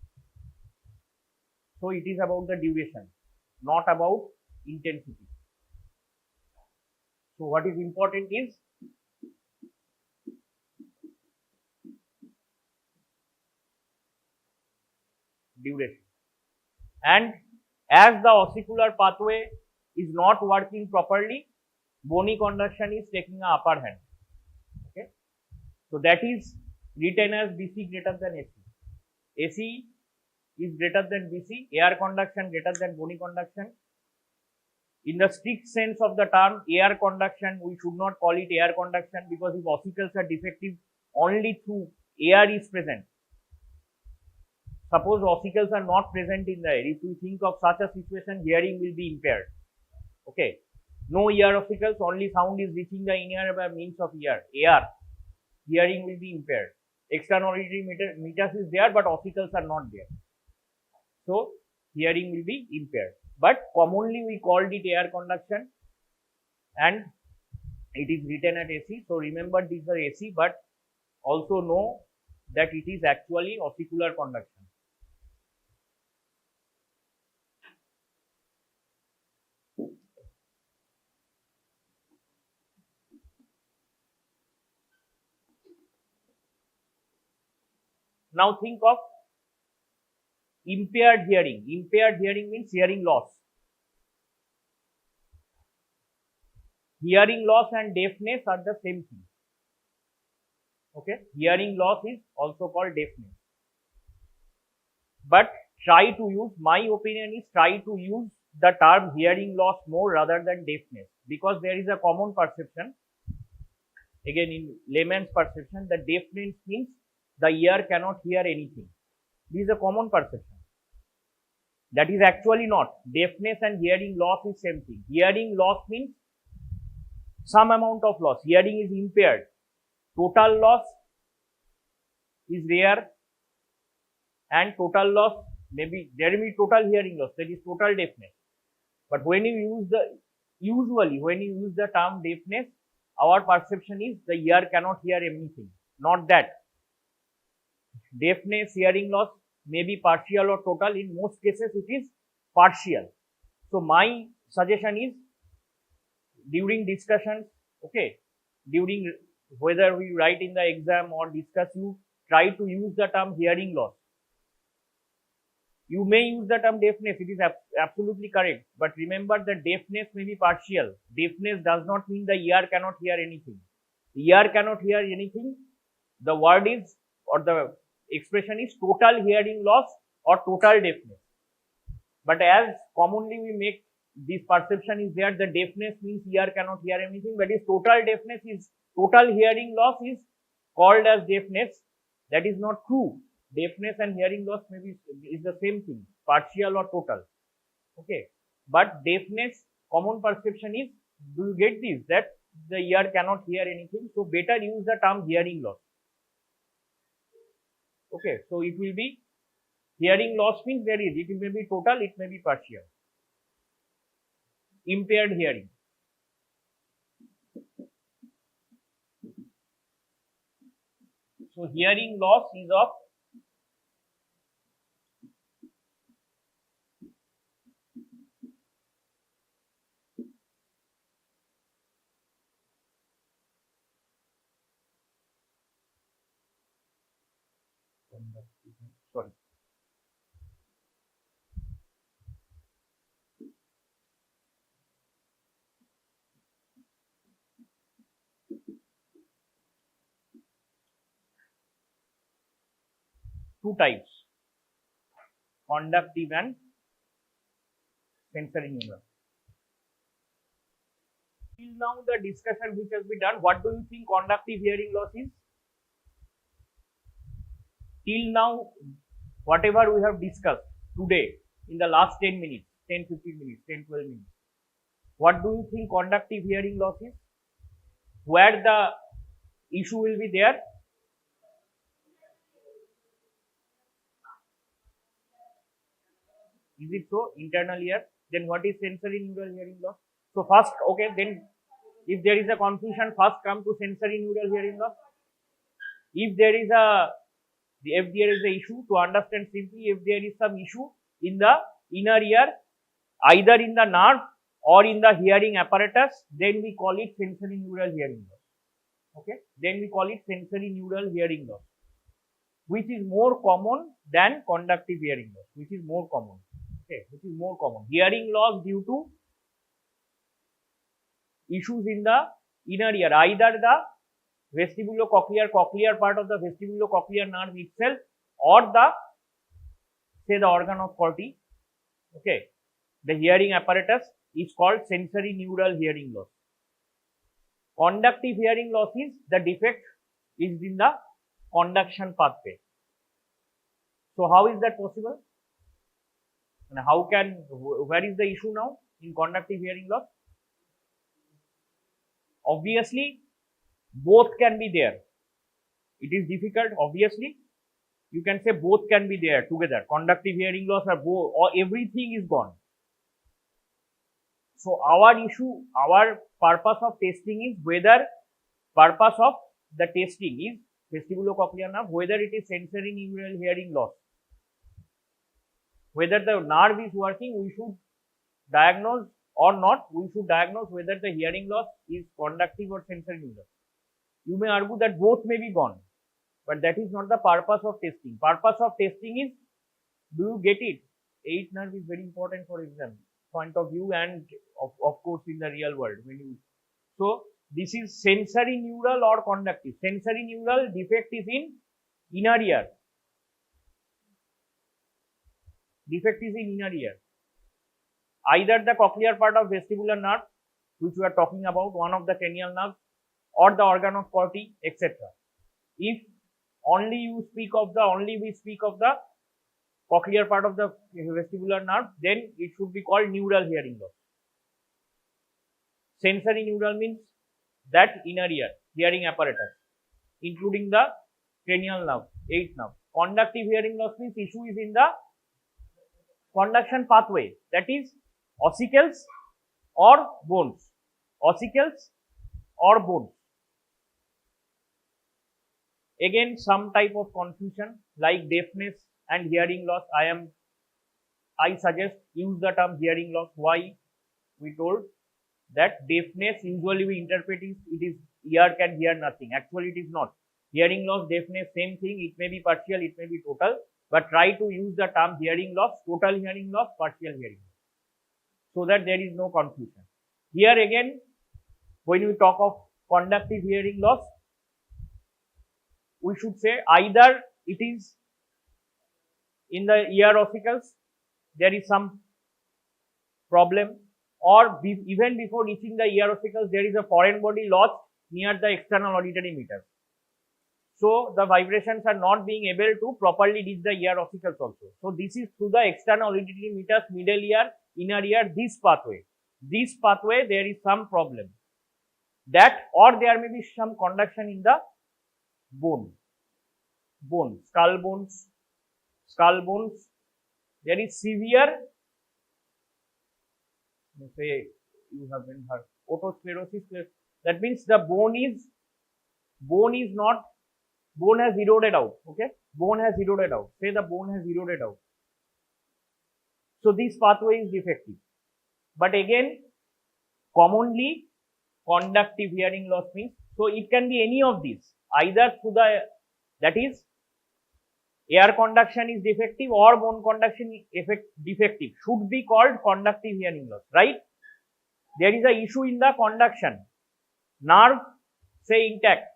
So it is about the duration, not about intensity. So what is important is duration. And as the ossicular pathway is not working properly, bony conduction is taking an upper hand. Okay. So that is written as BC greater than AC. AC is greater than BC, air conduction greater than bony conduction. In the strict sense of the term, air conduction, we should not call it air conduction, because if ossicles are defective, only through air is present. Suppose ossicles are not present in the air. If you think of such a situation, hearing will be impaired. Okay. No ear ossicles, only sound is reaching the inner ear by means of air. Hearing will be impaired. External auditory meatus is there, but ossicles are not there. So, hearing will be impaired. But commonly we called it air conduction, and it is written at AC. So, remember these are AC, but also know that it is actually ossicular conduction. Now think of impaired hearing. Impaired hearing means hearing loss. Hearing loss and deafness are the same thing. Okay. Hearing loss is also called deafness. But try to use, my opinion is try to use the term hearing loss more rather than deafness, because there is a common perception. Again, in layman's perception, the deafness means the ear cannot hear anything. This is a common perception. That is actually not. Deafness and hearing loss is same thing. Hearing loss means some amount of loss. Hearing is impaired. Total loss is rare, and total loss maybe there may be total hearing loss, that is total deafness. But when you use usually when you use the term deafness, our perception is the ear cannot hear anything. Not that. Deafness, hearing loss may be partial or total. In most cases it is partial. So my suggestion is, during discussions, okay, during whether we write in the exam or discuss, you try to use the term hearing loss. You may use the term deafness, it is absolutely correct. But remember that deafness may be partial. Deafness does not mean the ear cannot hear anything. The ear cannot hear anything. The word is, or the expression is total hearing loss or total deafness. But as commonly we make this perception is there, the deafness means ear cannot hear anything, but is total deafness is total hearing loss is called as deafness. That is not true. Deafness and hearing loss maybe is the same thing, partial or total. Okay, but deafness, common perception is, do you get this, that the ear cannot hear anything? So better use the term hearing loss. Okay, so it will be hearing loss means there is, it may be total, it may be partial. Impaired hearing. So hearing loss is of sorry. Two types, conductive and sensory neural. Till now the discussion which has been done, what do you think conductive hearing loss is? Till now, whatever we have discussed today in the last 10 minutes, 10, 15 minutes, 10, 12 minutes, what do you think conductive hearing loss is? Where the issue will be there? Is it so? Internal ear. Then what is sensory neural hearing loss? So first, okay, then if there is a confusion, first come to sensory neural hearing loss. If there is a issue, to understand simply, if there is some issue in the inner ear, either in the nerve or in the hearing apparatus, then we call it sensory neural hearing loss. Okay, then we call it sensory neural hearing loss, which is more common than conductive hearing loss, which is more common. Okay, which is more common. Hearing loss due to issues in the inner ear, either the vestibulocochlear part of the vestibulocochlear nerve itself, or the, say, the organ of Corti. Okay, the hearing apparatus is called sensory neural hearing loss. Conductive hearing loss is the defect is in the conduction pathway. So how is that possible? And how can, where is the issue now in conductive hearing loss? Obviously, both can be there. It is difficult, obviously. You can say both can be there together. Conductive hearing loss or both, or everything is gone. So our issue, our purpose of testing is whether, purpose of the testing is vestibulocochlear nerve, whether it is sensory neural hearing loss. Whether the nerve is working, we should diagnose or not, we should diagnose whether the hearing loss is conductive or sensory neural. You may argue that both may be gone, but that is not the purpose of testing. Purpose of testing is, do you get it? 8th nerve is very important for exam point of view, and of course in the real world when you, so this is sensory neural or conductive. Sensory neural defect is in inner ear. Defect is in inner ear. Either the cochlear part of vestibular nerve, which we are talking about, one of the cranial nerves, or the organ of Corti, etc. If only we speak of the cochlear part of the vestibular nerve, then it should be called neural hearing loss. Sensory neural means that inner ear, hearing apparatus, including the cranial nerve, 8th nerve. Conductive hearing loss means issue is in the conduction pathway, that is ossicles or bones. Ossicles or bones. Again, some type of confusion like deafness and hearing loss. I suggest use the term hearing loss. Why? We told that deafness usually we interpret it is ear can hear nothing. Actually, it is not. Hearing loss, deafness, same thing. It may be partial, it may be total, but try to use the term hearing loss, total hearing loss, partial hearing loss, so that there is no confusion. Here again, when we talk of conductive hearing loss, we should say either it is in the ear ossicles, there is some problem, or even before reaching the ear ossicles, there is a foreign body lost near the external auditory meter. So the vibrations are not being able to properly reach the ear ossicles also. So this is through the external auditory meters, middle ear, inner ear, this pathway. This pathway, there is some problem. That, or there may be some conduction in the bone, skull bones. There is severe, say you have been heard, otosclerosis. That means the bone has eroded out. Okay, bone has eroded out. Say the bone has eroded out. So this pathway is defective. But again, commonly conductive hearing loss means, so it can be any of these, either through the, that is, air conduction is defective or bone conduction is defective, should be called conductive hearing loss, right? There is a issue in the conduction. Nerve, say intact.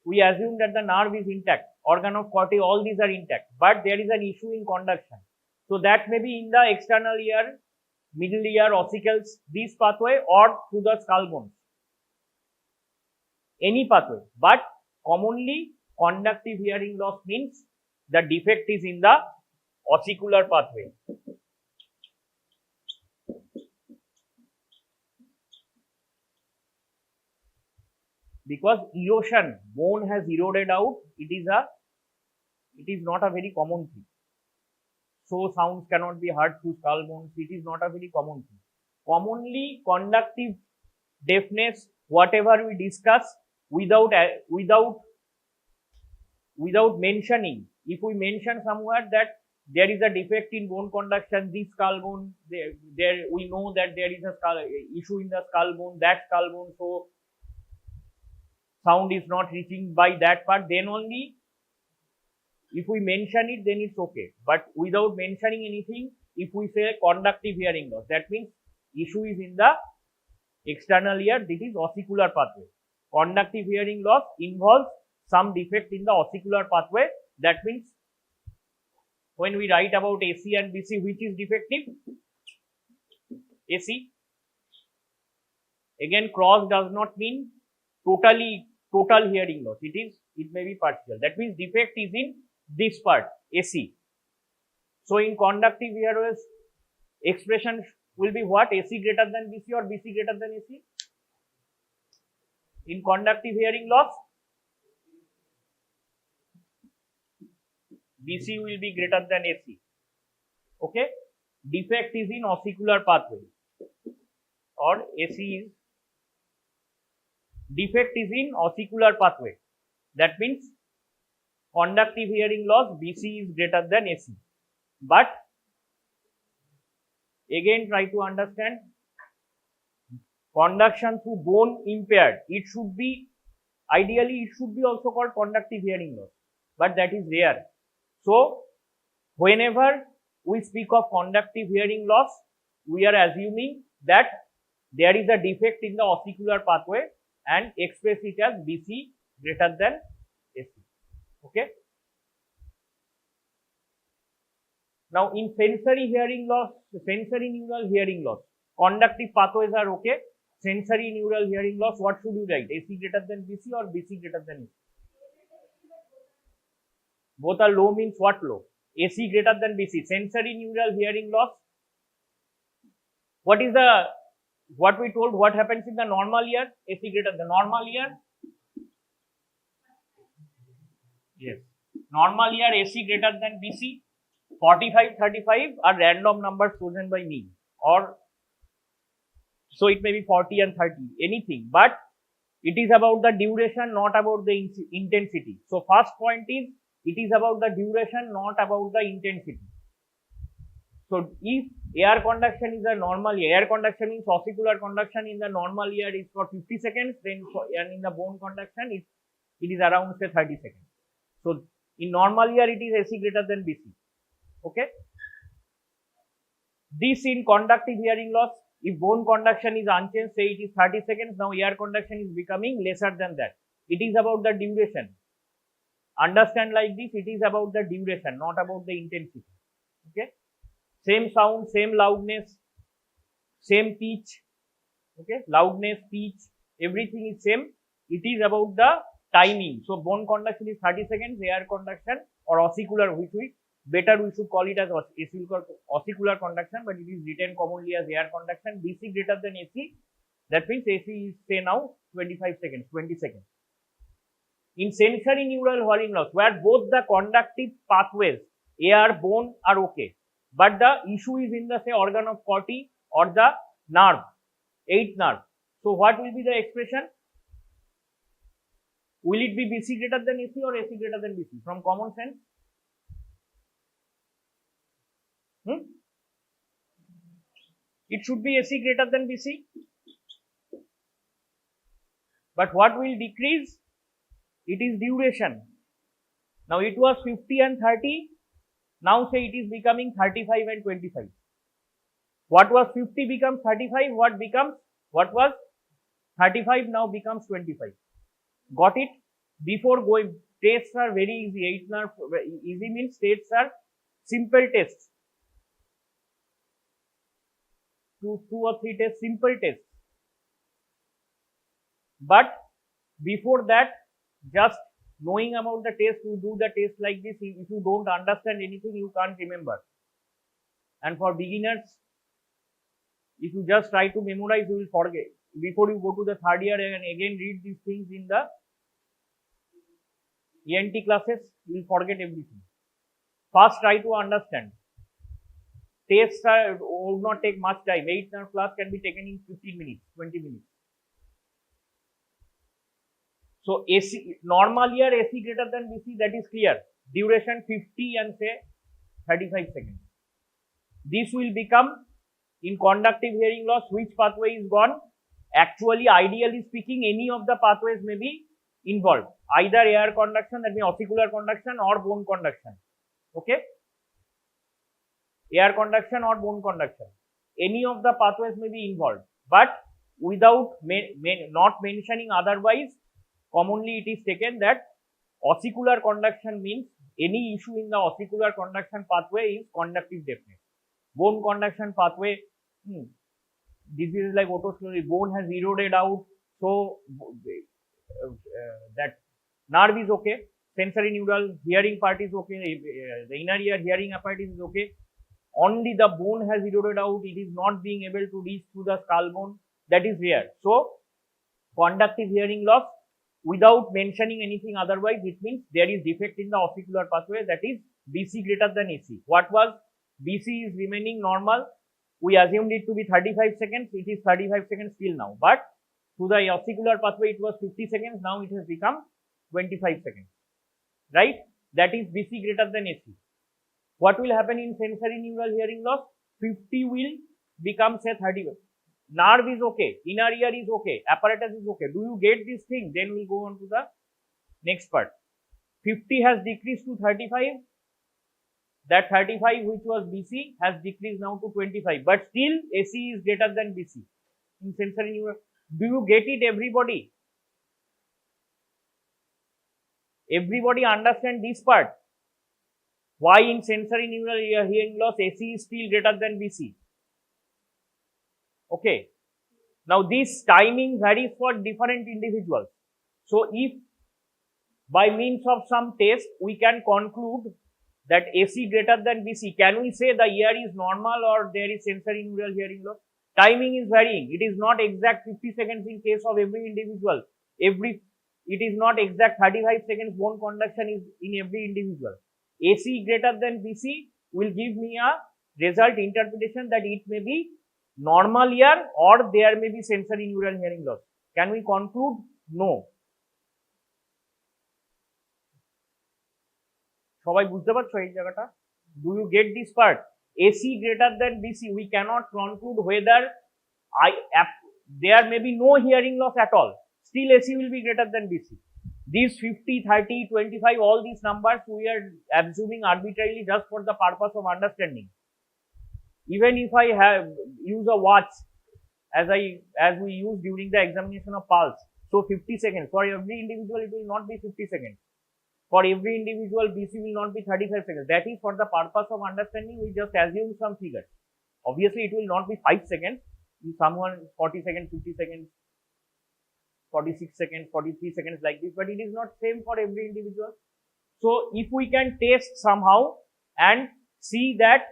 We assume that the nerve is intact, organ of Corti, all these are intact, but there is an issue in conduction. So that may be in the external ear, middle ear, ossicles, this pathway, or through the skull bones. Any pathway, but commonly conductive hearing loss means the defect is in the ossicular pathway. Because erosion, bone has eroded out, it is not a very common thing. So sounds cannot be heard through skull bones, it is not a very common thing. Commonly conductive deafness, whatever we discuss, without mentioning, if we mention somewhere that there is a defect in bone conduction, this skull bone, there we know that there is a issue in the skull bone, that skull bone, so sound is not reaching by that part, then only if we mention it, then it's okay. But without mentioning anything, if we say conductive hearing loss, that means issue is in the external ear, this is ossicular pathway. Conductive hearing loss involves some defect in the ossicular pathway. That means when we write about AC and BC, which is defective? AC. Again, cross does not mean total hearing loss. It may be partial. That means defect is in this part, AC. So in conductive hearing loss, expression will be what? AC greater than BC or BC greater than AC? In conductive hearing loss, BC will be greater than AC. Okay. Defect is in ossicular pathway, or AC is, defect is in ossicular pathway. That means conductive hearing loss, BC is greater than AC. But again, try to understand, conduction through bone impaired, it should be, ideally it should be also called conductive hearing loss, but that is rare. So whenever we speak of conductive hearing loss, we are assuming that there is a defect in the ossicular pathway and express it as BC greater than AC. Okay. Now in sensory hearing loss, sensory neural hearing loss, conductive pathways are okay. Sensory neural hearing loss, what should you write? AC greater than BC or BC greater than AC? Both are low means what low? AC greater than BC. Sensory neural hearing loss. What is the, what we told, what happens in the normal ear? AC greater than normal ear. Yes. Normal ear AC greater than BC. 45, 35 are random numbers chosen by me, or so it may be 40 and 30, anything, but it is about the duration, not about the intensity. So first point is, it is about the duration, not about the intensity. So if air conduction is a normal ear conduction means ossicular conduction in the normal ear is for 50 seconds, then and in the bone conduction it is around say 30 seconds. So In normal ear, it is AC greater than BC. Okay. This in conductive hearing loss. If bone conduction is unchanged, say it is 30 seconds, now air conduction is becoming lesser than that. It is about the duration. Understand like this, it is about the duration, not about the intensity. Okay. Same sound, same loudness, same pitch. Okay. Loudness, pitch, everything is same. It is about the timing. So bone conduction is 30 seconds, air conduction or ossicular, which we should call it as ossicular conduction, but it is written commonly as air conduction. BC greater than AC, that means AC is say now 25 seconds, 20 seconds. In sensory neural hearing loss, where both the conductive pathways, air, bone are okay, but the issue is in the say organ of Corti or the nerve, 8th nerve. So what will be the expression? Will it be BC greater than AC or AC greater than BC? From common sense? It should be AC greater than BC. But what will decrease? It is duration. Now it was 50 and 30. Now say it is becoming 35 and 25. What was 50 becomes 35. What was 35 now becomes 25. Got it? Before going, tests are very easy. 8th nerve, easy means tests are simple tests. Two or three tests, simple tests. But before that, just knowing about the test, you do the test like this. If you don't understand anything, you can't remember. And for beginners, if you just try to memorize, you will forget. Before you go to the 3rd year and again read these things in the ENT classes, you will forget everything. First, try to understand. Tests would not take much time. 8th nerve class can be taken in 15 minutes, 20 minutes. So AC, normal ear AC greater than BC, that is clear. Duration 50 and say 35 seconds. This will become in conductive hearing loss, which pathway is gone? Actually, ideally speaking, any of the pathways may be involved. Either air conduction, that means ossicular conduction, or bone conduction. Okay. Air conduction or bone conduction. Any of the pathways may be involved. But without not mentioning otherwise, commonly it is taken that ossicular conduction means any issue in the ossicular conduction pathway is conductive deafness. Bone conduction pathway, this is like otosclerosis, bone has eroded out, so that nerve is okay, sensory neural hearing part is okay, the inner ear hearing apparatus is okay. Only the bone has eroded out, it is not being able to reach through the skull bone, that is rare. So, conductive hearing loss, without mentioning anything otherwise, it means there is defect in the ossicular pathway, that is BC greater than AC. What was BC is remaining normal, we assumed it to be 35 seconds, it is 35 seconds still now, but through the ossicular pathway it was 50 seconds, now it has become 25 seconds, right? That is BC greater than AC. What will happen in sensory neural hearing loss? 50 will become say 31. Nerve is okay, inner ear is okay, apparatus is okay. Do you get this thing? Then we'll go on to the next part. 50 has decreased to 35. That 35 which was BC has decreased now to 25. But still AC is greater than BC in sensory neural. Do you get it, everybody? Everybody understand this part? Why in sensory neural hearing loss AC is still greater than BC? Okay. Now this timing varies for different individuals. So if by means of some test we can conclude that AC greater than BC, can we say the ear is normal or there is sensory neural hearing loss? Timing is varying. It is not exact 50 seconds in case of every individual. It is not exact 35 seconds bone conduction is in every individual. AC greater than BC will give me a result interpretation that it may be normal ear or there may be sensory neural hearing loss. Can we conclude? No. সবাই বুঝতে পারছো এই জায়গাটা? Do you get this part? AC greater than BC, we cannot conclude whether there may be no hearing loss at all. Still AC will be greater than BC. These 50, 30, 25, all these numbers we are assuming arbitrarily just for the purpose of understanding. Even if I use a watch as we use during the examination of pulse, so 50 seconds for every individual, it will not be 50 seconds. For every individual, BC will not be 35 seconds. That is for the purpose of understanding. We just assume some figures. Obviously, it will not be 5 seconds. If someone 40 seconds, 50 seconds, 46 seconds, 43 seconds like this, but it is not same for every individual. So if we can test somehow and see that,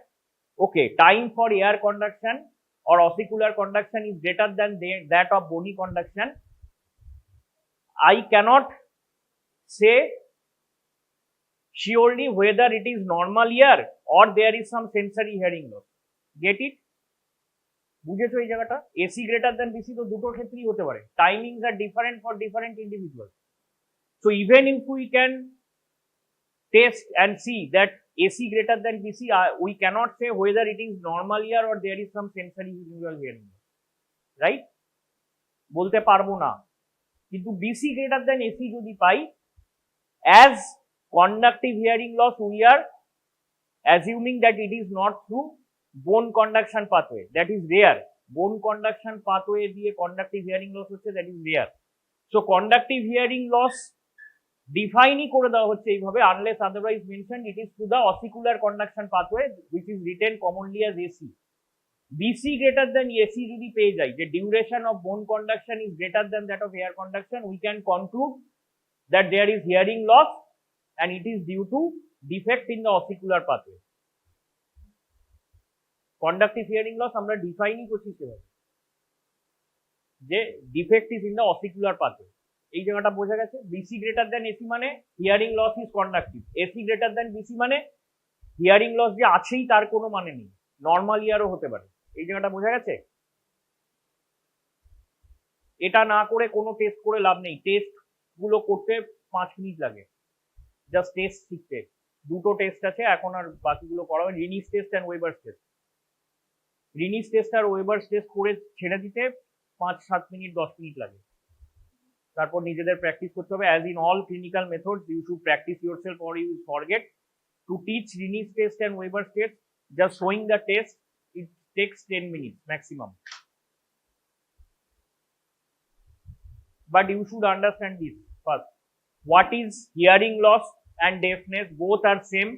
okay, time for air conduction or ossicular conduction is greater than that of bony conduction, I cannot say surely whether it is normal ear or there is some sensory hearing loss. Get it? বুঝেছো এই জায়গাটা? AC greater than BC তো দুটো ক্ষেত্রেই হতে পারে. Timings are different for different individuals. So even if we can test and see that AC greater than BC, we cannot say whether it is normal ear or there is some sensory neural hearing. Right? বলতে পারবো না. কিন্তু BC greater than AC যদি পাই, as conductive hearing loss, we are assuming that it is not through bone conduction pathway. That is rare. Bone conduction pathway দিয়ে conductive hearing loss হচ্ছে, that is rare. So conductive hearing loss define করে দেওয়া হচ্ছে এইভাবে, unless otherwise mentioned, it is through the ossicular conduction pathway which is written commonly as AC. BC greater than AC যদি পেয়ে যাই, the duration of bone conduction is greater than that of air conduction, we can conclude that there is hearing loss and it is due to defect in the ossicular pathway. Conductive hearing loss আমরা ডিফাইনই করছি সেভাবে যে defect is in the ossicular pathway. এই জায়গাটা বোঝা গেছে? BC greater than AC মানে hearing loss is conductive, AC greater than BC মানে হিয়ারিং লস যে আছেই তার কোনো মানে নেই, নর্মাল ইয়ারও হতে পারে। এই জায়গাটা বোঝা গেছে? এটা না করে কোনো টেস্ট করে লাভ নেই, টেস্ট গুলো করতে 5 মিনিট লাগে জাস্ট টেস্ট শিখতে। দুটো টেস্ট আছে এখন, আর বাকিগুলো করা হয়, Rinne's test and Weber's test. Rinne's test আর ওয়েবার্স টেস্ট করে ছেড়ে দিতে 5-7 মিনিট 10 মিনিট লাগে, তারপর নিজেদের প্র্যাকটিস করতে হবে। As in all clinical methods you should practise yourself or you forget to teach Rinne's test and Weber's test. Just showing the test it takes 10 minutes maximum, but you should understand this first. What is hearing loss and deafness? Both are same,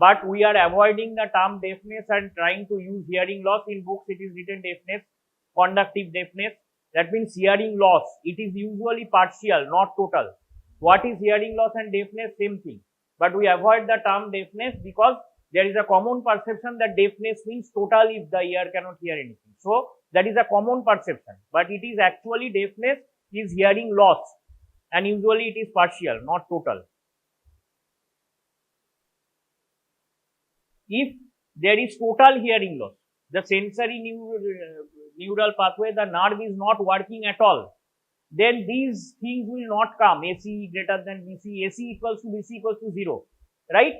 but we are avoiding the term deafness and trying to use hearing loss. In books it is written deafness, conductive deafness. That means hearing loss, it is usually partial, not total. What is hearing loss and deafness? Same thing, but we avoid the term deafness because there is a common perception that deafness means total if the ear cannot hear anything. So that is a common perception, but it is actually deafness is hearing loss, and usually it is partial, not total. If there is total hearing loss, the sensory neural pathway, the nerve is not working at all, then these things will not come. AC greater than BC, AC equals to BC equals to 0, right?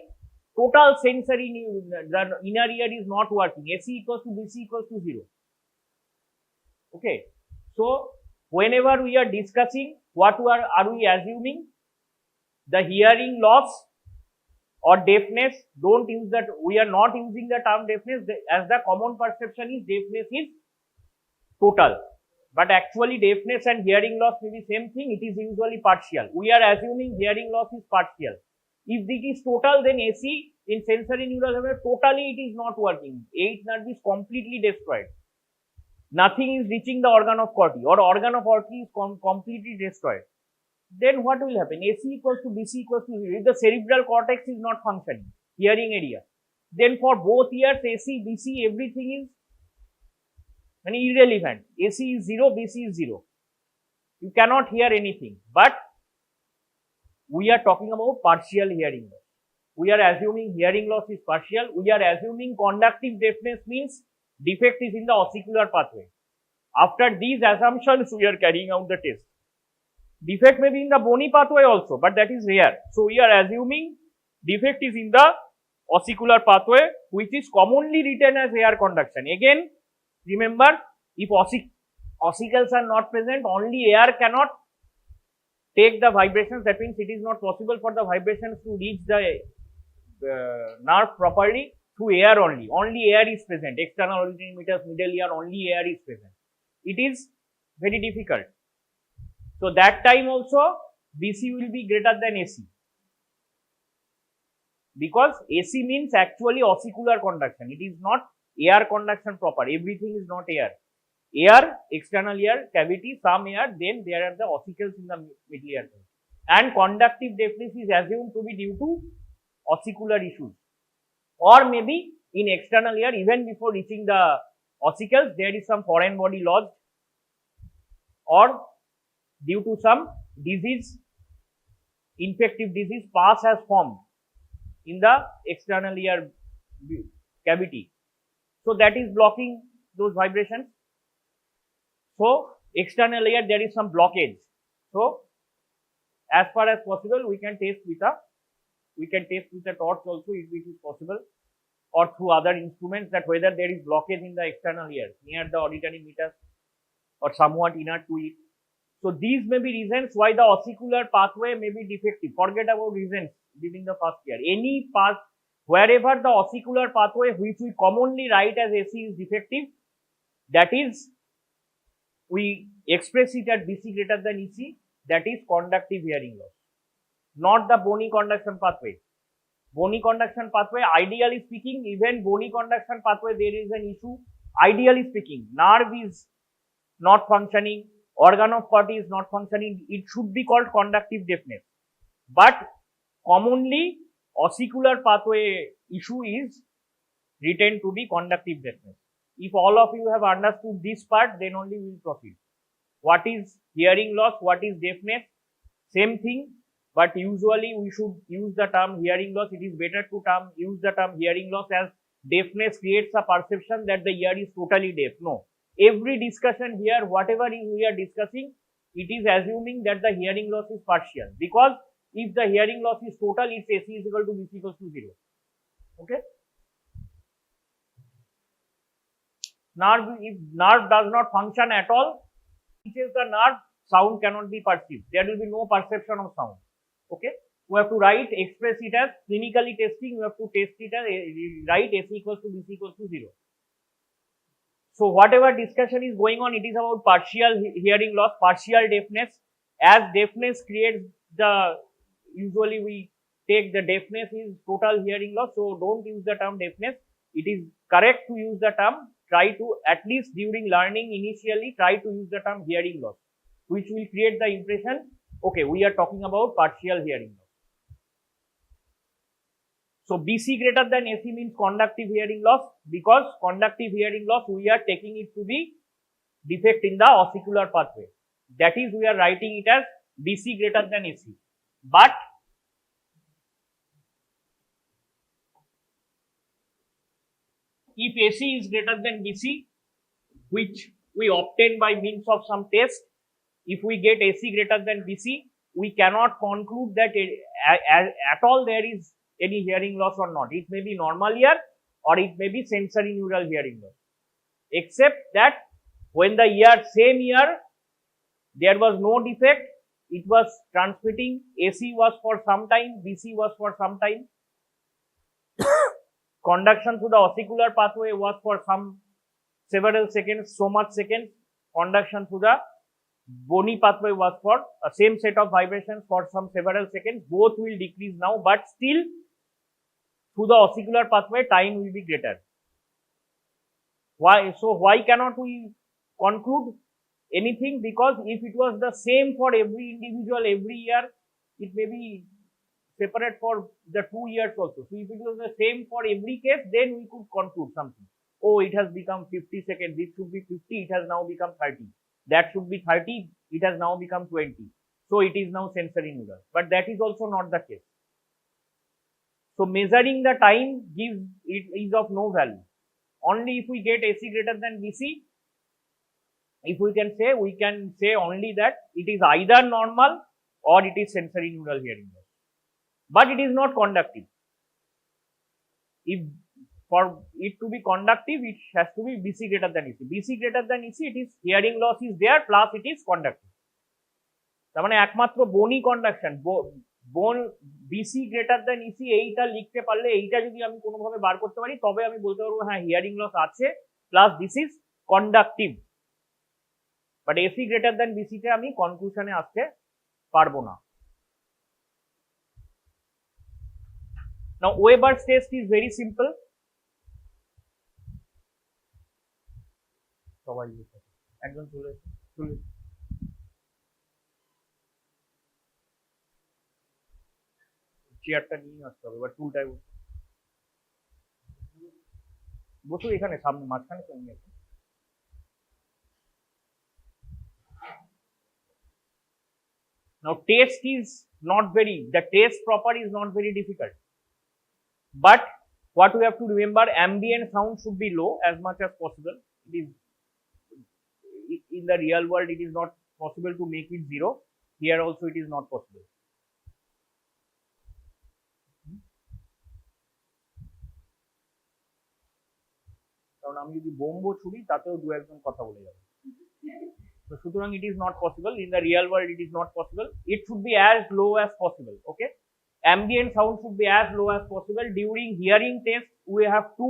Total sensory, the inner ear is not working. AC equals to BC equals to 0. Okay. So whenever we are discussing, what are we assuming? The hearing loss or deafness, don't use that. We are not using the term deafness, as the common perception is deafness is total. But actually deafness and hearing loss may be same thing. It is usually partial. We are assuming hearing loss is partial. If it is total, then AC in sensory neural pathway, totally it is not working. 8 nerve is completely destroyed. Nothing is reaching the organ of Corti, or organ of Corti is completely destroyed. Then what will happen? AC equals to BC equals to 0. If the cerebral cortex is not functioning, hearing area, then for both ears, AC, BC, everything is irrelevant. AC is 0, BC is 0. You cannot hear anything. But we are talking about partial hearing loss. We are assuming hearing loss is partial. We are assuming conductive deafness means defect is in the ossicular pathway. After these assumptions, we are carrying out the test. Defect may be in the bony pathway also, but that is rare. So we are assuming defect is in the ossicular pathway, which is commonly written as air conduction. Again, remember, if ossicles are not present, only air cannot take the vibrations, that means it is not possible for the vibrations to reach the nerve properly through air only. Only air is present. External auditory meters, middle ear, only air is present. It is very difficult. So that time also BC will be greater than AC. Because AC means actually ossicular conduction. It is not air conduction proper. Everything is not air. Air, external air, cavity, some air, then there are the ossicles in the middle ear. And conductive deafness is assumed to be due to ossicular issues. Or maybe in external ear, even before reaching the ossicles, there is some foreign body lodged, or due to some disease, infective disease, pus has formed in the external ear cavity. So that is blocking those vibrations. So external ear, there is some blockage. So as far as possible, we can test with a torch also, if it is possible, or through other instruments, that whether there is blockage in the external ear near the auditory meters or somewhat inner to it. So these may be reasons why the ossicular pathway may be defective. Forget about reasons during the first year. Any path, wherever the ossicular pathway, which we commonly write as AC, is defective, that is, we express it at BC greater than EC, that is conductive hearing loss, not the bony conduction pathway. Bony conduction pathway, ideally speaking, even bony conduction pathway, there is an issue. Ideally speaking, nerve is not functioning, organ of Corti is not functioning, it should be called conductive deafness. But commonly, ossicular pathway issue is written to be conductive deafness. If all of you have understood this part, then only we will proceed. What is hearing loss? What is deafness? Same thing, but usually we should use the term hearing loss. It is better to use the term hearing loss, as deafness creates a perception that the ear is totally deaf. No. Every discussion here, whatever we are discussing, it is assuming that the hearing loss is partial. Because if the hearing loss is total, its AC is equal to BC equals to 0. Okay. Nerve, if nerve does not function at all, reaches the nerve, sound cannot be perceived. There will be no perception of sound. Okay. We have to express it as clinically testing. We have to test it as write AC equals to BC equals to 0. So whatever discussion is going on, it is about partial hearing loss, partial deafness. As deafness creates the, usually we take the deafness is total hearing loss. So don't use the term deafness. It is correct to use the term, try to, at least during learning initially, try to use the term hearing loss, which will create the impression, okay, we are talking about partial hearing loss. So BC greater than AC means conductive hearing loss, because conductive hearing loss, we are taking it to be defect in the ossicular pathway. That is, we are writing it as BC greater than AC. But if AC is greater than BC, which we obtain by means of some test, if we get AC greater than BC, we cannot conclude that at all there is any hearing loss or not. It may be normal ear or it may be sensory neural hearing loss. Except that when the same ear, there was no defect, it was transmitting, AC was for some time, BC was for some time. Conduction through the ossicular pathway was for several seconds, so much seconds. Conduction through the bony pathway was for a same set of vibrations for some several seconds. Both will decrease now, but still through the ossicular pathway, time will be greater. Why? So why cannot we conclude anything? Because if it was the same for every individual every year, it may be separate for the 2 years also. So if it was the same for every case, then we could conclude something. Oh, it has become 50 seconds. This should be 50. It has now become 30. That should be 30. It has now become 20. So it is now sensory neural. But that is also not the case. So measuring the time is of no value. Only if we get AC greater than BC, if we can say only that it is either normal or it is sensory neural hearing loss. But it is not conductive. If for it to be conductive, it has to be BC greater than EC. BC greater than EC, it is hearing loss is there plus it is conductive. তার মানে একমাত্র বোনই conduction, বোন BC greater than EC, এইটা লিখতে পারলে, এইটা যদি আমি কোনোভাবে বার করতে পারি তবে আমি বলতে পারবো হ্যাঁ হিয়ারিং লস আছে, plus this is conductive. But AC greater than বিসিতে আমি কনক্লুশনে আসতে পারবো না। Now Weber's test is very simple. সবাই একজন চলে চেয়ারটা নিয়ে আসতে হবে, এবার টুলটাই বসু এখানে সামনে মাঝখানে তো নিয়ে। Now taste is not very, the taste proper is not very difficult, but what we have to remember, ambient sound should be low as much as possible. It is in the real world it is not possible to make it zero, here also it is not possible. কারণ আমি যদি bomb ছুড়ি তাতেও দু একজন কথা বলে যাবে, তো সুতরাং it is not possible, in the real world it is not possible. It should be as low as possible. Okay, ambient sound should be as low as possible. During hearing test we have to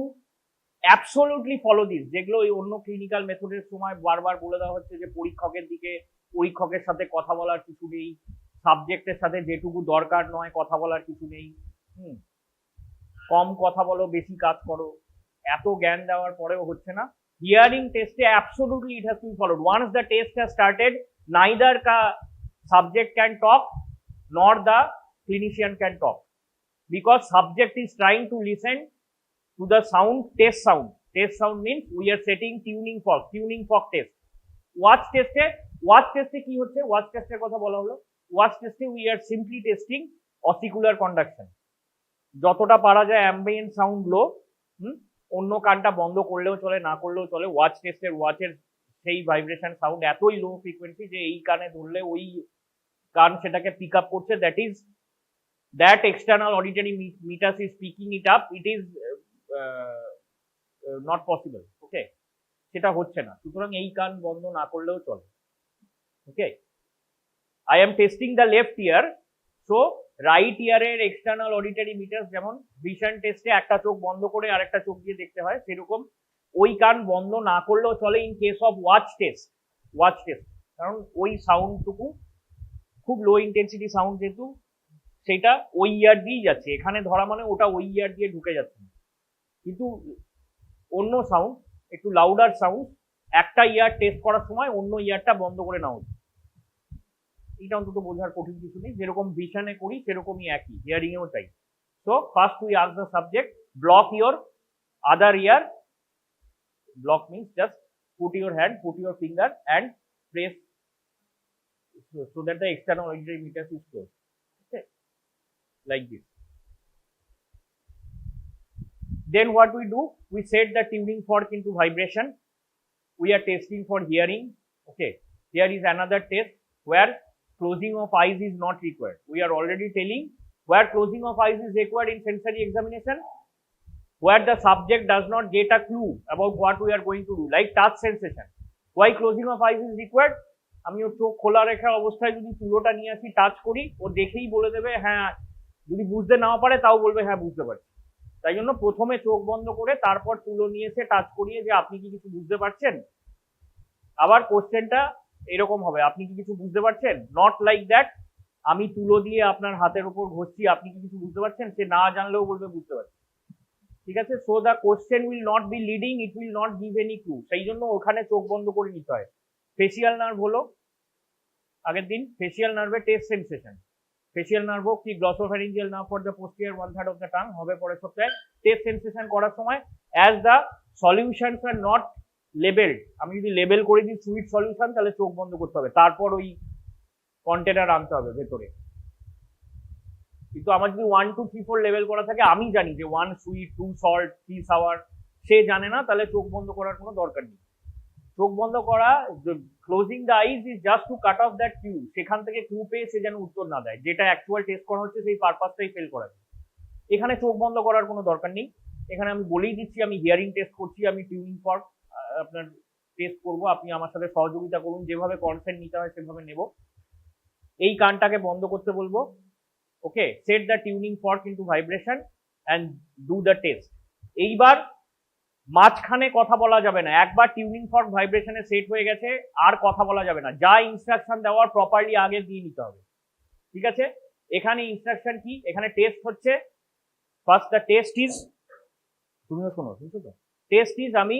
absolutely follow this, যেগুলো এই অন্য clinical মেথডের সময় বারবার বলে দেওয়া হচ্ছে যে পরীক্ষকের দিকে, পরীক্ষকের সাথে কথা বলার কিছু নেই, সাবজেক্টের সাথে যেটুকু দরকার নয় কথা বলার কিছু নেই, কম কথা বলো বেশি কাজ করো, এত জ্ঞান দেওয়ার পরেও হচ্ছে না। হিয়ারিং টেস্টে absolutely it has to be followed. Once the test has started, neither subject can talk nor the clinician can talk, because subject is trying to listen to the sound, test sound. Test sound means we are setting tuning fork test. Watch test কি হচ্ছে, watch test এর কথা বলা হলো। watch test we are simply testing ossicular conduction, যতটা পারা যায় ambient sound লো, অন্য কানটা বন্ধ করলেও চলে না করলেও চলে। ওয়াচ টেস্টের ওয়াচের সেই ভাইব্রেশন সাউন্ড এতই লো ফ্রিকোয়েন্সি যে এই কানে ধরলে ওই কান সেটাকে পিক আপ করছে, that external auditory meatus is picking it up, it is not possible. Okay, সেটা হচ্ছে না, সুতরাং এই কান বন্ধ না করলেও চলে। Okay, I am testing the left ear, so right ইয়ারের এক্সটার্নাল অডিটরি মিটার যেমন ভিশন টেস্টে একটা চোখ বন্ধ করে আরেকটা চোখ দিয়ে দেখতে হয়, সেরকম ওই কান বন্ধ না করলেও চলে in case of watch test. কারণ ওই সাউন্ডটুকু খুব লো ইন্টেন্সিটি সাউন্ড, যেহেতু সেটা ওই ইয়ার দিয়েই যাচ্ছে, এখানে ধরা মানে ওটা ওই ইয়ার দিয়ে ঢুকে যাচ্ছে। কিন্তু অন্য সাউন্ড একটু লাউডার সাউন্ড একটা ইয়ার টেস্ট করার সময় অন্য ইয়ারটা বন্ধ করে নেওয়া উচিত। এটা অন্তত বোঝার কঠিন কিছু নেই, যেরকম ভিশনে করি সেরকমই একই হিয়ারিং এও চাই। So first we ask the subject, block your other year, block means just put your hand, put your finger and press so that the external auditory meter is closed. Okay, like this. Then what we do, we set the tuning fork into vibration. We are testing for hearing. Okay, here is another test where closing of eyes is not required. We are already telling where closing of eyes is required in sensory examination, where the subject does not get a clue about what we are going to do, like touch sensation. Why closing of eyes is required? আমি ওর চোখ খোলা রেখা অবস্থায় যদি তুলোটা নিয়ে আসি, touch করি, ও দেখেই বলে দেবে হ্যাঁ, যদি বুঝতে নাও পারে তাও বলবে হ্যাঁ বুঝতে পারছি। তাই জন্য প্রথমে চোখ বন্ধ করে তারপর তুলো নিয়ে এসে টাচ করিয়ে যে আপনি কি কিছু বুঝতে পারছেন। আবার কোশ্চেনটা এরকম হবে, আপনি কি কিছু বুঝতে পারছেন, নট লাইক দ্যাট আমি তুলো দিয়ে আপনার হাতের উপর ঘষছি আপনি কি কিছু বুঝতে পারছেন, সে না জানলেও বলবে বুঝতে পারছি। ঠিক আছে, so the question will not be leading, it will not give any clue, সেই জন্য ওখানে চোখ বন্ধ করে নিতে হয়। ফেসিয়াল নার্ভ হলো আগের দিন, ফেসিয়াল নার্ভে টেস্ট সেন্সেশন, ফেসিয়াল নার্ভ হোক কি glossopharyngeal nerve for the posterior 1/3 of the tongue হবে পরের সপ্তাহে। টেস্ট সেন্সেশন করার সময় as the solutions are not labelled, আমি যদি লেবেল করে দিই সুইট সলিউশন তাহলে চোখ বন্ধ করতে হবে, তারপর ওই কন্টেনার আনতে হবে ভেতরে। কিন্তু আমার যদি 1 2 3 4 লেভেল করা থাকে, আমি জানি যে 1 সুইট, 2 সল্ট, 3 সাওয়ার, সে জানে না, তাহলে চোখ বন্ধ করার কোনো দরকার নেই। চোখ বন্ধ করা, closing the eyes is just to cut off that cue, সেখান থেকে কিউ পেয়ে সে যেন উত্তর না দেয়, যেটা অ্যাকচুয়াল টেস্ট করা হচ্ছে সেই পারপাসটাই ফেল করা যায়। এখানে চোখ বন্ধ করার কোনো দরকার নেই, এখানে আমি বলেই দিচ্ছি আমি হিয়ারিং টেস্ট করছি, আমি টিউনিং ফর্ক আপনার টেস্ট করব, আপনি আমার সাথে সহযোগিতা করুন, যেভাবে কনসেন্ট নিতে হয় সেভাবে নেব। এই কানটাকে বন্ধ করতে বলবো। Okay, set the tuning fork into vibration and do the test. এইবার মাঝখানে কথা বলা যাবে না, একবার টিউনিং ফর্ক ভাইব্রেশনে সেট হয়ে গেছে আর কথা বলা যাবে না, যা ইনস্ট্রাকশন দেওয়ার প্রপারলি আগে দিয়ে নিতে হবে। ঠিক আছে, এখানে ইনস্ট্রাকশন কি, এখানে টেস্ট হচ্ছে, ফার্স্ট দ্য টেস্ট ইজ, তুমিও শোনো, শুনছো তো, টেস্ট ইজ আমি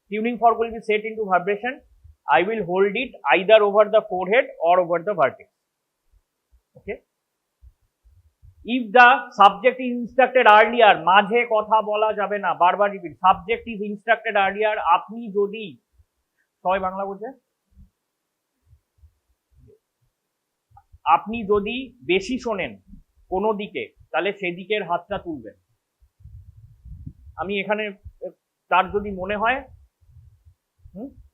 tuning fork will be set into vibration. I will hold it either over the forehead or over the vertex. Okay. If the subject is instructed earlier, মাঝে কথা বলা যাবে না, বারবার repeat, subject is instructed earlier, আপনি যদি, সবাই বাংলা বলছে, আপনি যদি বেশি শোনেন কোনো দিকে তাহলে সেদিকের হাতটা তুলবেন। আমি এখানে তার যদি মনে হয়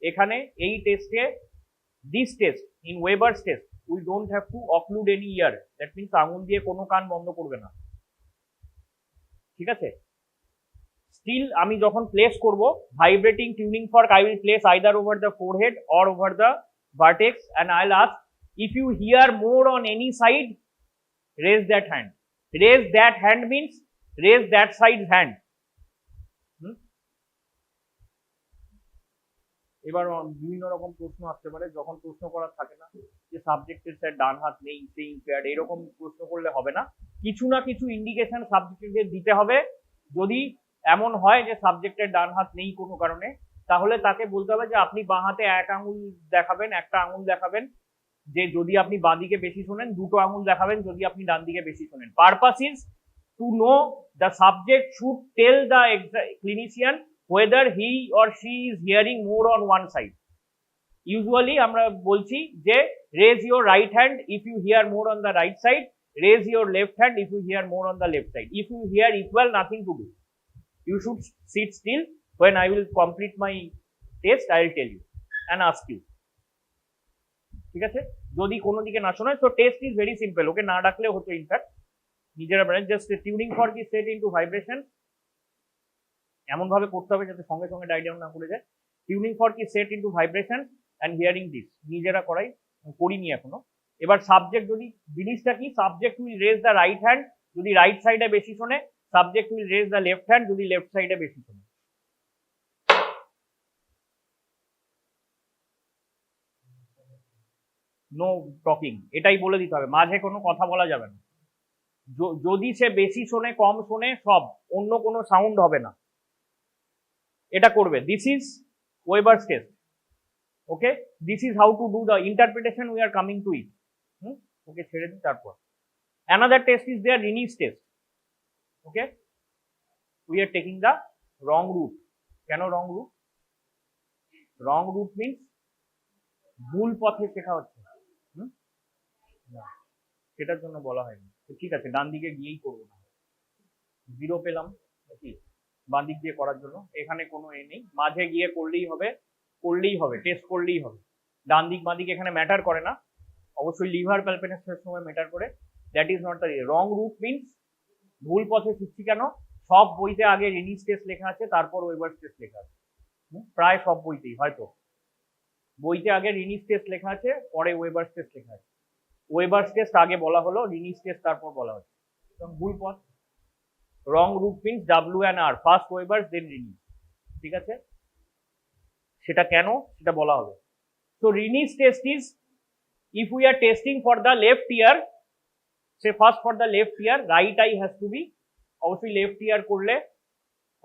এখানে এই টেস্টে, this test in Weber's test we don't have to occlude any ear, that means আঙুল দিয়ে কোনো কান বন্ধ করবে না। ঠিক আছে, স্টিল আমি যখন প্লেস করব vibrating tuning fork, I will place either over the forehead or over the vertex and I will ask if you hear more on any side, raise that hand. Raise that hand means raise that side's hand. এবার বিভিন্ন রকম প্রশ্ন আসতে পারে, যখন প্রশ্ন করার থাকে না যে সাবজেক্টের স্যার ডান হাত নেই, সেই ইম্পেয়ার্ড, এরকম প্রশ্ন করলে হবে না, কিছু না কিছু ইন্ডিকেশন সাবজেক্টকে দিতে হবে। যদি এমন হয় যে সাবজেক্টের ডান হাত নেই কোনো কারণে, তাহলে তাকে বলতে হবে যে আপনি বাঁ হাতে এক আঙুল দেখাবেন, একটা আঙুল দেখাবেন, যে যদি আপনি বাঁ দিকে বেশি শোনেন, দুটো আঙুল দেখাবেন যদি আপনি ডান দিকে বেশি শোনেন। Purpose is to know the subject should tell the clinician whether he or she is hearing more on one side. Usually আমরা বলছি যে raise your right hand if you hear more on the right side, raise your left hand if you hear more on the left side. If you hear equal, nothing to do. You should sit still. When I will complete my test, I will tell you and ask you. ঠিক আছে, যদি কোনো দিকে না শোনায়, so test is very simple. ওকে না ডাকলেও হতো, ইনফ্যাক্ট নিজেরা বলেন, just tuning fork is set into vibration, এমন ভাবে করতে হবে যাতে সঙ্গে সঙ্গে ডাই ডাউন না করে যায়। Tuning fork is set into vibration and hearing this, নিজেরা করিনি এখনো। এবার সাবজেক্ট, যদি জিনিসটা কি, subject will raise the right hand যদি রাইট সাইডে বেশি শোনে, subject will raise the left hand যদি লেফট সাইডে বেশি শোনে। নো টকিং, এটাই বলে দিতে হবে, মাঝে কোনো কথা বলা যাবে না। যদি সে বেশি শোনে, কম শোনে, সব, অন্য কোনো সাউন্ড হবে না, এটা করবে। This is Weber's test. Okay, this is how to do the interpretation, we are coming to it. Okay, ছেড়ে দিই। তারপর another test is there, Rinne's test. Okay, we are taking the wrong route. কেন wrong route? Wrong route means ভুল পথে শেখা হচ্ছে, সেটার জন্য বলা হয়নি। ঠিক আছে, ডান দিকে গিয়েই করবো না, 0 পেলাম নাকি বাঁ দিক দিয়ে করার জন্য, এখানে কোনো এ নেই, মাঝে গিয়ে করলেই হবে, টেস্ট করলেই হবে। ডান দিক বাঁ দিক এখানে ম্যাটার করে না, অবশ্যই লিভার প্যালপিটেশনের সময় ম্যাটার করে। That is not the wrong route means ভুল পথে শিখছি। কেন? সব বইতে আগে রিনিস টেস্ট লেখা আছে, তারপর ওয়েবার্স টেস্ট লেখা আছে, প্রায় সব বইতেই, হয়তো বইতে আগে রিনিস টেস্ট লেখা আছে, পরে ওয়েবার্স টেস্ট লেখা আছে। ওয়েবার্স টেস্ট আগে বলা হলো, রিনিস টেস্ট তারপর বলা হচ্ছে, ভুল পথ। রং রুট মিনস W&R, ফার্স্ট ওয়েবার্স দেন রিনিস। ঠিক আছে, সেটা কেন সেটা বলা হবে। So Rinne's test is, if we are testing for the left ear, say first for the left ear, right eye has to be, obviously left ear করলে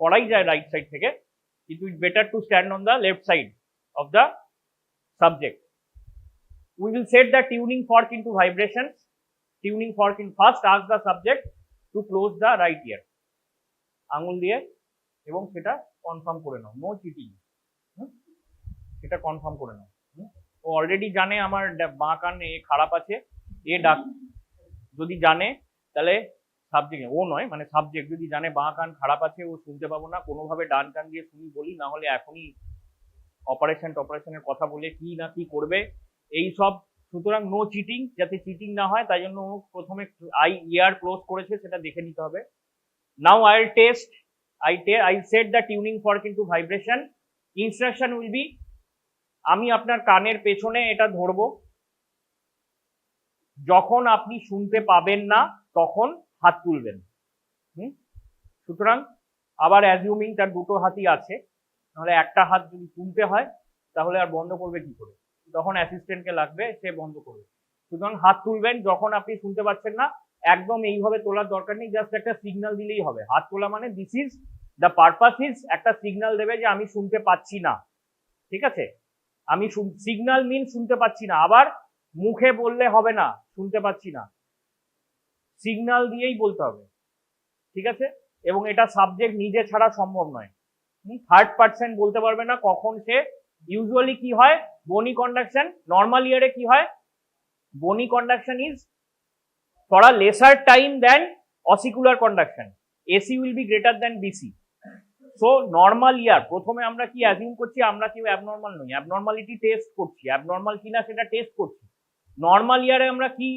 করাই যায় রাইট সাইড থেকে, it will better to stand on the left side of the subject. We will set the tuning fork into vibrations. Tuning fork in first, ask the subject to close the right ear, আঙুল দিয়ে, এবং সেটা confirm করে নাও, no cheating, সেটা confirm করে নাও। ও already জানে আমার বাঁ কান খারাপ আছে, এ ডাক, যদি জানে তাহলে সাবজেক্ট, ও নয় মানে সাবজেক্ট যদি জানে বাঁ কান খারাপ আছে, ও শুনতে পাবো না, কোনোভাবে ডান কান দিয়ে শুনি বলি, না হলে এখনই অপারেশনের কথা বলে কি না কি করবে এই সব। সুতরাং নো চিটিং, যাতে চিটিং না হয় তাই জন্য প্রথমে ইয়ার ক্লোজ করেছে সেটা দেখে নিতে হবে। Now I will test, I set the tuning fork into vibration. Instruction will be, আমি আপনার কানের পেছনে এটা ধরবো, যখন আপনি শুনতে পাবেন না তখন হাত তুলবেন। সুতরাং আবার অ্যাজিউমিং তার দুটো হাতই আছে, নাহলে একটা হাত যদি তুলতে হয় তাহলে আর বন্ধ করবে কি করে, তখন অ্যাসিস্ট্যান্টকে লাগবে, সে বন্ধ করবে। সুতরাং হাত তুলবেন যখন আপনি শুনতে পাচ্ছেন না। একদম এইভাবে তোলার দরকার নেই, জাস্ট একটা সিগন্যাল দিলেই হবে। হাত তোলা মানে this is the purpose is একটা সিগন্যাল দেবে যে আমি শুনতে পাচ্ছি না, ঠিক আছে। আমি সিগন্যাল মিন শুনতে পাচ্ছি না, আবার মুখে বললে হবে না শুনতে পাচ্ছি না, সিগন্যাল দিয়েই বলতে হবে, ঠিক আছে। এবং এটা সাবজেক্ট নিজে ছাড়া সম্ভব নয়, থার্ড পার্সন বলতে পারবে না কখন সে। ইউজুয়ালি কি হয়, বনি কন্ডাকশন, নর্মাল ইয়ারে কি হয়, bony conduction is for a lesser time than ossicular conduction, AC will be greater than BC. So normal ear, প্রথমে আমরা কি অ্যাজিউম করছি, আমরা কেউ অ্যাবনর্মাল নই, অ্যাবনর্মালিটি টেস্ট করছি, অ্যাবনর্মাল কিনা সেটা টেস্ট করছি। নর্মাল ইয়ারে আমরা কি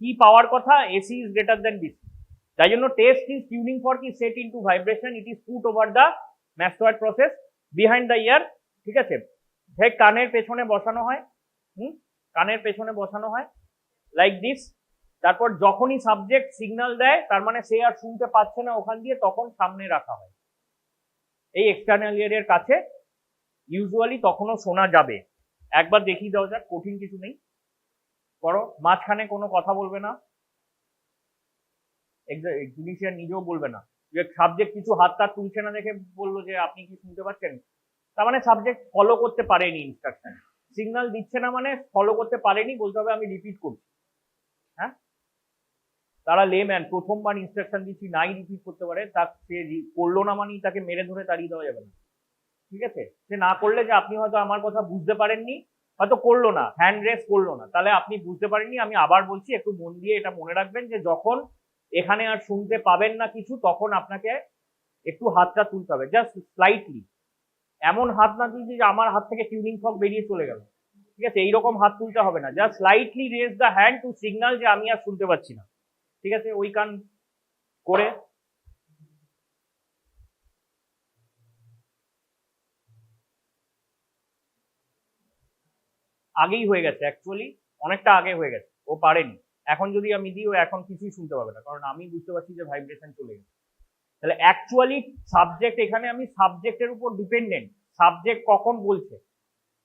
কি পাওয়ার কথা, AC is greater than BC. তাই জন্য test is tuning fork is set into vibration, it is put over the mastoid process behind the ear, ঠিক আছে। ঠিক কানের পেছনে বসানো হয়, কানের পেছনে বসানো হয় লাইক দিস। তারপর যখনই সাবজেক্ট সিগন্যাল দেয় তার মানে সে আর শুনতে পাচ্ছে না ওখান দিয়ে, তখন সামনে রাখা হয় এই এক্সটার্নাল ইয়ারের কাছে, ইউজুয়ালি তখনও শোনা যাবে। একবার দেখিয়ে দেওয়া যাক, কঠিন কিছু নেই, করো। মাঝখানে কোনো কথা বলবে না, জুডিশিয়ার নিজেও বলবে না। যে সাবজেক্ট কিছু হাত তার তুলছে না দেখে বললো যে আপনি কি শুনতে পাচ্ছেন, তার মানে সাবজেক্ট ফলো করতে পারেনি ইনস্ট্রাকশন। সিগন্যাল দিচ্ছে না মানে ফলো করতে পারেনি, বলতে হবে আমি রিপিট করছি। হ্যাঁ, তারা লেম্যান, প্রথমবার ইনস্ট্রাকশন দিচ্ছি নাই রিপিট করতে পারে, তার সে করলো না মানে তাকে মেরে ধরে তাড়িয়ে দেওয়া যাবে না, ঠিক আছে। সে না করলে যে আপনি হয়তো আমার কথা বুঝতে পারেননি, হয়তো করলো না, হ্যান্ড রেস করলো না, তাহলে আপনি বুঝতে পারেননি। আমি আবার বলছি, একটু মন দিয়ে এটা মনে রাখবেন যে যখন এখানে আর শুনতে পাবেন না কিছু, তখন আপনাকে একটু হাতটা তুলতে হবে, জাস্ট স্লাইটলি। এমন হাত না তুলছি যে আমার হাত থেকে টিউনিং ফর্ক বেরিয়ে চলে গেল, ঠিক আছে, এইরকম হাত তুলতে হবে না। Just slightly raise the hand to signal যে আমি আর শুনতে পাচ্ছি না, ঠিক আছে। ওই কান করে আগেই হয়ে গেছে, অ্যাকচুয়ালি অনেকটা আগে হয়ে গেছে, ও পারেনি। এখন যদি আমি দিই, ও এখন কিছুই শুনতে পাবে না, কারণ আমি বুঝতে পারছি যে ভাইব্রেশন চলে গেছে। তাহলে অ্যাকচুয়ালি সাবজেক্ট, এখানে আমি সাবজেক্টের উপর ডিপেন্ডেন্ট। সাবজেক্ট কখন বলছে,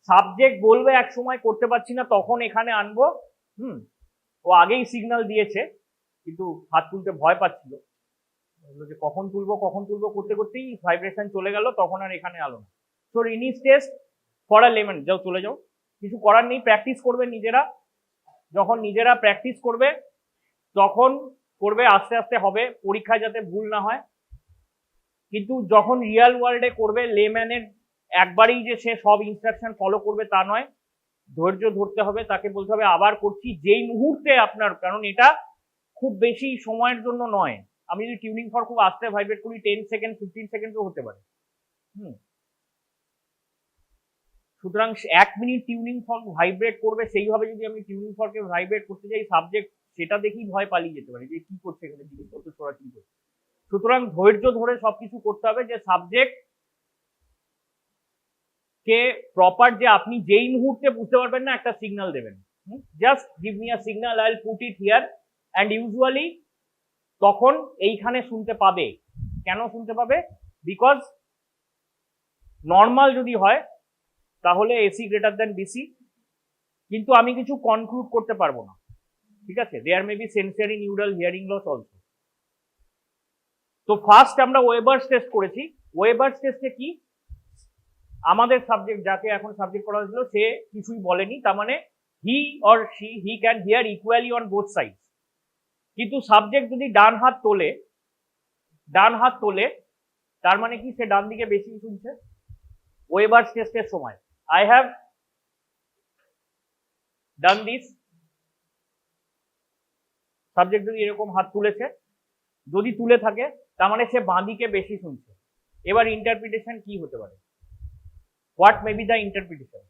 সাবজেক্ট বলবে এক সময় করতে পারছি না, তখন এখানে আনবো। ও আগেই সিগন্যাল দিয়েছে, কিন্তু হাত তুলতে ভয় পাচ্ছিল, বললো যে কখন তুলবো কখন তুলবো করতে করতেই ভাইব্রেশন চলে গেল, তখন আর এখানে আলো না। So Rinne's test for a layman, যাও চলে যাও, কিছু করার নেই, প্র্যাকটিস করবে নিজেরা। যখন নিজেরা প্র্যাকটিস করবে তখন করবে, আস্তে আস্তে হবে, পরীক্ষায় যাতে ভুল না হয়। কিন্তু যখন রিয়েল ওয়ার্ল্ডে করবে, লেম্যানের একবারই যে সে সব ইনস্ট্রাকশন ফলো করবে তা নয়, ধৈর্য ধরতে হবে, তাকে বলতে হবে আবার করছি যেই মুহূর্তে আপনার, কারণ এটা খুব বেশি সময়ের জন্য নয়। আমি যদি টিউনিং ফর্ক খুব আস্তে ভাইব্রেট করি, 10 সেকেন্ড 15 সেকেন্ডও হতে পারে। সুতরাং 1 মিনিট টিউনিং ফর্ক ভাইব্রেট করবে, সেইভাবে যদি আমি টিউনিং ফর্কে ভাইব্রেট করতে যাই, সাবজেক্ট সেটা দেখেই ভয় পালিয়ে যেতে পারে যে কি করছে এখানে, জিনিসপত্র সরাসরি করছে। সুতরাং ধৈর্য ধরে সবকিছু করতে হবে, যে সাবজেক্ট কে প্রপার, যে আপনি যেই মুহূর্তে বুঝতে পারবেন না একটা সিগন্যাল দেবেন, just give me a signal, I will put it here. And usually তখন এইখানে শুনতে পাবে। কেন শুনতে পাবে? বিকজ নর্মাল যদি হয় তাহলে এসি গ্রেটার দেন বিসি, কিন্তু আমি কিছু কনক্লুড করতে পারবো না, ঠিক আছে। There may be sensory neural hearing loss also. তো ফার্স্ট আমরা ওয়েবার্স টেস্ট করেছি। ওয়েবার্স টেস্টে কি, আমাদের সাবজেক্ট যাকে এখন সাবজেক্ট করা হয়েছিল সে কিছুই বলেনি, তার মানে he or she, he can here equally on both side. কিন্তু সাবজেক্ট যদি ডান হাত তোলে, তার মানে কি সে ডান দিকে বেশি শুনছে। ওয়েবার্স টেস্টের সময় I have done this, subject যদি এরকম হাত তুলেছে, যদি তুলে থাকে তার মানে সে বাঁ দিকে বেশি শুনছে। এবার ইন্টারপ্রিটেশন কি হতে পারে, what may be the interpretation?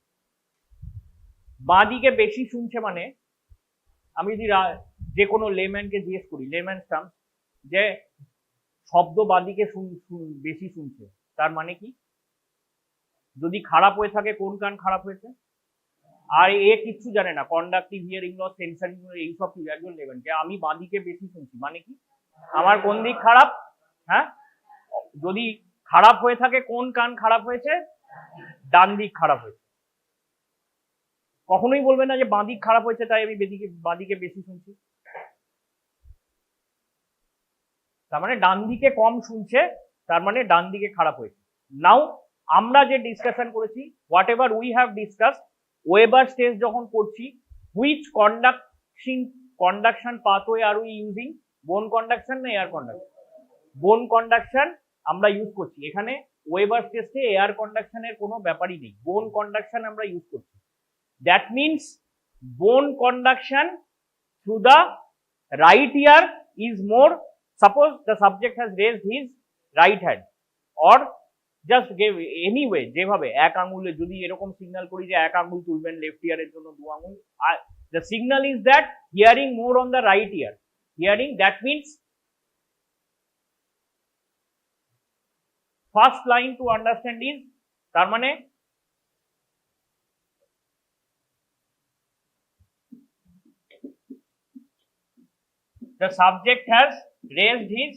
বাঁ দিকে বেশি শুনছে মানে, আমি যদি যে কোনো লেম্যানকে জিজ্ঞেস করি, লেম্যান টার্ম, যে শব্দ বাঁ দিকে বেশি শুনছে, তার মানে কি? যদি খারাপ হয়ে থাকে, কোন কান খারাপ হয়েছে? আর কিচ্ছু জানে না, কন্ডাক্টিভ হিয়ারিং লস, সেন্সারি এইসব কিছু একজন নেবেন যে আমি বাঁদিকে বেশি শুনছি, মানে কি আমার কোন দিক খারাপ? হ্যাঁ, যদি খারাপ হয়ে থাকে কোন কান খারাপ হয়েছে? ডান দিক খারাপ হয়েছে। কখনোই বলবে না যে বাঁ দিক খারাপ হয়েছে তাই আমি বাঁদিকে বেশি শুনছি। তার মানে ডান দিকে কম শুনছে, তার মানে ডান দিকে খারাপ হয়েছে। নাও আমরা যে ডিসকাশন করেছি, whatever we have discuss, Weber test যখন করছি, which conduction pathway are we using? Bone conduction না এয়ার কন্ডাকশন? বোন কন্ডাকশন আমরা ইউজ করছি। এখানে ওয়েবার টেস্টে এয়ার কন্ডাকশনের কোনো ব্যাপারই নেই, বোন কন্ডাকশন আমরা ইউজ করছি। দ্যাট মিনস বোন conduction through the right year is more. Suppose the subject has raised his right hand or just gave anyway, যেভাবে এক আঙুলে যদি এরকম সিগন্যাল করি যে এক আঙুল তুলবেন লেফট ইয়ারের জন্য, দু আঙুল, the signal is that hearing more on the right ear. Hearing, that means first line to understand is, তার মানে the subject has raised his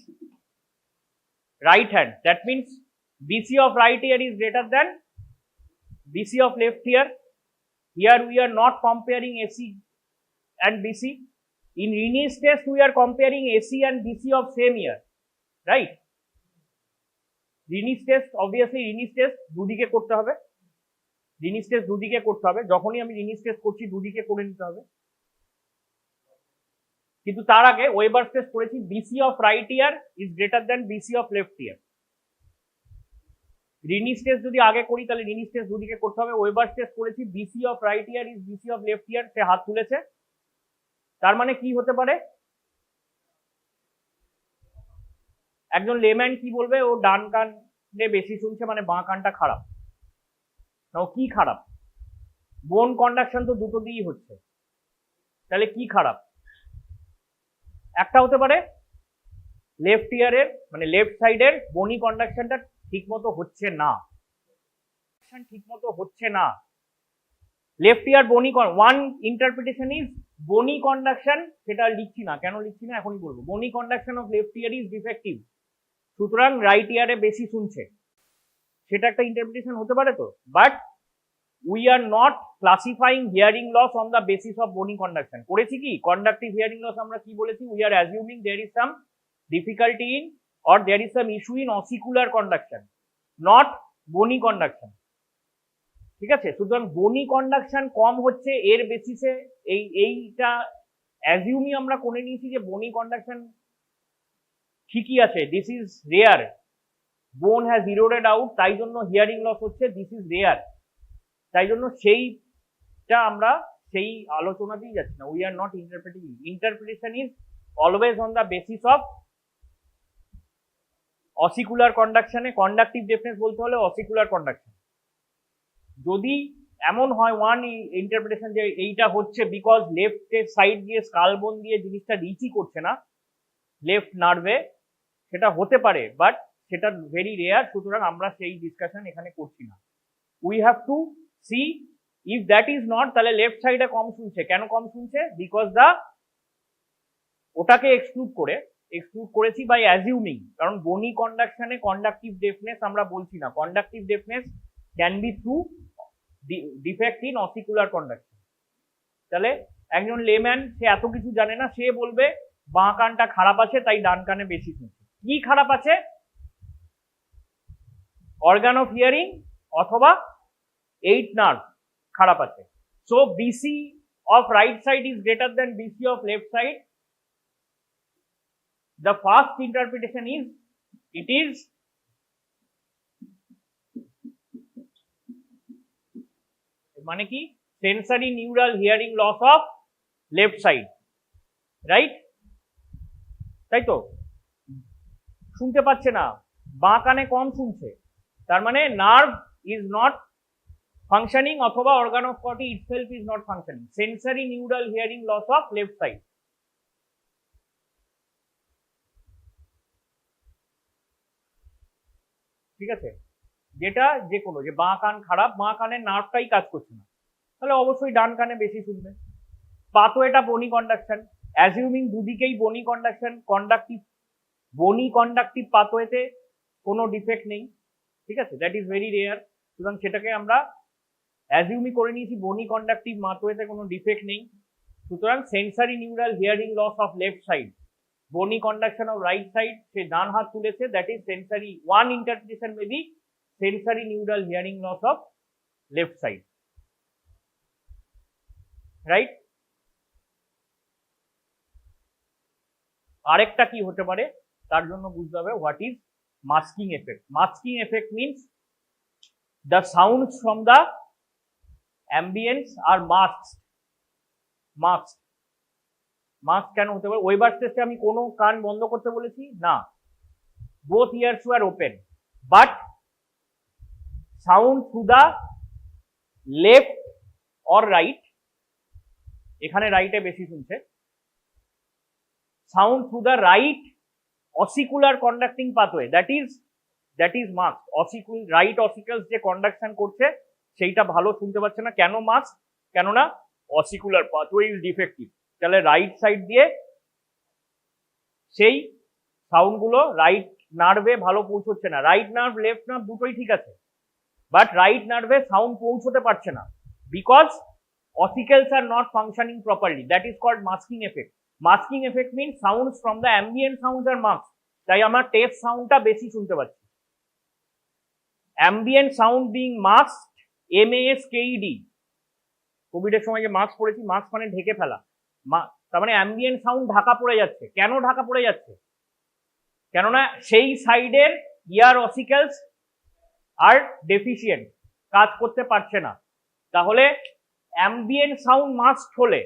right hand. That means BC of right ear is greater than BC of left ear. Here we are not comparing AC and BC. In Rinne's test, we are comparing AC and BC of same ear, right? Rinne's test, obviously Rinne's test দুদিকে করতে হবে। Rinne's test দুদিকে করতে হবে। যখনই আমি Rinne's test করছি দুদিকে করে নিতে হবে। কিন্তু তার আগে ওয়েবার টেস্ট করেছি BC of right ear is greater than BC of left ear. Rinne's test যদি আগে করি তাহলে রিনিস টেস্ট দুদিকে করতে হবে। ওয়েবার টেস্ট করেছি BC of right ear is BC of left ear, সে হাত তুলেছে। তার মানে কি হতে পারে? একজন লেম্যান কি বলবে? ও ডান কানে বেশি শুনছে, মানে বাঁ কানটা খারাপ। তাও কি খারাপ? বোন কন্ডাকশন তো দুটো দিয়েই হচ্ছে, তাহলে কি খারাপ? একটা হতে পারে লেফট ইয়ারের মানে লেফট সাইডের বনি কন্ডাকশনটা ঠিক মতো হচ্ছে না, ঠিক মতো হচ্ছে না। লেফট ইয়ার বনি, ওয়ান ইন্টারপ্রিটেশন ইজ বনি কন্ডাকশন, সেটা লিখছি না, কেন লিখছি না এখনই বলবো। বনি conduction of left ear is defective, সুতরাং রাইট ইয়ারে বেশি শুনছে, সেটা একটা ইন্টারপ্রিটেশন হতে পারে তো। But we are not classifying hearing loss on the basis of bony conduction. করেছি কি conductive hearing loss আমরা কি বলেছি? we are assuming there is some difficulty in or there is some issue in ossicular conduction, not bony conduction. ঠিক আছে, সুতরাং bony conduction কম হচ্ছে এর বেসিসে এইটা অ্যাজিউমই আমরা করে নিয়েছি যে bony conduction ঠিকই আছে, this is rare, bone has eroded out, তাই জন্য hearing loss হচ্ছে, this is rare। তাই জন্য সেইটা আমরা সেই আলোচনাতেই যাচ্ছি না। We are not interpreting. Interpretation is always on the basis of ossicular কন্ডাকশনে। কন্ডাক্টিভ ডেফনেস বলতে হলে অসিকুলার কন্ডাকশন। যদি এমন হয় ওয়ান ইন্টারপ্রিটেশন যে এইটা হচ্ছে বিকজ লেফট সাইড দিয়ে স্কাল বোন দিয়ে জিনিসটা রিচই করছে না লেফট নার্ভে, সেটা হতে পারে, বাট সেটা ভেরি রেয়ার, সুতরাং আমরা সেই ডিসকাশন এখানে করছি না। We have to see if that is not, তাহলে লেফট সাইডে কম শুনছে। কেন কম শুনছে? বিকজ দা ওটাকে এক্সক্লুড করেছি বাই অ্যাজিউমিং, কারণ বনি কন্ডাকশনে কন্ডাক্টিভ ডেফনেস আমরা বলছি না। Conductive deafness can be through defect in ossicular conduction. তাহলে একজন লেম্যান, সে এত কিছু জানে না, সে বলবে বাঁ কানটা খারাপ আছে তাই ডান কানে বেশি শুনছে। কি খারাপ আছে? অর্গান অফ হিয়ারিং অথবা 8 nerve খারাপ আছে। So BC of right side is greater than BC of left side. The first interpretation is it is মানে কি sensory neural hearing loss of left side, right? তাই তো, শুনতে পাচ্ছে না, বাঁ কানে কম শুনছে, তার মানে নার্ভ is not functioning অথবা organ of body itself is not functioning. Sensory neural hearing loss of left side. ঠিক আছে, যেটা যে কোনো যে বাঁ কান খারাপ, বাঁ কানের নার্ভটাই কাজ করছে না, তাহলে অবশ্যই ডান কানে বেশি শুনবে। পাথওয়েটা বনি কন্ডাকশন, অ্যাজিউমিং দুদিকেই বনি কন্ডাকশন, বনি কন্ডাক্টিভ পাথওয়েতে কোনো ডিফেক্ট নেই, ঠিক আছে, দ্যাট ইজ ভেরি রেয়ার। সুতরাং সেটাকে আমরা অ্যাজিউমই করে নিয়েছি বনি কন্ডাক্টিভ পাথওয়েতে কোনো ডিফেক্ট নেই। সুতরাং sensory neural hearing loss of left side, bony conduction of right side, সে ডান হাত তুলেছে, that is sensory, one interpretation may be sensory neural hearing loss of left side, right. আরেকটা কি হতে পারে তার জন্য বুঝতে হবে what is masking effect. Masking effect means the sounds from the ambience are masked কেন হতে পারে? ওয়েবার টেস্টে আমি কোনো কান বন্ধ করতে বলেছি না, both ears were open but sound through the left or right, এখানে রাইটে বেশি শুনছে, sound through the right ossicular conducting pathway, that is masked, right ossicles যে কন্ডাকশন করছে সেইটা ভালো শুনতে পাচ্ছে না। কেন মাস্ক? কেননা অসিকুলার পাথওয়ে ইজ ডিফেক্টিভ। তাহলে রাইট সাইড দিয়ে সেই সাউন্ড গুলো রাইট নার্ভে ভালো পৌঁছচ্ছে না। রাইট নার্ভ লেফট নার্ভ দুটোই ঠিক আছে, বাট রাইট নার্ভে সাউন্ড পৌঁছতে পারছে না because ossicles are not functioning properly, that is called masking effect. Masking effect mean sounds from the ambient sounds are mask, তাই আমার টেস্ট সাউন্ডটা বেশি শুনতে পাচ্ছি। Ambient sound being masked, MASKED, কোভিডের সময় যে মাস্ক পরেছি, মাস্ক মানে ঢেকে ফেলা, তার মানে অ্যাম্বিয়েন্ট সাউন্ড ঢাকা পড়ে যাচ্ছে। কেন ঢাকা পড়ে যাচ্ছে? কেননা সেই সাইডের ইয়ার অসিকলস আর ডেফিসিয়েন্ট, কাজ করতে পারছে না। তাহলে অ্যাম্বিয়েন্ট সাউন্ড মাস্ক হলে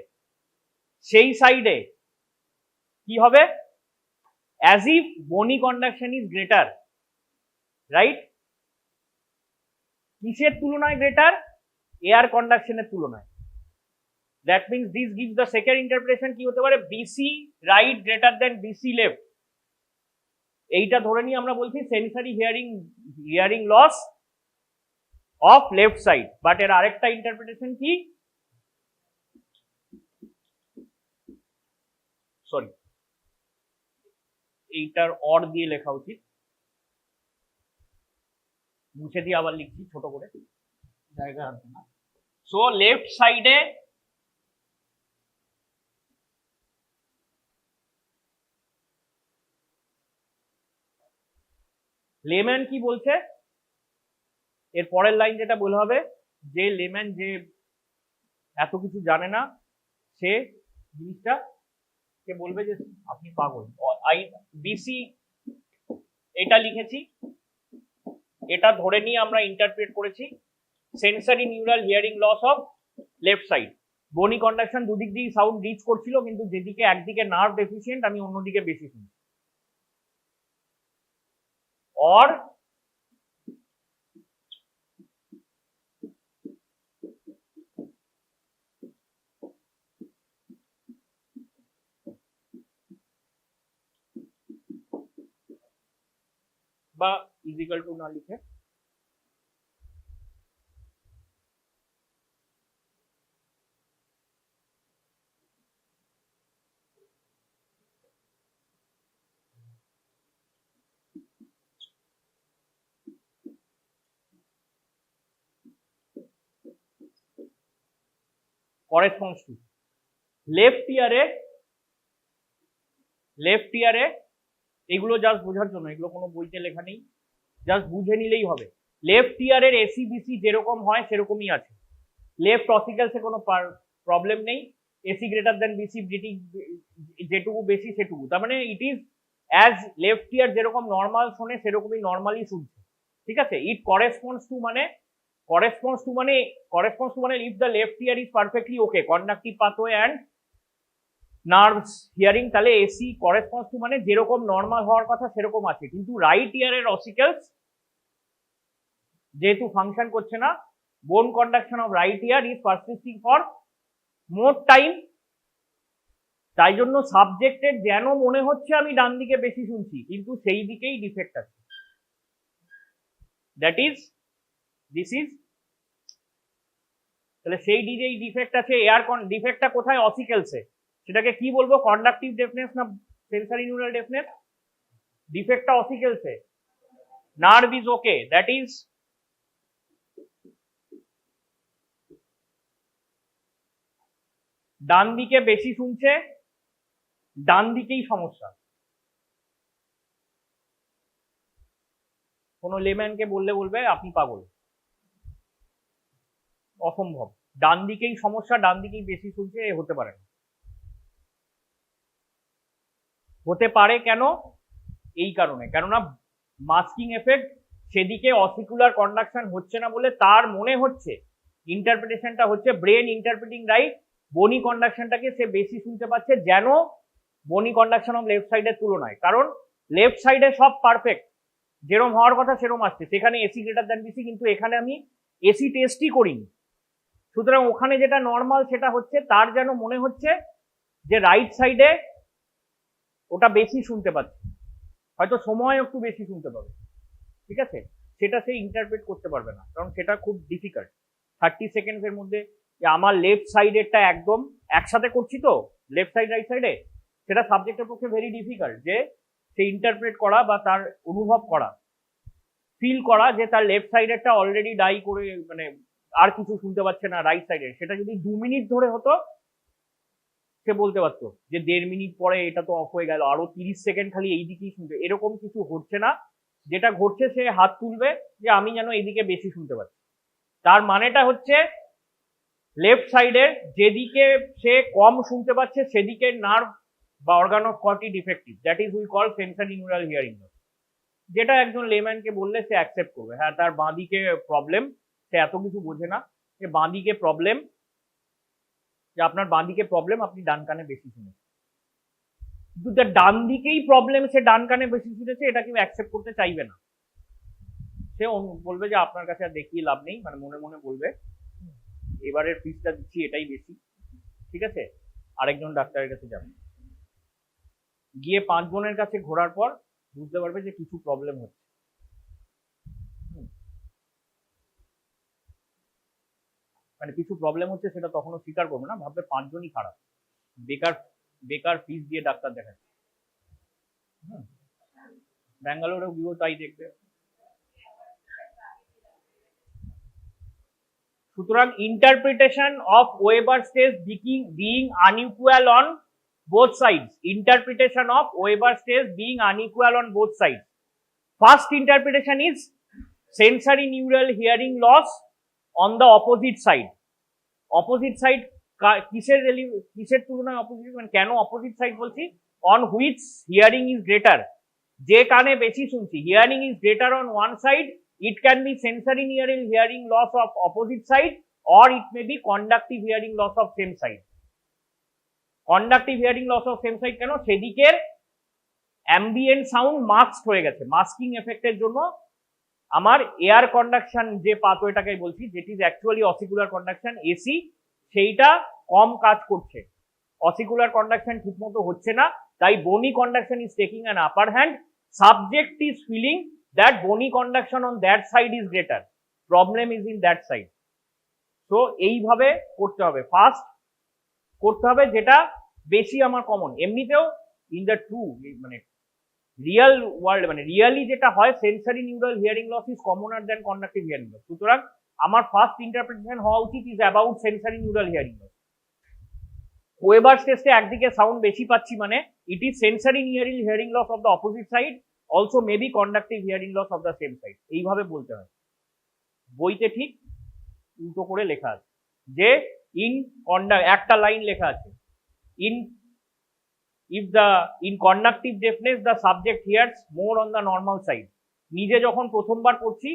সেই সাইডে কি হবে? As if bony conduction is greater, right. কিসের তুলনায় গ্রেটার? এয়ার কন্ডাকশনের তুলনায়। That means this gives the second interpretation কি হতে পারে? BC right greater than BC left. এইটা ধরে নিয়ে আমরা বলছি sensory hearing loss of left side. But এর আরেকটা ইন্টারপ্রিটেশন কি? সরি, এইটার অর দিয়ে লেখা উচিত, মুছে দিয়ে আবার লিখছি ছোট করে, জায়গা আছে না। সো লেফট সাইডে লেম্যান কি বলছে? এর পরের লাইন যেটা বলা হবে, যে লেম্যান যে এত কিছু জানে না সে জিনিসটা কে বলবে যে আপনি পাগল। বিসি এটা লিখেছি, এটা ধরে নিয়ে আমরা ইন্টারপ্রেট করেছি sensory neural hearing loss of left side. Bony conduction দুদিক দিয়ে সাউন্ড রিচ করছিল, কিন্তু যেদিকে একদিকে নার্ভ ডেফিসিয়েন্ট আমি অন্যদিকে বেশি শুনছি। or বা ইজিক্যাল টু না লিখে corresponds to লেফট ইয়ারে এগুলো জাস্ট বোঝার জন্য, এগুলো কোনো বইতে লেখা নেই, জাস্ট বুঝে নিলেই হবে। লেফট ইয়ারের এসি বিসি যেরকম হয় সেরকমই আছে। লেফট অসিক্যালসে কোনো প্রবলেম নেই, এসি গ্রেটার দেন বিসি, যেটুকু বেশি সেটুকু, তার মানে ইট ইজ অ্যাজ লেফট ইয়ার যেরকম নর্মাল শোনে সেরকমই নর্মালি শুনছে, ঠিক আছে। ইট করেসপন্ডস টু মানে if the left ear is perfectly okay, conductive pathway and nerves hearing, তাহলে এসি করেসপন্ডস টু মানে যেরকম নর্মাল হওয়ার কথা সেরকম আছে। কিন্তু রাইট ইয়ারের অসিক্যালস যেহেতু ফাংশন করছে না, বোন conduction of right ear is persisting for more time, তাই জন্য সাবজেক্টের যেন মনে হচ্ছে আমি ডান দিকে বেশি শুনছি, কিন্তু সেই দিকেই ডিফেক্ট আছে। দিস ইজ তাহলে সেই যেই ডিফেক্ট আছে এয়ার ডিফেক্টটা কোথায়? অসিকেলসে। সেটাকে কি বলবো? কন্ডাকটিভ ডেফনেস না সেন্সারি নিউরাল ডেফনেস? ডিফেক্টটা অসিকেলসে। Nerve is okay, that is ডান দিকে বেশি শুনছে, ডান দিকেই সমস্যা। কোনো লেম্যানকে বলবে আপনি পাগল, অসম্ভব। ডান দিকেই সমস্যা, ডান দিকেই বেশি শুনছে, হতে পারে না। হতে পারে কেন? এই কারণে, কেননা মাস্কিং এফেক্ট সেদিকে অসিকুলার কন্ডাকশন হচ্ছে না বলে তার মনে হচ্ছে, ইন্টারপ্রিটেশনটা হচ্ছে ব্রেন ইন্টারপ্রিটিং রাইট, বনি কন্ডাকশনটাকে সে বেশি শুনতে পাচ্ছে, যেন বনি কন্ডাকশন অফ লেফট সাইডের তুলনায়। কারণ লেফট সাইডে সব পারফেক্ট, যেরকম হওয়ার কথা সেরকম আসছে, সেখানে এসি গ্রেটার দ্যান বিসি, কিন্তু এখানে আমি এসি টেস্টই করিনি। সুতরাং ওখানে যেটা নর্মাল সেটা হচ্ছে, তার যেন মনে হচ্ছে যে রাইট সাইডে ওটা বেশি শুনতে পাচ্ছে, হয়তো সময় একটু বেশি শুনতে পাবে, ঠিক আছে? সেটা সে ইন্টারপ্রেট করতে পারবে না, কারণ সেটা খুব ডিফিকাল্ট 30 সেকেন্ডসের মধ্যে যে আমার লেফট সাইডেরটা একদম একসাথে করছি তো, লেফট সাইড রাইট সাইডে, সেটা সাবজেক্টের পক্ষে ভেরি ডিফিকাল্ট যে সে ইন্টারপ্রেট করা বা তার অনুভব করা, ফিল করা যে তার লেফট সাইডেরটা অলরেডি ডাই করে, মানে আর কিছু শুনতে পাচ্ছে না রাইট সাইডে। সেটা যদি 2 মিনিট ধরে হতো, সে বলতে পারতো যে 1.5 মিনিট পরে এটা তো অফ হয়ে গেল, আরো 30 সেকেন্ড খালি এই দিকেই শুনতে। এরকম কিছু ঘটছে না, যেটা ঘটছে সে হাত তুলবে যে আমি যেন এইদিকে বেশি শুনতে পাচ্ছি। তার মানেটা হচ্ছে লেফট সাইডের যেদিকে সে কম শুনতে পাচ্ছে সেদিকে নার্ভ বা organ of Corti defective, that is we call sensory neural hearing loss. যেটা একজন লেম্যানকে বললে সে অ্যাকসেপ্ট করবে, হ্যাঁ তার বাঁদিকে প্রবলেম, সে এত কিছু বোঝে না যে বাঁদিকে প্রবলেম, যে আপনার বাঁদিকে প্রবলেম, আপনি ডান কানে বেশি শুনেছেন। কিন্তু তার ডান দিকেই প্রবলেম, সে ডান কানে বেশি শুনেছে, এটা কেউ অ্যাকসেপ্ট করতে চাইবে না। সে বলবে যে আপনার কাছে আর দেখিয়ে লাভ নেই, মানে মনে মনে বলবে এবারের ফিসটা দিচ্ছি এটাই বেশি, ঠিক আছে, আরেকজন ডাক্তারের কাছে যাবে। গিয়ে 5 জনের কাছে ঘোরার পর বুঝতে পারবে যে কিছু প্রবলেম হচ্ছে। মানে কিছু প্রবলেম হচ্ছে সেটা তখনও স্বীকার করবে না, ভাববে 5 জনই খারাপ, বেকার বেকার ফিস দিয়ে ডাক্তার দেখাচ্ছে। ব্যাঙ্গালোরেও গিয়েও তাই দেখবে। সুতরাং interpretation of weber stage being unequal on both sides, interpretation of Weber stage being unequal on both sides. First interpretation is sensory neural hearing loss on the opposite side. Opposite side কিসের তুলনায় opposite, মানে কেন opposite side বলছি? on which hearing is greater, যে কানে বেশি শুনছি, hearing is greater on one side, it can be sensory neural hearing loss of opposite side or it may be conductive hearing loss of same side. Conductive hearing loss of same side কেন? সেদিকের ambient sound masked হয়ে গেছে, masking এফেক্টের জন্য আমার air conduction যে পাথওয়েটাকে বলছি, যেটি is actually অসিকুলার conduction AC, সেইটা কম কাজ করছে, অসিকুলার কন্ডাকশন ঠিকমতো হচ্ছে না, তাই bony conduction is taking an upper hand, subject is feeling that bony conduction on that side is greater, problem is in that side. তো এইভাবে করতে হবে, ফার্স্ট করতে হবে যেটা বেশি আমার কমন। এমনিতেও ইন দ্য ট্রু, মানে রিয়েল ওয়ার্ল্ড, মানে রিয়েলি যেটা হয়, sensory neural hearing loss is commoner than conductive hearing loss. সুতরাং আমার ফার্স্ট ইন্টারপ্রিটেশন হওয়া উচিত is about sensory neural hearing loss. Weber স্টেজে একদিকে সাউন্ড বেশি পাচ্ছি মানে it is sensory neural hearing loss of the opposite side, also maybe conductive hearing loss of the same side. এইভাবে বলতে হয়, বইতে ঠিক উল্টো করে লেখা আছে যে ইন একটা লাইন লেখা আছে, in conductive deafness the subject hears more on the normal side. নিজে যখন প্রথমবার পড়ছি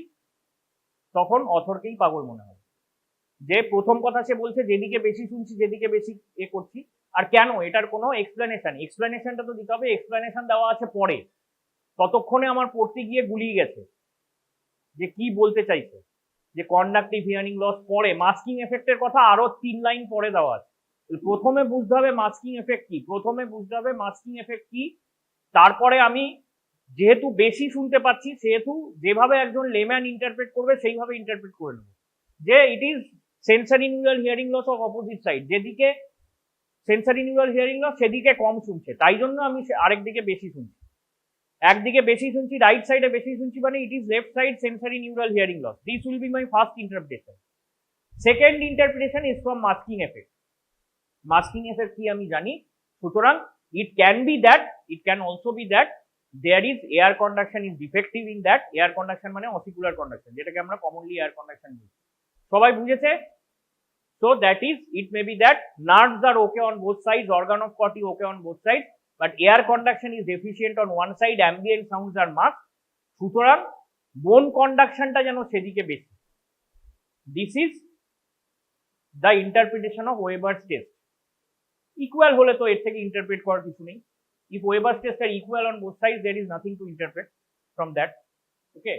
তখন অথরকেই পাগল মনে হয়, যে প্রথম কথা সে বলছে যেদিকে বেশি শুনছি, যেদিকে বেশি করছি, আর কেন, এটার কোনো এক্সপ্লেনেশনটা তো দিতে হবে। এক্সপ্লেনেশন দেওয়া আছে পরে, ততক্ষণে আমার পড়তে গিয়ে গুলিয়ে গেছে যে কি বলতে চাইছে, যে কন্ডাকটিভ হিয়ারিং লস পরে, মাস্কিং এফেক্টের কথা আরো 3 লাইন পরে দেওয়া আছে। প্রথমে বুঝতে হবে মাস্কিং এফেক্ট কি, তারপরে আমি যেহেতু বেশি শুনতে পাচ্ছি, সেহেতু যেভাবে একজন লেম্যান ইন্টারপ্রেট করবে সেইভাবে ইন্টারপ্রেট করে নেব, যে it is sensory neural hearing loss of opposite side, যেদিকে সেন্সারি নিউরাল হিয়ারিং লস সেদিকে কম শুনছে, তাই জন্য আমি আরেক দিকে বেশি শুনছি। একদিকে বেশি শুনছি, রাইট সাইডে বেশি শুনছি, মানে it is left side sensory neural hearing loss. This will be my first interpretation. Second interpretation is from masking effect. Masking effect কি আমি জানি, সুতরাং it can be that, it can also be that there is air conduction is defective in that, air conduction মানে অসিকুলার conduction, যেটাকে আমরা commonly air conduction বলি। সবাই বুঝেছে? So that is, it may be that nerves are okay on both sides, organ of Corti okay on both sides, but air conduction is deficient on one side, ambient sounds are masked, সুতরাং বোন কন্ডাকশনটা যেন সেদিকে বেশি। This is the interpretation of Weber's test. Equal হলে তো এর থেকে interpret করার কিছু নেই। If Weber's tests are equal on both sides, there is nothing to interpret from that. Okay.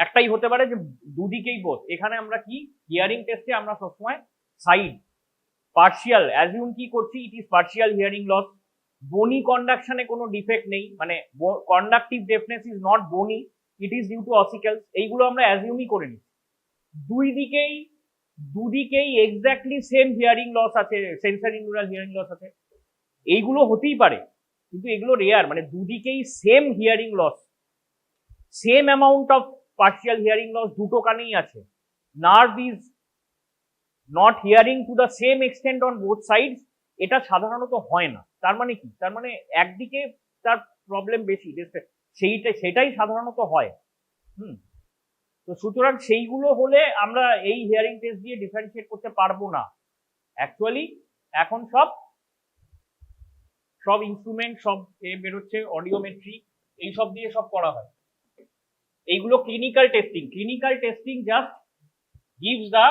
একটাই হতে পারে যে দুদিকেই বোধ। এখানে আমরা কি হিয়ারিং টেস্টে আমরা সবসময় সাইড পার্শিয়াল অ্যাজিউম কি করছি, it is partial hearing loss, bony কন্ডাকশনে কোনো ডিফেক্ট নেই, মানে conductive ডেফনেস is not bony, it is due to ossicles, এইগুলো আমরা অ্যাজিউমই করে নিই। দুদিকেই এক্স্যাক্টলি সেম হিয়ারিং লস আছে, সেন্সারি নিউরাল হিয়ারিং লস আছে, এইগুলো হতেই পারে, কিন্তু এগুলো রেয়ার, মানে দুদিকেই same hearing loss, same amount of partial hearing loss দুটো কানেই আছে, nerve is not hearing to the same extent on both sides, এটা সাধারণত হয় না। তার মানে কি, তার মানে একদিকে তার প্রবলেম বেশি, সেটাই সাধারণত হয়। তো সুতরাং সেইগুলো হলে আমরা এই হিয়ারিং টেস্ট দিয়ে ডিফারেন্সিয়েট করতে পারবো না। অ্যাকচুয়ালি এখন সব ইনস্ট্রুমেন্ট সব বেরোচ্ছে, অডিওমেট্রি এইসব দিয়ে সব করা হয়। এইগুলো clinical testing just gives the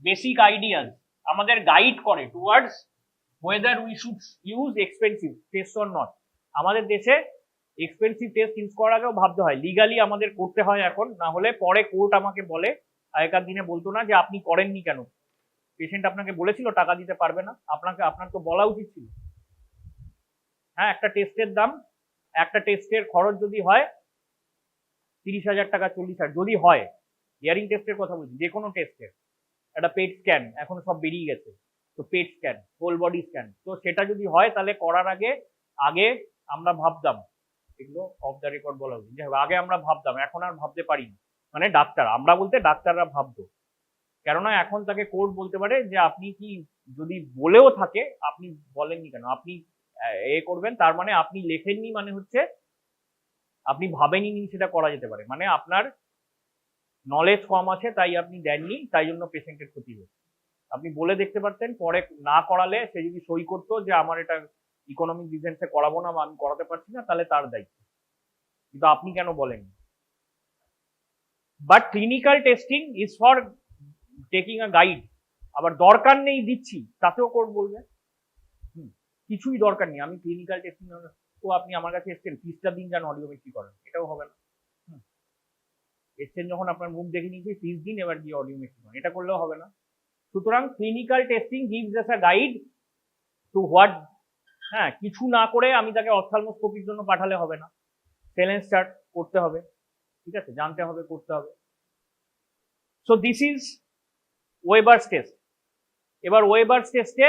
basic ideas, আমাদের গাইড করে towards whether we should use expensive tests or not. আমাদের দেশে এক্সপেন্সিভ টেস্ট ইউজ করার আগেও ভাবতে হয়, লিগালি আমাদের করতে হয় এখন, না হলে পরে কোর্ট আমাকে বলে, আগেকার দিনে বলতো না যে আপনি করেননি কেন, পেশেন্ট আপনাকে বলেছিল টাকা দিতে পারবে না, আপনার তো বলা উচিত ছিল। হ্যাঁ, একটা টেস্টের দাম, একটা টেস্টের খরচ যদি হয় 30,000 টাকা 40,000 যদি হয়, হিয়ারিং টেস্টের কথা বলছি, যে কোনো টেস্টের, একটা পেট স্ক্যান এখন সব বেরিয়ে গেছে, তো PET scan, whole body scan, তো সেটা যদি হয় তাহলে করার আগে আমরা ভাবতাম, এগুলো অফ দ্য রেকর্ড বলা উচিত, আগে আমরা ভাবতাম, এখন আর ভাবতে পারি না, মানে আমরা বলতে ডাক্তাররা ভাবতো, কেননা এখন তাকে কোর্ট বলতে পারে যে আপনি কি যদি বলেও থাকে আপনি বলেননি কেন, আপনি করবেন, তার মানে আপনি লেখেননি, মানে হচ্ছে আপনি ভাবেননি সেটা করা যেতে পারে, মানে আপনার নলেজ কম আছে তাই আপনি দেননি, তাই জন্য পেশেন্টের ক্ষতি হয়েছে। আপনি বলে দেখতে পারতেন, পরে না করালে সে যদি সই করতো যে আমার এটা ইকোনমিক রিজনসে করাবো না বা আমি করাতে পারছি না, তাহলে তার দায়িত্ব, কিন্তু আপনি কেন বলেন। But clinical testing is for taking a guide, আবার দরকার নেই দিচ্ছি তাতেও কোর্ট বলবে কিছুই দরকার নেই, আমি ক্লিনিক্যাল টেস্টিং, তো আপনি আমার কাছে এসছেন ফিসটা দিন যান অডিওমেট্রি করেন, এটাও হবে না। এসছেন যখন আপনার মুখ দেখে নিয়েছি, ফিস দিন এবার গিয়ে অডিওমেট্রি করেন, এটা করলেও হবে না। সুতরাং clinical testing gives us a guide to what, হ্যাঁ, কিছু না করে আমি তাকে অপথ্যালমোস্কোপির জন্য পাঠালে হবে না, সেলেন্স চার্ট করতে হবে, ঠিক আছে, জানতে হবে, করতে হবে। So this is Weber's test. এবার ওয়েবার্স টেস্টে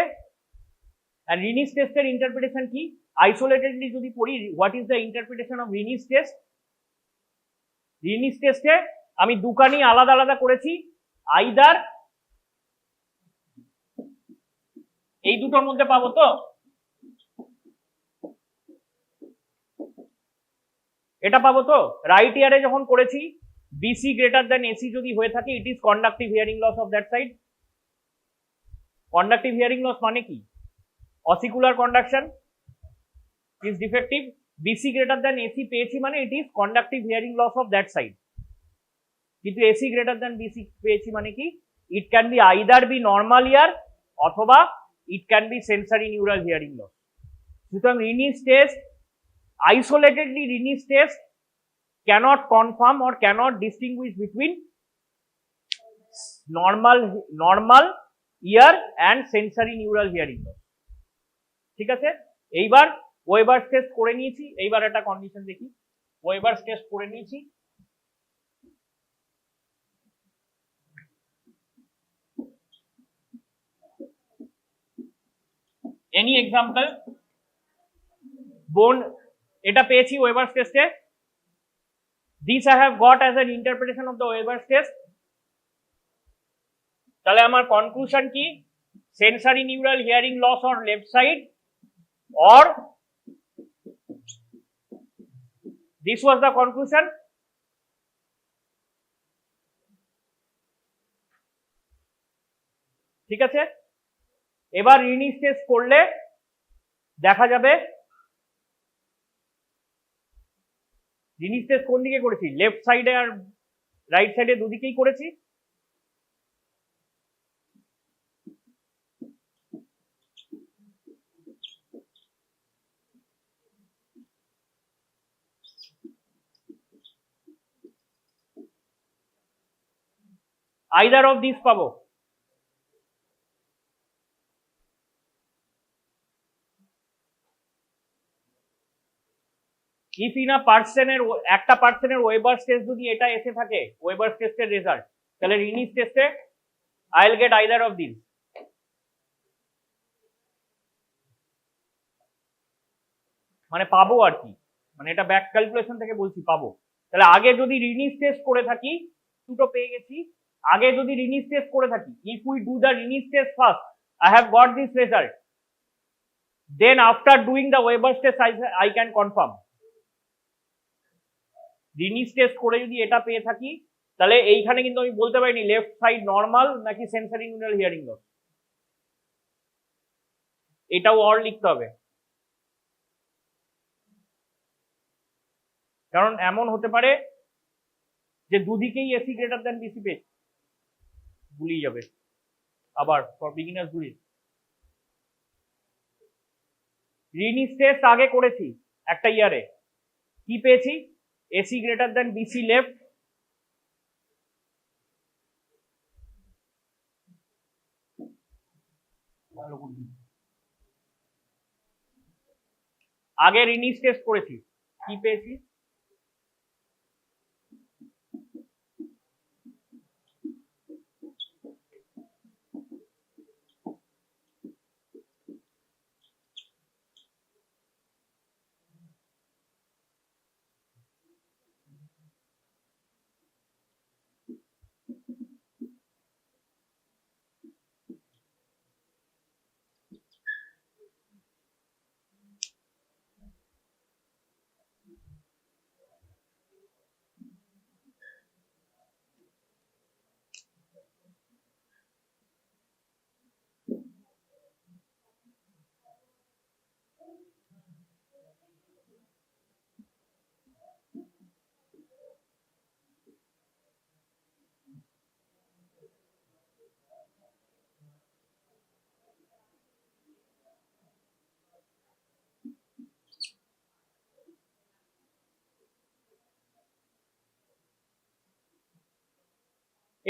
আর রিনিস টেস্টের ইন্টারপ্রিটেশন কি, আইসোলেটেডলি যদি পড়ি, what is the interpretation of Rinne's test. Rinne's টেস্টে আমি দুখানি আলাদা আলাদা করেছি, আইদার এই দুটোর মধ্যে পাবো, তো এটা পাবো তো, রাইট ইয়ারে যখন করেছি বিসি গ্রেটার দ্যান এসি যদি হয়ে থাকে, it is conductive hearing loss of that side. Conductive hearing loss মানে কি, ossicular conduction is defective, BC greater than AC পেয়েছি মানে it is conductive hearing loss of that side. কিন্তু AC greater than BC পেয়েছি মানে কি, it can be either be normal ear অথবা it can be sensory neural hearing loss. সুতরাং Rinne's test, isolatedly Rinne's test cannot confirm or cannot distinguish between normal ear and sensory neural hearing loss. ঠিক আছে, এইবার ওয়েবার্স test করে নিয়েছি, এইবার একটা condition দেখি, ওয়েবার্স টেস্ট করে নিয়েছি, এনি এক্সাম্পল? বোন, এটা পেয়েছি ওয়েবার্স টেস্টে। This I have got as an interpretation of the Weber's test. তাহলে আমার কনক্লুশন কি? Sensory neural hearing loss on left side, or this was the conclusion. ঠিক আছে, এবার রিনিস টেস্ট করলে দেখা যাবে। রিনিস টেস্ট কোন দিকে করেছি? লেফট সাইডে আর রাইট সাইডে দুদিকেই করেছি। either of these পাবো। if in a person এর একটা পার্সনের ওয়েবার্স টেস্ট যদি এটা এসে থাকে, ওয়েবার্স টেস্টের রেজাল্ট, তাহলে রিনিস টেস্টে I will get either of these। মানে পাবো আর কি, মানে এটা ব্যাক ক্যালকুলেশন থেকে বলছি পাবো। তাহলে আগে যদি রিনিস টেস্ট করে থাকি, দুটো পেয়ে গেছি। আগে যদি রিনিস টেস্ট করে থাকি, if we do the Rinne's test first, I have got this result, then after doing the Weber's test I can confirm। Rinne's test করে যদি এটা পেয়ে থাকি, তাহলে এইখানে কিন্তু আমি বলতে পারিনি লেফট সাইড নর্মাল নাকি সেন্সারি নিউরাল হিয়ারিং লস, এটাও অর লিখতে হবে। কারণ এমন হতে পারে যে দুদিকেই এসি গ্রেটার দ্যান বিসি পেয়েছে, ভুলিয়ে যাবে আবার ফর বিগিনার্স গুলি। রিনিস টেস্ট আগে করেছি একটা ইয়ারে, কি পেয়েছি? AC greater than BC left, আগে রিনিস টেস্ট করেছি, কি পেয়েছি?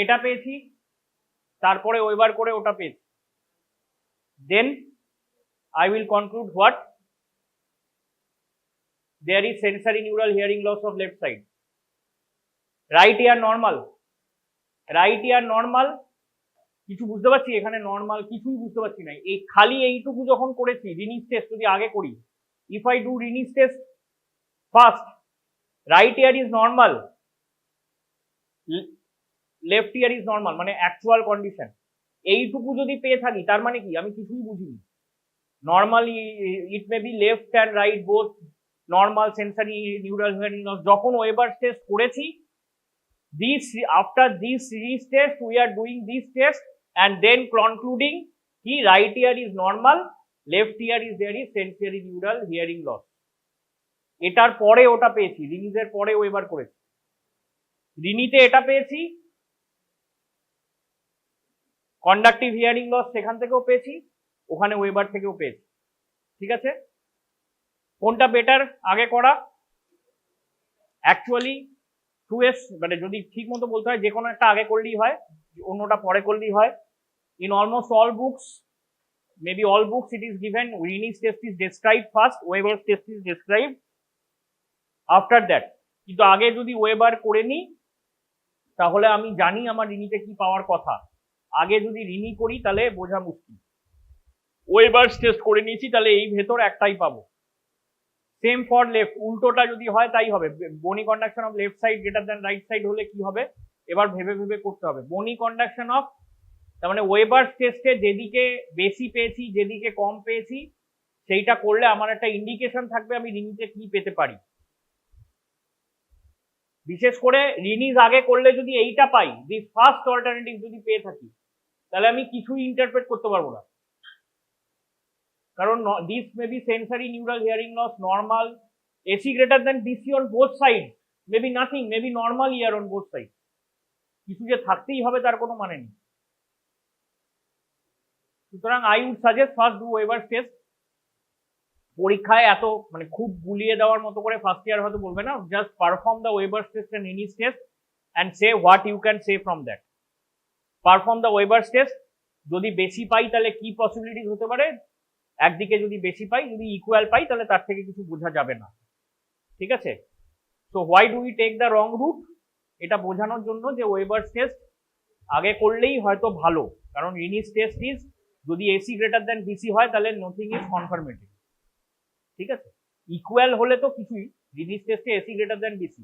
এটা পেয়েছি, তারপরে ওয়েবার করে ওটা পেয়েছি। Then I will conclude what? There is sensory neural hearing loss of left side. Right ear normal, right ear normal, কিছু বুঝতে পারছি এখানে? নর্মাল কিছুই বুঝতে পারছি না। এই খালি এইটুকু যখন করেছি, রিনিস টেস্ট যদি আগে করি, if I do Rinne's test first, right ear is normal, left ear is normal, মানে অ্যাকচুয়াল কন্ডিশন। এইটুকু যদি পেয়ে থাকি, তার মানে কি? আমি কিছুই বুঝিনি। Normally it may be left and right both normal sensory neural hearing loss. যখন ওয়েবার টেস্ট করেছি, this after this series test we are doing this test and then concluding ki right ear is normal, left ear is there is sensory neural hearing loss। এটার পরে ওটা পেয়েছি, রিনিজের পরে weber করেছি। রিনিতে এটা পেয়েছি, কন্ডাক্টিভ হিয়ারিং লস সেখান থেকেও পেয়েছি, ওখানে ওয়েবার থেকেও পেয়েছি। ঠিক আছে, কোনটা বেটার আগে করা? অ্যাকচুয়ালি 2S, মানে যদি ঠিক মতো বলতে হয়, যে কোনো একটা আগে করলেই হয়, অন্যটা পরে করলেই হয়। In almost all books, maybe all books, it is given Rinne's test is described first, Weber's test is described after that। কিন্তু আগে যদি ওয়েবার করে নিই, তাহলে আমি জানি আমার রিনিতে কি পাওয়ার কথা। আগে যদি রিনি করি, তাহলে বোঝা মুশকিল। ওয়েবার্স টেস্ট করে নিয়েছি, তাহলে এই ভেতর একটাই পাবো। সেম ফর লেফট, উল্টোটা যদি হয় তাই হবে। বনি conduction of left side greater than right side হলে কি হবে, এবার ভেবে ভেবে করতে হবে। বনি কন্ডাকশন অফ, তার মানে ওয়েবার্স টেস্টে যেদিকে বেশি পেয়েছি যেদিকে কম পেয়েছি সেইটা করলে আমার একটা ইন্ডিকেশন থাকবে আমি রিনিতে কি পেতে পারি। বিশেষ করে রিনিজ আগে করলে যদি এইটা পাই, দি ফার্স্ট অল্টারনেটিভ যদি পেয়ে থাকি, তাহলে আমি কিছুই ইন্টারপ্রেট করতে পারবো না। কারণ this may be sensory neural hearing loss normal, AC greater than BC on both side, may be nothing, may be normal ear on both side. কিছু যে থাকতেই হবে তার কোনো মানে নেই। সুতরাং I would suggest first do Weber's test. পরীক্ষায় এত মানে খুব গুলিয়ে দেওয়ার মতো করে ফার্স্ট ইয়ার হয়তো বলবে না, just perform the Weber's test and Rinne's test and say what you can say from that. Perform the Weber's test, যদি বেশি পাই তাহলে কি পসিবিলিটিস হতে পারে, একদিকে যদি বেশি পাই, যদি ইকুয়াল পাই তাহলে তার থেকে কিছু বোঝা যাবে না, ঠিক আছে। So why do we take the wrong route, এটা বোঝানোর জন্য যে ওয়েবার্স টেস্ট আগে করলেই হয়তো ভালো, কারণ রিনিজ টেস্ট ইজ, যদি এসি গ্রেটার দ্যান বিসি হয় তাহলে নথিং ইজ কনফার্মেটিভ, ঠিক আছে। ইকুয়াল হলে তো কিছুই, রিনিজ টেস্টে AC greater than BC.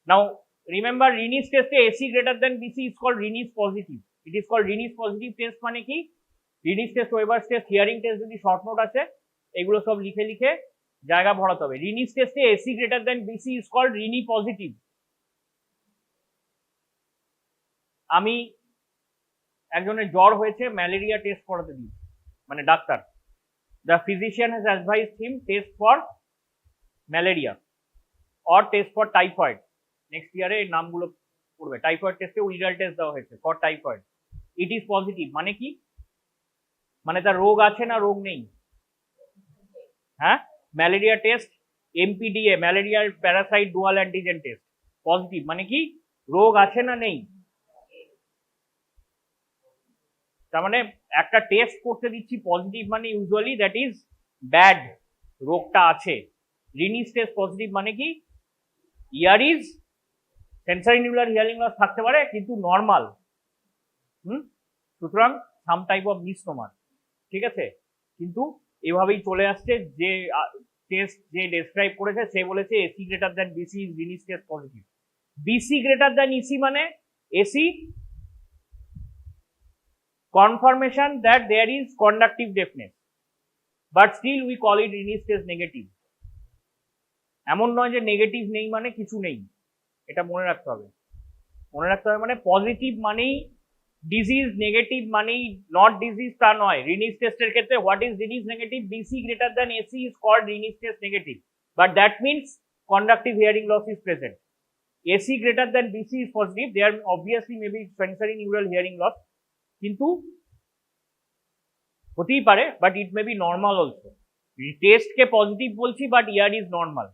Now remember, Rinne's টেস্টে AC greater than BC is called Rinne's positive. It is called Rinne's positive test. মানে কি, Rinne's test, Weber's test, hearing test যদি শর্ট নোট আছে এগুলো সব লিখে লিখে জায়গা ভরাতে হবে। রিনিজ টেস্টে AC greater than BC is called Rinne positive. আমি একজনের জ্বর হয়েছে, ম্যালেরিয়া টেস্ট করাতে দিই, মানে doctor, the physician has advised him test for malaria or test for typhoid. Next year এই নামগুলো পড়বে। টাইফয়েড টেস্টে উইরাল টেস্ট দেওয়া হয়েছে for typhoid, it is positive. মানে কি, মানে তার রোগ আছে না রোগ নেই। হ্যাঁ, ম্যালেরিয়া টেস্ট এমপিডিএ, ম্যালেরিয়ার Parasite dual antigen test, positive. মানে কি, রোগ আছে না নেই। তার মানে একটা টেস্ট করতে দিচ্ছি পজিটিভ, মানে ইউজুয়ালি দ্যাট ইজ ব্যাড, রোগটা আছে। রিনিজ টেস্ট পজিটিভ মানে কি, ear is sensory neural hearing loss থাকতে পারে কিন্তু নর্মাল। সুতরাং সাম টাইপ অফ মিসনোমার, ঠিক আছে। কিন্তু এভাবেই চলে আসছে, যে টেস্ট যে ডেসক্রাইব করেছে সে বলেছে AC greater than BC is Rinne's test positive. BC greater than EC মানে AC confirmation that there is conductive deafness, but still we call it Rinne's test negative. এমন নয় যে নেগেটিভ নেই মানে কিছু নেই, এটা মনে রাখতে হবে। মনে রাখতে হবে মানে পজিটিভ মানেই ডিজিজ, নেগেটিভ মানেই নট ডিজিজ তা নয়। রিনিজ টেস্টের ক্ষেত্রে what is Rinne's negative, BC greater than AC is called Rinne's test negative, but that means conductive hearing loss is present. AC greater than BC is positive, there obviously may be sensory neural hearing loss, কিন্তু হতেই পারে, but it may be normal also. টেস্টকে positive বলছি but ear is normal,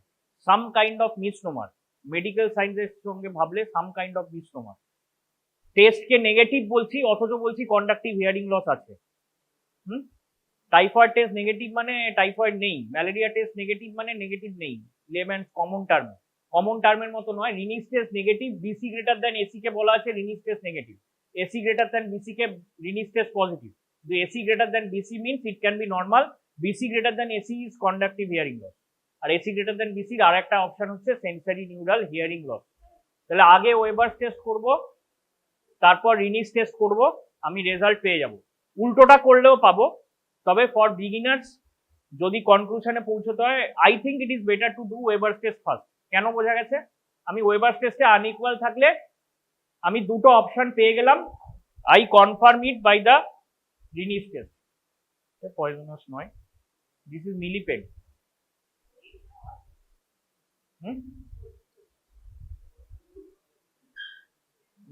some kind of misnomer. Medical সায়েন্সের সঙ্গে ভাবলে some kind of misnomer. টেস্টকে negative বলছি অথচ বলছি কন্ডাক্টিভ হিয়ারিং লস আছে। টাইফয়েড টেস্ট নেগেটিভ মানে টাইফয়েড নেই, ম্যালেরিয়া টেস্ট নেগেটিভ মানে নেগেটিভ নেই। লেম্যান্স কমন টার্ম, কমন টার্মের মতো নয়। Rinne's test negative, BC greater than AC কে বলা আছে Rinne's test negative, AC greater than BC কে Rinne's test positive. The AC greater than BC means it can be normal, BC greater than AC is conductive hearing loss, আর AC greater than BC এর আরেকটা option হচ্ছে sensory neural hearing loss. তাহলে আগে ওয়েবার্স test করব, তারপর রিনিজ test করব, আমি রেজাল্ট পেয়ে যাব। উল্টোটা করলেও পাবো, তবে ফর বিগিনার্স যদি কনক্লুশনে পৌঁছতে হয়, I think it is better to do Weber's test first. কেন বোঝা গেছে, আমি ওয়েবার্স টেস্টে আনইকুয়াল থাকলে আমি দুটো অপশন পেয়ে গেলাম, I confirm it by the Rinne's test. Poisonous নয়, দিস ইজ মিলিপেড।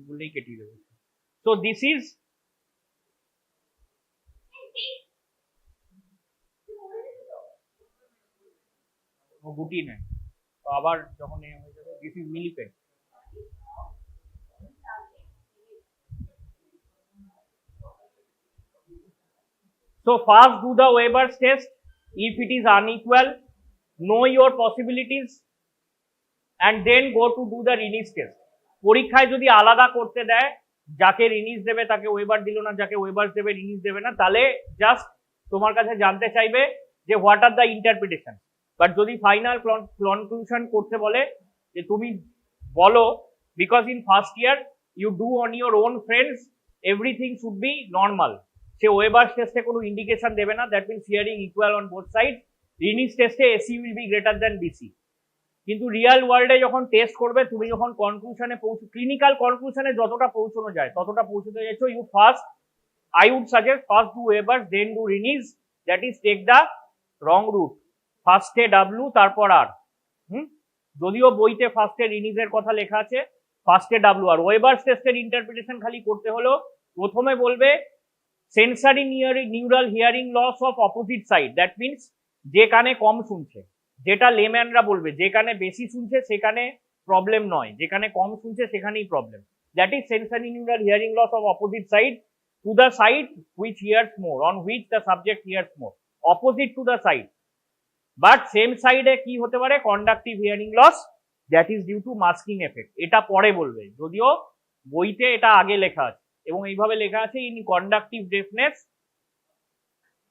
বলেই কেটে দেবে। সো দিস ইজ গুটি নেয়, তো আবার যখন হয়ে যাবে, this is millipede. So first do the Weber's test. If it is unequal, know your possibilities and then go to do the Rinni's test. পরীক্ষায় যদি আলাদা করতে দেয়, যাকে রিনিজ দেবে তাকে ওয়েবার দিল না, যাকে ওয়েবার দেবে রিনিজ দেবে না, তাহলে জাস্ট তোমার কাছে জানতে চাইবে যে what are the interpretation. But যদি ফাইনাল কনক্লুশন করতে বলে যে তুমি বলো, because in first year you do on your own friends, everything should be normal. সে ওয়েবার্স টেস্টে কোনো ইন্ডিকেশন দেবে না, that means hearing equal on both side. Rinne's টেস্টে AC will be greater than BC. কিন্তু রিয়াল ওয়ার্ল্ডে যখন test করবে, তুমি যখন কনক্লুশনে ক্লিনিক্যাল কনক্লুশনে যতটা পৌঁছানো যায় ততটা পৌঁছতে চাইছো, you first, I would suggest first do waivers, then do renews, that is take the wrong route, first A W তারপর R। যদিও বইতে ফার্স্টে রিনিজের কথা লেখা আছে, ফার্স্টে W আর ওয়েবার্স টেস্টের ইন্টারপ্রিটেশন খালি করতে হলো, প্রথমে বলবে sensory neural hearing loss of opposite side, that means যে কানে কম শুনছে, যেটা লেম্যানরা বলবে যে কানে বেশি শুনছে সেখানে প্রবলেম নয়, যেখানে কম শুনছে সেখানেই problem, that is sensory neural hearing loss of opposite side to the side which hears more, on which the subject hears more, opposite to the side, but same side এ কি হতে পারে, conductive hearing loss, that is due to masking effect. এটা পরে বলবে, যদিও বইতে এটা আগে লেখা আছে, এবং এইভাবে লেখা আছে in conductive deafness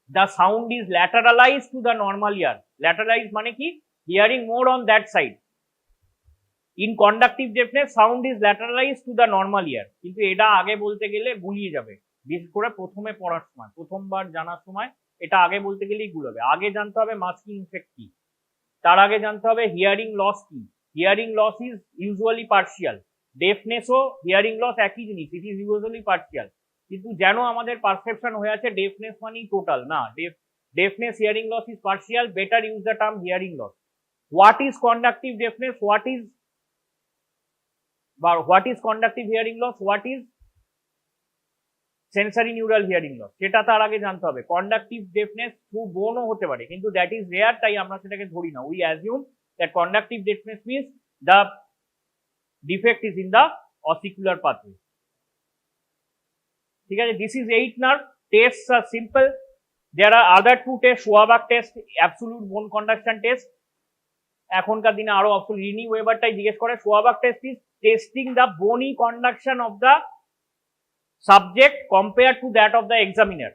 the sound is lateralized to the normal ear, lateralized মানে কি, hearing more on that side, in conductive deafness sound is lateralized to the normal ear। কিন্তু এটা আগে বলতে গেলে গুলিয়ে যাবে, বিশেষ করে প্রথমে পড়ার সময়, প্রথমবার জানার সময় এটা আগে বলতে গেলেই গুলাবে। আগে জানতে হবে মাস্কিং ইফেক্ট কি, তার আগে জানতে হবে হিয়ারিং লস কি। Hearing loss is usually partial, ডেফনেসও হিয়ারিং লস একই জিনিস, ইট ইজ ইউজুয়ালি পার্শিয়াল। কিন্তু যেন আমাদের পারসেপশন হয়ে আছে ডেফনেস মানেই টোটাল, না, deafness hearing loss is partial, better use the term hearing loss. What is conductive deafness, what is conductive hearing loss, what is sensory neural hearing loss, সেটা তার আগে জানতে হবে। কন্ডাকটিভ ডেফনেস থ্রু বোনও হতে পারে, কিন্তু দ্যাট ইজ রেয়ার, তাই আমরা সেটাকে ধরি না। We assume that conductive deafness means the defect is in the ossicular pathway. ঠিক আছে, this is 8 nerve test are simple. There are other 2 test, Schwabach test, absolute bone conduction test. এখনকার দিনে আরো রিনি ওয়েবারটাই জিজ্ঞেস করে। Schwabach test is testing the bony conduction of the subject compared to that of the examiner,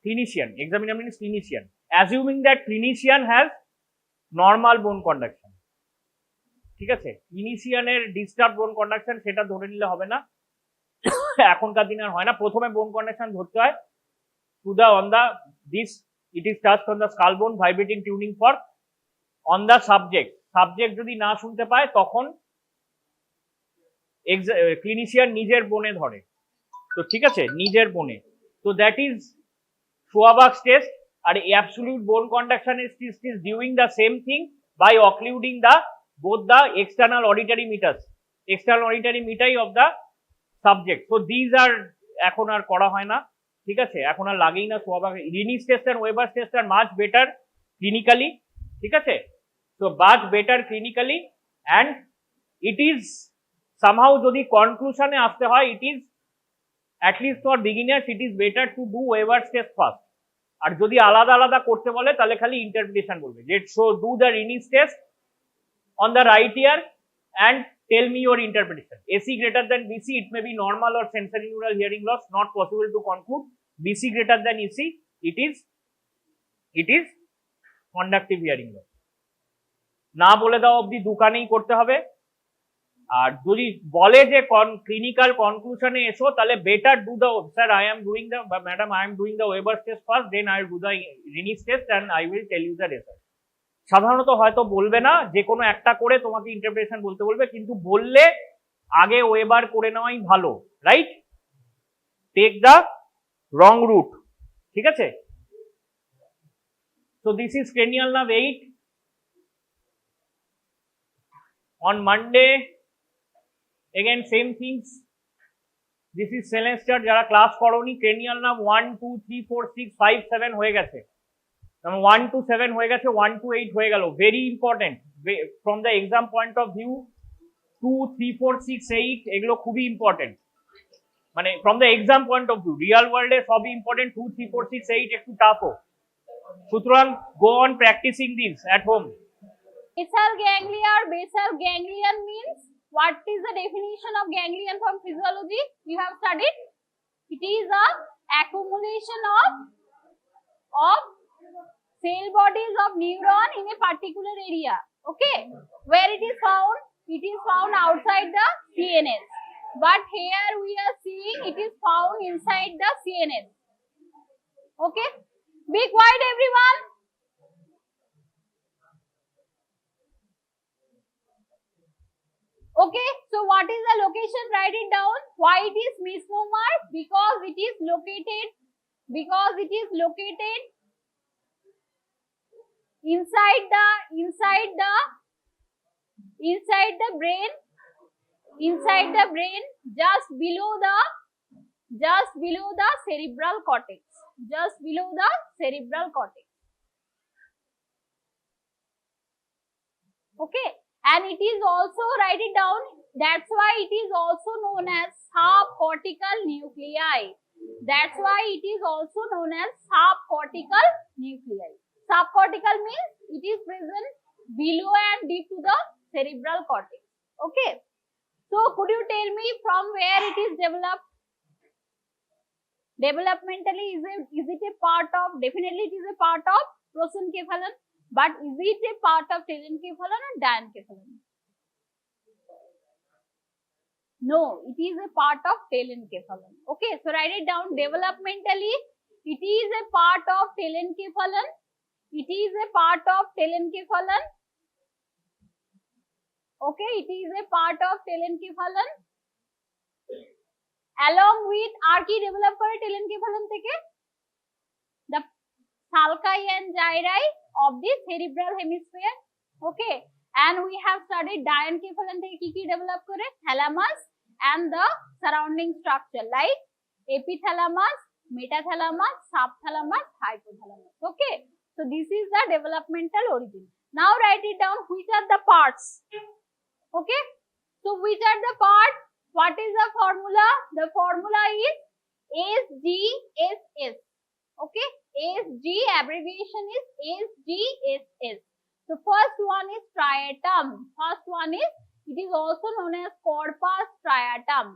clinician. Examiner means clinician, assuming that clinician has normal bone conduction। ঠিক আছে, ক্লিনিশিয়ানের disturb বোন conduction সেটা ধরে নিলে হবে না, এখনকার দিনে আর হয় না। প্রথমে বোন কন্ডাকশন ধরতে হয় to the on the this, it is touched on the skull bone, vibrating tuning fork on the subject. Subject যদি না শুনতে পায় তখন ক্লিনিশিয়ান নিজের বোনে ধরে, তো ঠিক আছে, নিজের বোনে। তো দ্যাট ইজ শোয়াবাকস টেস্ট। আর absolute bone conduction is doing the same thing by occluding the both the external auditory meatus, external auditory meati of the subject. So these are এখন আর করা হয় না, ঠিক আছে, এখন আর লাগেই না শোয়াবাক। রিনিস টেস্ট আর Weber's test are much better clinically, ঠিক আছে, so much better clinically, and it is somehow যদি কনক্লুশনে আসতে হয়, it is at least for beginners it is better to do waivers test first। আর যদি আলাদা আলাদা করতে বলে তাহলে খালি ইন্টারপ্রিটেশন বলবে, যে so do the Rinnis test on the right ear and tell me your interpretation। AC greater than BC, it may be normal or sensory neural hearing loss, not possible to conclude। BC greater than EC, it is conductive hearing loss। না বলে দাও অবধি দোকানেই করতে হবে। আর যদি বলে যে ক্লিনিক্যাল কনক্লুশনে এসো, তাহলে better do the, sir I am doing the, madam I am doing the Weber's test first, then I will do the Rinne's test and I will tell you the result. সাধারণত হয়তো বলবে না, যে কোনো একটা করে তোমাকে ইন্টারপ্রিটেশন বলতে বলবে, কিন্তু বললে আগে ওয়েবার করে নেওয়াই ভালো, right? Take the wrong route, ঠিক আছে। So this is cranial nerve 8. On Monday again same things, this is semester যারা ক্লাস করোনি, cranial nerve 1 2 3 4 6 5 7 হয়ে গেছে, 1 to 7 হয়ে গেছে, 1 to 8 হয়ে গেল। Very important from the exam point of view. 2 3 4 6 8 এগুলো খুবই ইম্পর্টেন্ট, মানে from the exam point of view. Real ওয়ার্ল্ডে সবই ইম্পর্টেন্ট, 2 3 4 6 8 একটু টাফও। সুতরাং go on practicing this at home. Basal ganglia or basal ganglion means, what is the definition of ganglion from physiology? You have studied. It is a accumulation of of cell bodies of neuron in a particular area. Okay, where it is found? It is found outside the CNS. But here we are seeing it is found inside the CNS. Okay, be quiet everyone. Okay, so what is the location? Write it down. Why it is misnomer? Because it is located inside the brain, just below the cerebral cortex, okay, and it is also, write it down, that's why it is also known as subcortical nuclei. Subcortical means it is present below and deep to the cerebral cortex. Okay, so could you tell me from where it is developed? Developmentally, is it a part of? Definitely it is a part of prosencephalon, but is it a part of telencephalon or diencephalon? No, it is a part of telencephalon. Okay, so write it down. Developmentally, it is a part of telencephalon. Okay, it is a part of telencephalon. Along with আর কি develop করে telencephalon থেকে? The sulci and gyri of the cerebral hemisphere. Okay, and we have studied diencephalon থেকে কি কি develop করে? Thalamus and the surrounding structure like epithalamus, metathalamus, subthalamus, hypothalamus. Okay, so this is the developmental origin. Now write it down. Which are the parts? Okay, so which are the parts? What is the formula? The formula is SGSS. Okay, SG abbreviation is SGSS. So first one is striatum. It is also known as corpus striatum.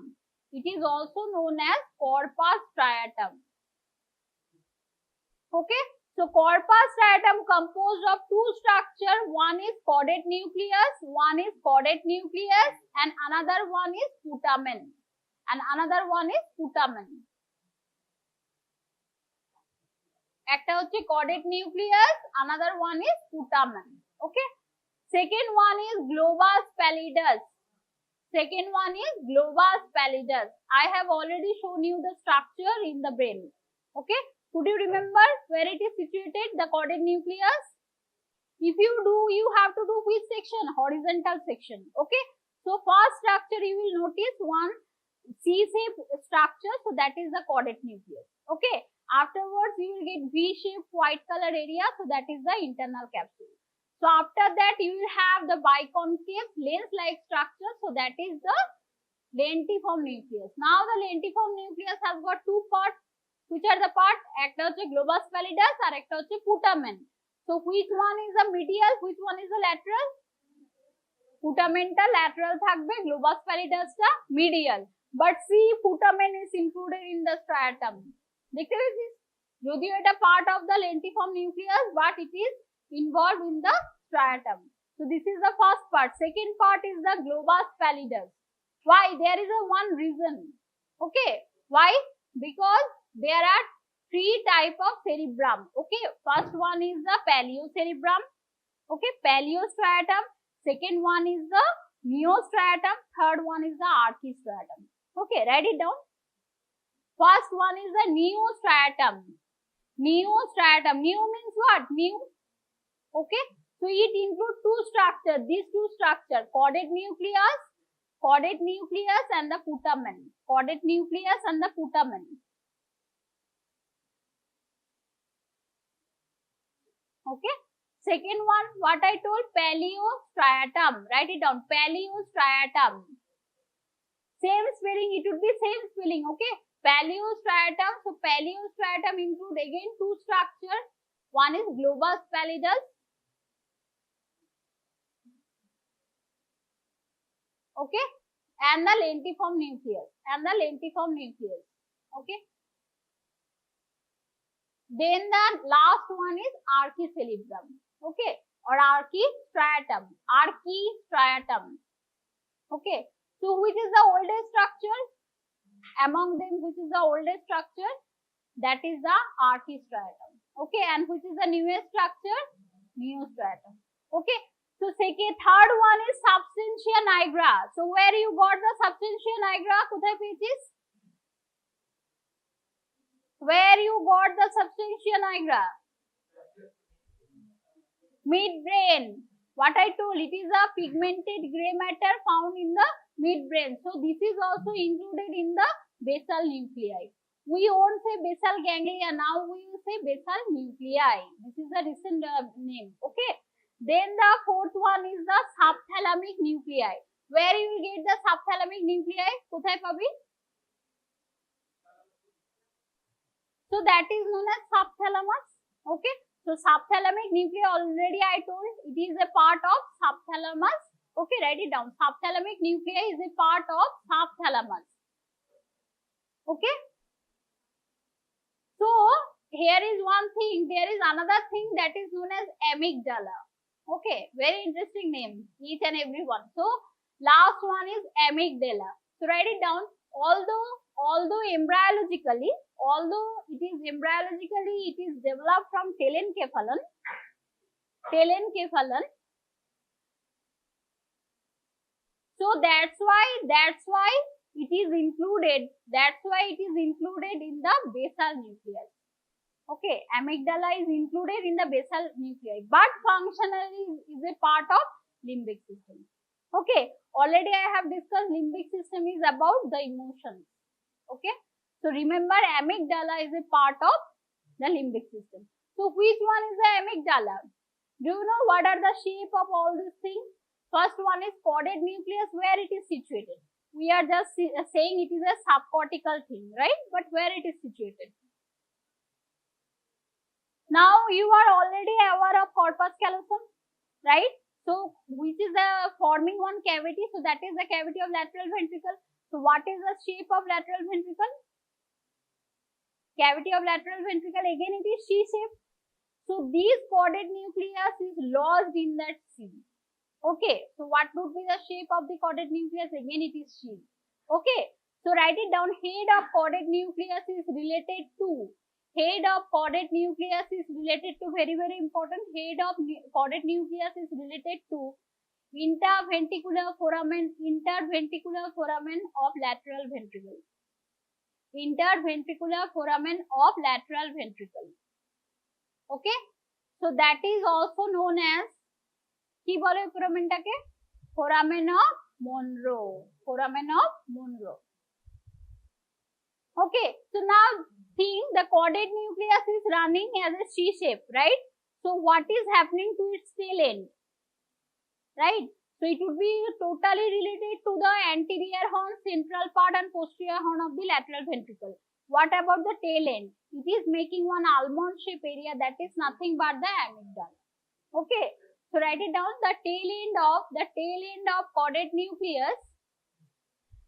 Okay, so corpus striatum composed of two structures. One is caudate nucleus, and another one is putamen. একটা হচ্ছে caudate nucleus, another one is putamen. Okay, second one is globus pallidus. I have already shown you the structure in the brain. Okay, could you remember where it is situated, the caudate nucleus? If you do, you have to do which section? Horizontal section. Okay, so first structure you will notice one C-shaped structure, so that is the caudate nucleus. Okay, afterwards you will get V-shaped white color area, so that is the internal capsule. So after that you will have the biconcave lens-like structure, so that is the lentiform nucleus. Now the lentiform nucleus has got two parts. Which are the part? একটা হচ্ছে globus pallidus আর একটা হচ্ছে putamen. So which one is the medial, which one is the lateral? Putamenটা lateral থাকবে, globus pallidus টা medial. But see, putamen is included in the striatum. দেখতে পেয়েছিস? যদিও এটা part of the lentiform nucleus, but it is involved in the striatum. So this is the first part. Second part is the globus pallidus. Why? There is a one reason. Okay, why? Because there are three type of cerebrum. Okay, first one is the paleo-cerebrum. Okay, paleo-striatum. Second one is the neo-striatum. Third one is the archistratum. Okay, write it down. First one is the neo-striatum. Neo means what? New. Okay, so it includes two structures. These two structures, caudate nucleus and the putamen. Okay, second one, what I told, paleo-striatum. Write it down, paleo-striatum. Same spelling, it would be same spelling. Okay, paleo-striatum. So paleo-striatum include again two structures. One is globus pallidus. Okay, and the lentiform nucleus. Okay, Then the last one is archicerebrum, okay, or archistratum, okay. So which is the oldest structure? Among them, which is the oldest structure? That is the archistratum, okay. And which is the newest structure? Neostratum, okay. So third one is substantia nigra. So where you got the substantia nigra? Kothay peaches? Where you got the substantia nigra? Midbrain. What I told, it is a pigmented grey matter found in the midbrain. So this is also included in the basal nuclei. We won't say basal ganglia, now we will say basal nuclei. This is the recent name, okay. Then the fourth one is the subthalamic nuclei. Where you will get the subthalamic nuclei? Kothay pabi? So that is known as subthalamus, okay. So subthalamic nuclei, already I told, it is a part of subthalamus, okay. Write it down. Subthalamic nuclei is a part of subthalamus, okay. So here is one thing, there is another thing that is known as amygdala, okay. Very interesting name, each and every one. So last one is amygdala. So write it down. Although embryologically, it is developed from telencephalon. So that's why it is included. In the basal nucleus. Okay, amygdala is included in the basal nuclei, but functionally is a part of limbic system. Okay, already I have discussed limbic system is about the emotions. Okay, so remember amygdala is a part of the limbic system. So which one is the amygdala? Do you know what are the shape of all these things? First one is caudate nucleus, where it is situated. We are just saying it is a subcortical thing, right? But where it is situated? Now you are already aware of corpus callosum, right? So which is forming one cavity? So that is the cavity of lateral ventricle. So what is the shape of lateral ventricle? Cavity of lateral ventricle, again it is C-shape. So this caudate nucleus is lodged in that C. Okay, so what would be the shape of the caudate nucleus? Again it is C. Okay, so write it down. Head of caudate nucleus is related to. Head of caudate nucleus is related to, very important. Head of caudate nucleus is related to interventricular foramen of lateral ventricle. Interventricular foramen of lateral ventricle. Okay, so that is also known as ki bole foramen take? Foramen of Monro. Okay, so now think the caudate nucleus is running as a C shape, right? So what is happening to its tail end, right? So it would be totally related to the anterior horn, central part and posterior horn of the lateral ventricle. What about the tail end? It is making one almond shape area, that is nothing but the amygdala. Okay, so write it down. The tail end of caudate nucleus.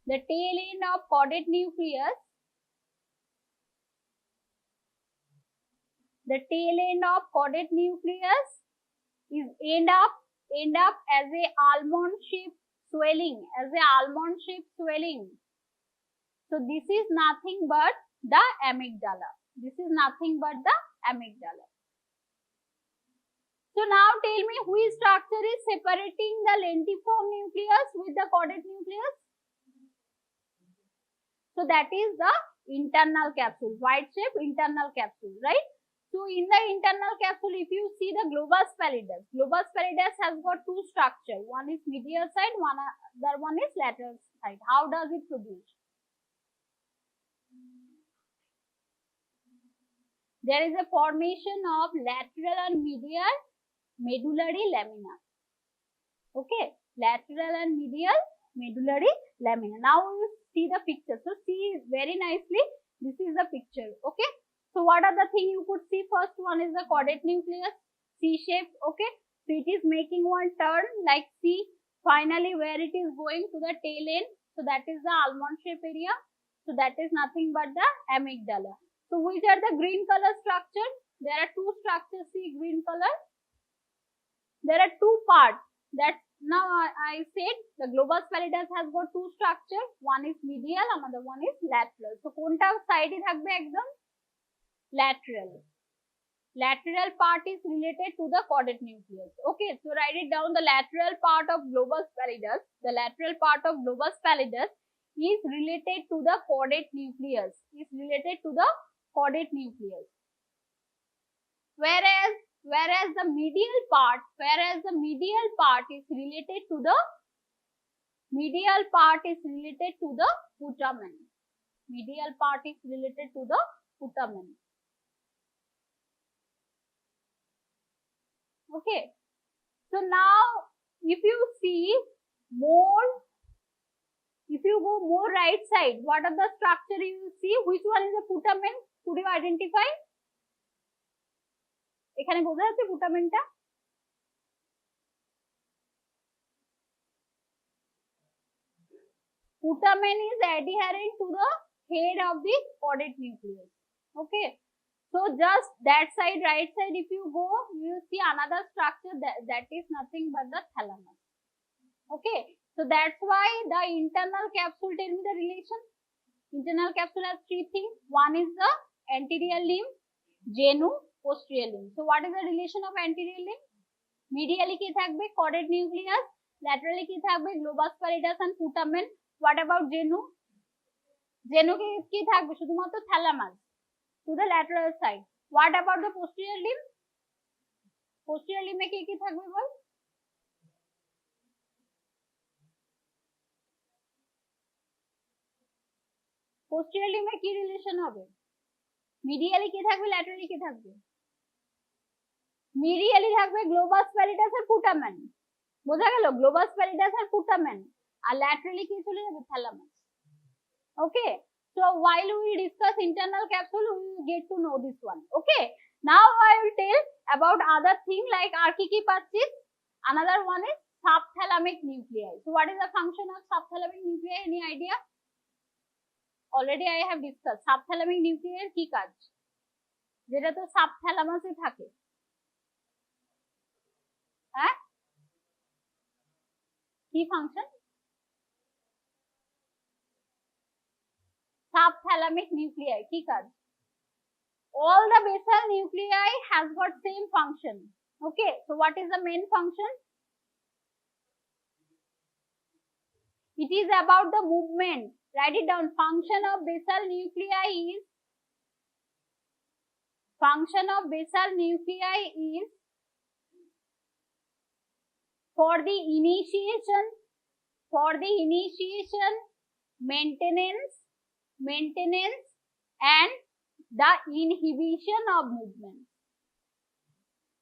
The tail end of caudate nucleus. The tail end of caudate nucleus is end up as a almond shape swelling. So this is nothing but the amygdala. So now tell me, which structure is separating the lentiform nucleus with the caudate nucleus? So that is the internal capsule, white shape internal capsule, right? So in the internal capsule, if you see the globus pallidus has got two structures. One is medial side, other one is lateral side. How does it produce? There is a formation of lateral and medial medullary lamina. Okay, lateral and medial medullary lamina. Now we will see the picture. So see very nicely. This is the picture. Okay. So what are the things you could see? First one is the caudate nucleus, C-shaped. Okay. So it is making one turn like C. Finally, where it is going to the tail end. So that is the almond shape area. So that is nothing but the amygdala. So which are the green color structure? There are two structures, see green color. There are two parts. That's now I said the globus pallidus has got two structures. One is medial, another one is lateral. So কোনটা side এ থাকবে একদম? Lateral. Lateral part is related to the caudate nucleus. Okay, so write it down. The lateral part of globus pallidus. The lateral part of globus pallidus is related to the caudate nucleus. Is related to the caudate nucleus. Whereas the medial part is related to the putamen. Medial part is related to the putamen. Okay. So now if you go more right side, what are the structure you will see? Which one is the putamen? Could you identify? এখানে বোঝা যাচ্ছে পুটামেনটা? Putamen is adherent to the head of the caudate nucleus. Okay. So just that side, right side, if you go, you will see another structure that is nothing but the thalamus. Okay. So that's why the internal capsule, tell me the relation. Internal capsule has three things. One is the anterior limb, genu, posterior limb. So what is the relation of anterior limb? Medially ki thakbe caudate nucleus, laterally ki thakbe globus pallidus and putamen. What about genu? Genu ki thakbe shudhumatro thalamus to the lateral side. What about the posterior limb? Posterior limb e ki thakbe bol? Posterior limb e ki relation hobe? Medially ki thakbe, laterally ki thakbe? Medially থাকবে globus pallidus আর putamen. বোঝা গেল? globus pallidus আর putamen. আর laterally কি চলে যাবে? thalamus. Okay. So while we discuss internal capsule, we will get to know this one. Okay. Now I will tell about other thing like আর কি পাচ্ছি? Another one is subthalamic nuclei. So what is the function of subthalamic nuclei? Any idea? Already I have discussed. Subthalamic nuclei কি কাজ? যেটা তো subthalamus এ থাকে। হ্যাঁ? কি function? Subthalamic nuclei কি কাজ? All the basal nuclei has got same function. Okay, so what is the main function? It is about the movement. Write it down. Function of basal nuclei is for the initiation, maintenance and the inhibition of movement,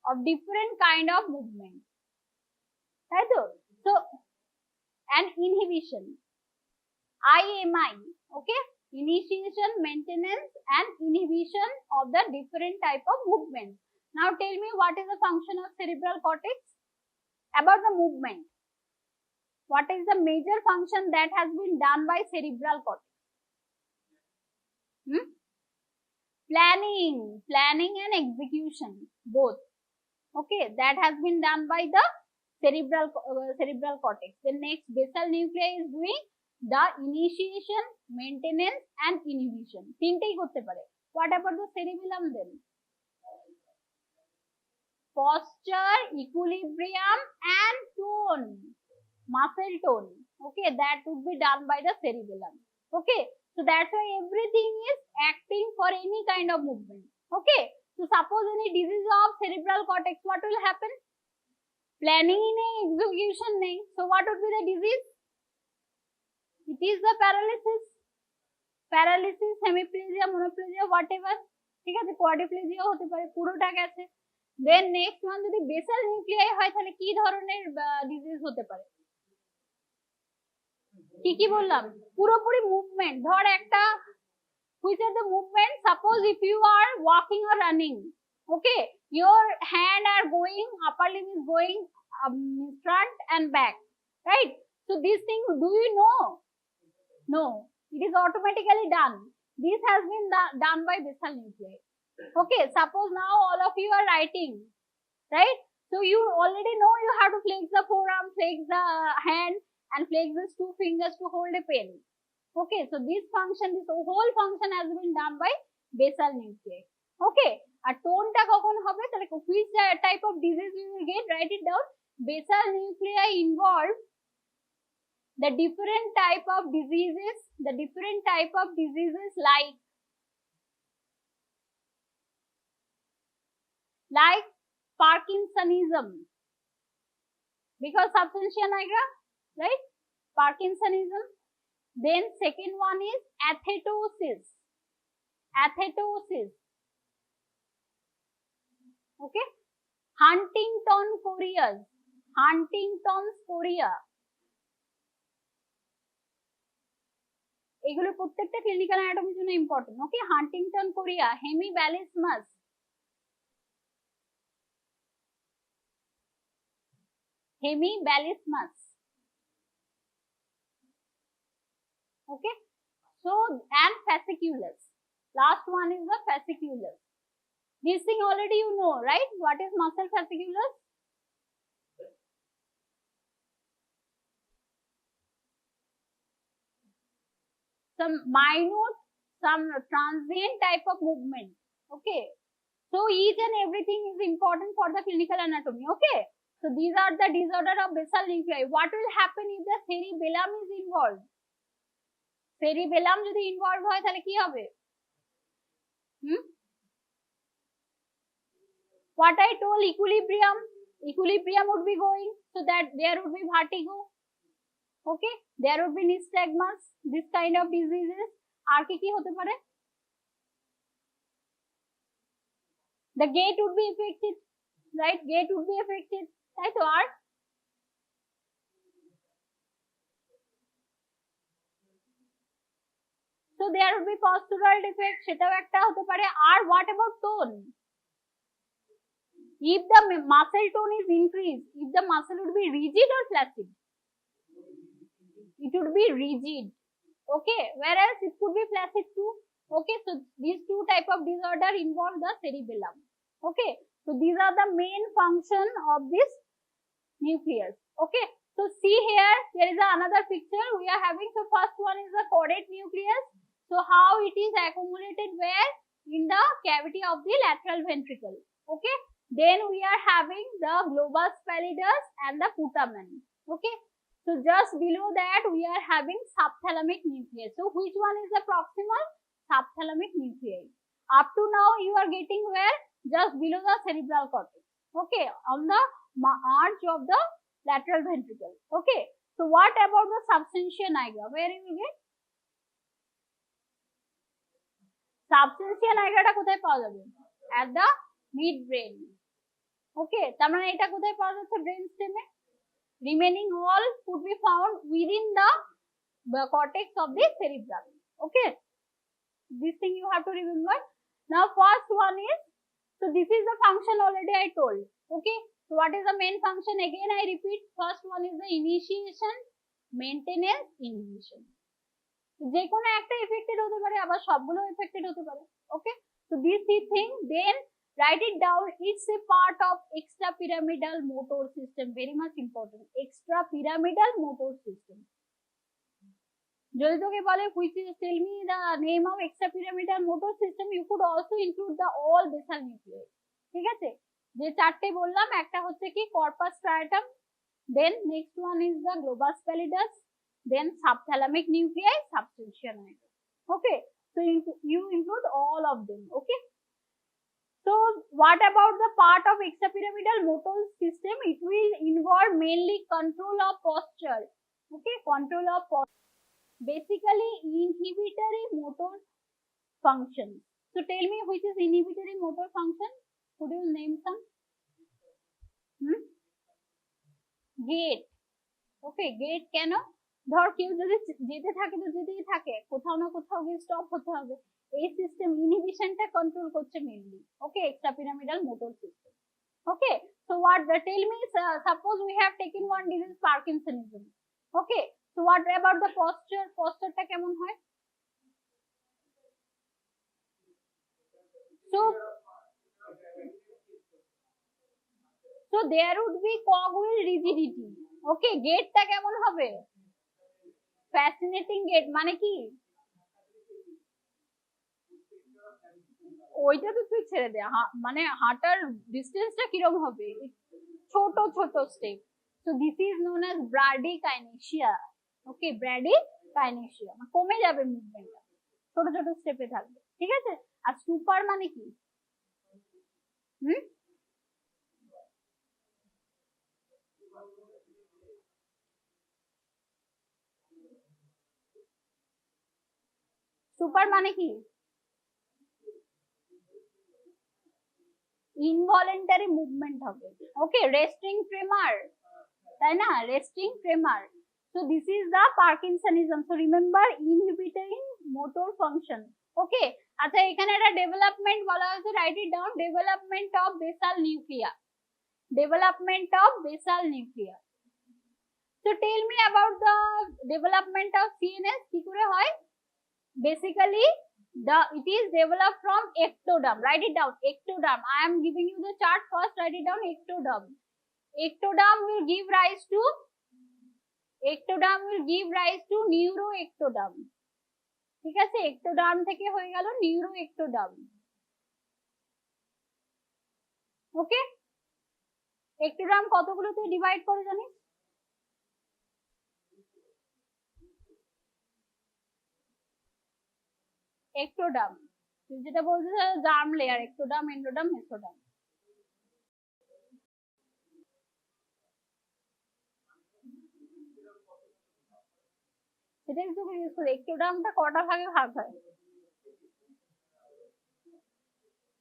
of different kind of movement. Right? So and inhibition, IMI. Okay, initiation, maintenance and inhibition of the different type of movement. Now tell me, what is the function of cerebral cortex? About the movement. What is the major function that has been done by cerebral cortex? Planning and execution, both. Okay, that has been done by the cerebral cortex. The next basal nuclei is doing the initiation, maintenance and inhibition. তিনটেই করতে পারে. What about the cerebellum then? Posture, equilibrium and tone, muscle tone. Okay, that would be done by the cerebellum. Okay, so that's why everything is acting for any kind of movement. Okay, so suppose any disease of cerebral cortex, what will happen? Planning nahi, execution nahi. So what would be the disease? It is the paralysis, hemiplegia, monoplegia, whatever. ঠিক আছে, quadriplegia হতে পারে, পুরোটা গেছে। Then next one, যদি basal nuclei হয় তাহলে কি ধরনের ডিজিজ হতে পারে? কি বললাম? পুরোপুরি মুভমেন্ট। ধর একটা, which are the movement? Suppose if you are walking or running, okay, your hand are going, upper limb is going front and back, right? So this thing, do you know? No, it is automatically done. This has been done by basal nuclei. Okay, suppose now all of you are writing, right? So you already know you have to flex the forearm, flex the hand, and flex these two fingers to hold a pen. Okay, so this whole function has been done by basal nuclei. Okay, আর টোনটা কখন হবে তাহলে which type of disease we will get, write it down. Basal nuclei involve the different type of diseases like Parkinsonism, because substantia nigra, right? Parkinsonism. Then second one is athetosis. Okay, Huntington's chorea. এগুলো প্রত্যেকটা clinical অ্যানাটমির জন্য important. Okay, Huntington chorea, hemiballismus, okay, so and fasciculus, last one is the fasciculus. This thing already you know, right? What is muscle fasciculus? Some minute, some transient type of movement. Okay, so each and everything is important for the clinical anatomy. Okay, so these are the disorder of basal nuclei. What will happen if the cerebellum is involved? Cerebellum যদি involve হয় তাহলে কি হবে? What I told, equilibrium would be going, so that there would be vertigo. Okay, there would be nystagmus, this kind of diseases. আর কি হতে পারে? The gait would be affected, right? Gait would be affected, তাই তো? আর so there would be postural defect, সেটাও একটা হতে পারে। আর what about tone? If the muscle tone is increased, if the muscle would be rigid or flaccid? It would be rigid. Okay, whereas it could be flaccid too. Okay, so these two type of disorder involve the cerebellum. Okay, so these are the main function of this nucleus. Okay, so see here, there is another picture we are having. So first one is the caudate nucleus. So how it is accumulated where? In the cavity of the lateral ventricle. Okay, then we are having the globus pallidus and the putamen. Okay, so just below that we are having subthalamic nucleus. So which one is the proximal? Subthalamic nuclei. Up to now you are getting where? Just below the cerebral cortex. Okay, on the arch of the lateral ventricle. Okay, so what about the substantia nigra? Where you will get? Substantia nigra টা কোথায় পাওয়া যাবে? At the midbrain. Okay, তার মানে এটা কোথায় পাওয়া যাচ্ছে? Brain স্টেমে। Remaining all could be found within the cortex of the cerebrum. Okay, this thing you have to remember. Now first one is, so this is the function already I told. Okay, so what is the main function? Again I repeat, first one is the initiation, maintenance, inhibition. যে কোনো একটা affected হতে পারে, আবার সবগুলো affected হতে পারে। ওকে, so this thing, then write it down. It's a part of extrapyramidal motor system, very much important. Extrapyramidal motor system. যদি তোকে বলে which is, tell me the name of extrapyramidal motor system, you could also include the all basal nuclei. ঠিক আছে, যে চারটে বললাম, একটা হচ্ছে কি corpus striatum, then next one is the globus pallidus, then subthalamic nuclei, substantia nigra. Okay, so you include all of them. Okay, so what about the part of extrapyramidal motor system? It will involve mainly control of posture. Okay, control of posture, basically inhibitory motor function. So tell me which is inhibitory motor function? Could you name some? Gait. Okay, gait কেন? ধর কেউ যদি যেতে থাকে তো যেতেই থাকে, কোথাও না কোথাও গিয়ে স্টপ হতে হবে। এই সিস্টেম ইনহিবিশনটা কন্ট্রোল করছে মেইনলি। Okay, extrapyramidal motor system. Okay, so what, tell me, suppose we have taken one disease parkinsonism. Okay, so what about the posture? পশ্চারটা কেমন হয়? So there would be cogwheel rigidity. Okay, gate টা কেমন হবে? Fascinating gate মানে কি? ওইটা তো তুই ছেড়ে দে, মানে হাঁটার ডিস্টেন্সটা কিরকম হবে? ছোট ছোট step. So this is known as bradykinesia. Okay, bradykinesia মানে কমে যাবে মুভমেন্টটা, ছোট ছোট স্টেপে থাকবে, ঠিক আছে? আর সুপার মানে কি? সুপার মানে কি? ইনভলেন্টারি মুভমেন্ট হবে। ওকে, রেস্টিং ট্রেমার, তাই না? Resting ট্রেমার। So this is the Parkinsonism. So remember, inhibiting motor function. Okay, আচ্ছা এখানে একটা ডেভেলপমেন্ট বলা হয়েছে, write it down. Development of basal nuclei, development of basal nuclei. So tell me about the development of CNS. কি করে হয়? Basically it is developed from ectoderm. Write it down, ectoderm. I am giving you the chart first. Write it down, ectoderm. Ectoderm will give rise to neuroectoderm. ঠিক আছে, ectoderm থেকে হয়ে গেল neuroectoderm. ওকে, ectoderm কতগুলোতে divide করে জানিস? ectoderm যেটা বলছে germ layer, ectoderm, endoderm, mesoderm. সেটা একটু ইউজফুল। ectodermটা কটা ভাগে ভাগ হয়?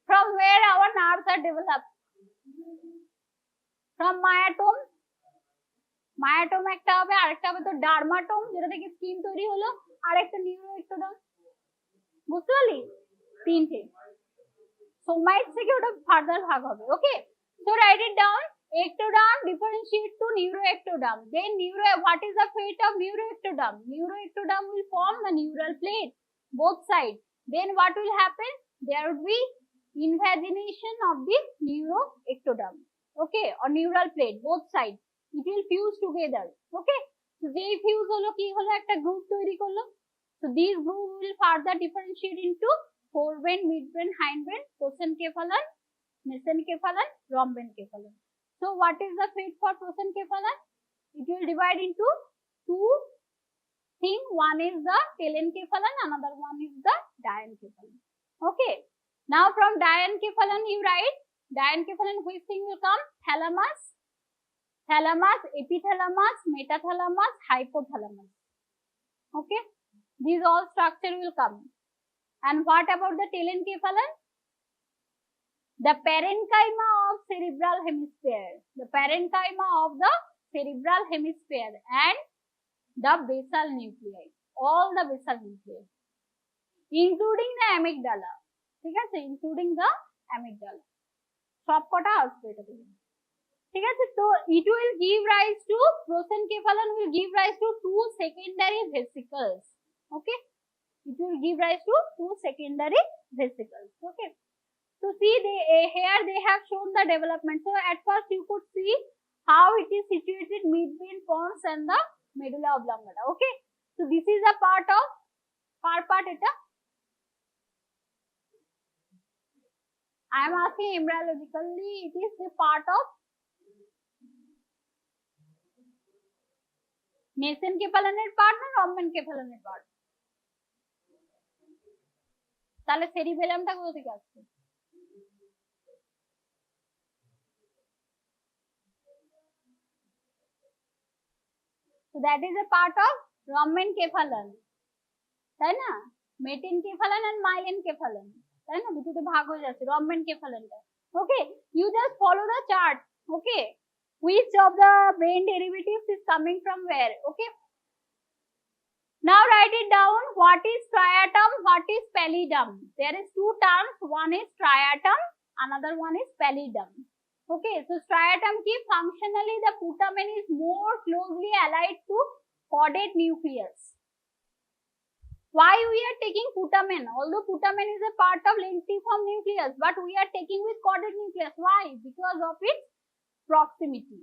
From where our nerves are developed? From myotome. myotome একটা হবে, আরেকটা হবে তো ডার্মাটোম, যেটা থেকে স্কিন তৈরি হলো, আরেকটা নিউরোএক্টোডার্ম। বুঝতে পারলি? তিনটে। সোমাইট থেকে ওটা ফার্দার ভাগ হবে। ওকে, so write it down. Ectoderm differentiate to neuroectoderm. Then what is the fate of neuroectoderm? Neuroectoderm will form the neural plate both sides. Then what will happen? There would be invagination of the neuroectoderm. Okay, or neural plate both sides. It will fuse together. Okay, so যেই fuse হলো কি হলো, একটা group তৈরি করলো। So these group will further differentiate into forebrain, midbrain, hindbrain, prosencephalon, mesencephalon, rhombencephalon. So what is the fate for prosencephalon? It will divide into two things. One is the telencephalon, another one is the diencephalon. Okay, now from diencephalon you write diencephalon, which thing will come? Thalamus, thalamus, epithalamus, metathalamus, hypothalamus. Okay, these all structure will come. And what about the telencephalon? The parenchyma of cerebral hemisphere, the parenchyma of the cerebral hemisphere and the basal nuclei, all the basal nuclei, including the amygdala. ঠিক আছে, including the amygdala. সব কটা আসবে এটা থেকে। ঠিক আছে, তো it will give rise to, prosencephalon will give rise to two secondary vesicles. Okay, it will give rise to two secondary vesicles. Okay, so see, here they have shown the development. So at first you could see how it is situated midbrain, pons and the medulla oblongata. Okay, so this is a part of part eta. I am asking embryologically, it is the part of mesencephalon part না rhombencephalon part? তাহলে cerebellumটা কোথা থেকে আসছে? So that is a part of rhombencephalon, তাই না? metencephalon and myelencephalon, তাই না? দুটোতে ভাগ হয়ে যাচ্ছে rhombencephalonটা। Okay, you just follow the chart. Okay, which of the brain derivatives is coming from where? Okay, now write it down. What is striatum? What is pallidum? There is two terms. One is striatum, another one is pallidum. Okay, so striatum ki functionally the putamen is more closely allied to caudate nucleus. Why we are taking putamen? Although putamen is a part of lentiform nucleus, but we are taking with chordate nucleus. Why? Because of its proximity.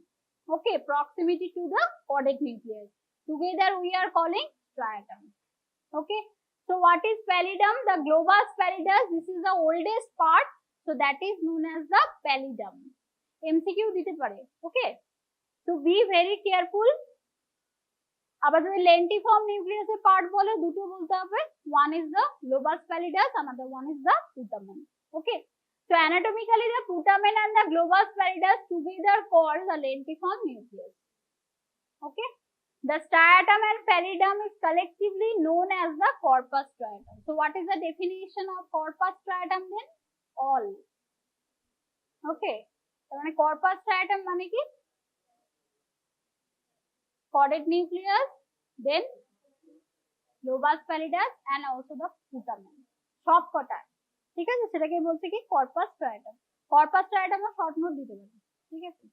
Okay, proximity to the chordate nucleus. Together we are calling striatum. Okay, so what is pallidum? The globus pallidus. This is the oldest part, so that is known as the pallidum. MCQ dite pare. Okay, so be very careful. আবার যদি lentiform nucleus এর part বলে দুটো বলতে হবে, one is the globus pallidus, another one is the putamen. Okay, so anatomically the putamen and the globus pallidus together called the lentiform nucleus. Okay, the striatum and pallidum is collectively known as the corpus striatum. So what is the definition of corpus striatum then? All. Okay, মানে corpus striatum মানে কি? Chordate nucleus, then globus pallidus and also the putamen. সব কটা ঠিক আছে, সেটাকে বলছে কি corpus striatum. Corpus striatum এর শর্ট নোট দিতে পারি, ঠিক আছে।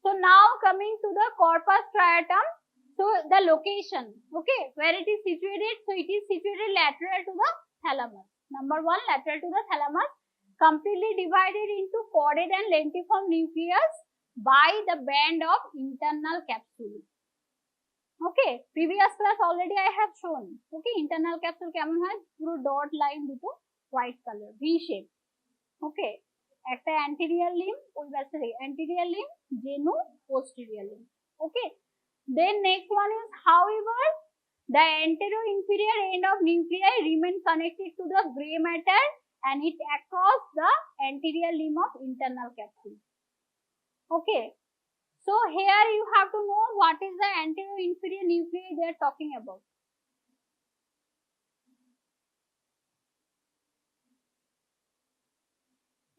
So now coming to the corpus striatum, so the location, okay, where it is situated, so it is situated lateral to the thalamus. Number 1, lateral to the thalamus, completely divided into chordate and lentiform nucleus by the band of internal capsule. Okay, previous class already I have shown. Okay, internal capsule কেমন হয়, পুরো dot line দুটো white colour V shape. ওকে, একটা anterior limb, ওই ব্যাসে anterior limb, genu, posterior limb. Okay, then next one is, however, the antero-inferior end of nuclei remain connected to the gray matter and it across the anterior limb of internal capsule. Okay, so here you have to know what is the antero-inferior nuclei they are talking about.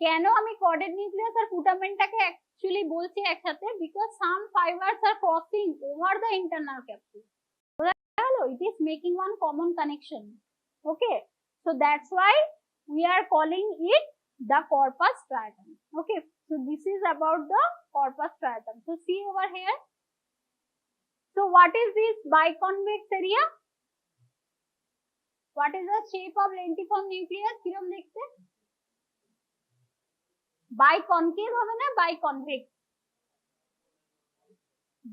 কেন আমি caudate nucleus আর পুটামেনটাকে actually বলছি একসাথে, because some fibres are crossing over the internal capsule, it is making one common connection. Okay, so that's why we are calling it the corpus striatum. Okay, so this is about the corpus striatum. So see over here, so what is this biconvex area? What is the shape of lentiform nucleus? কিরকম দেখতে? Biconcave হবে না, biconvex,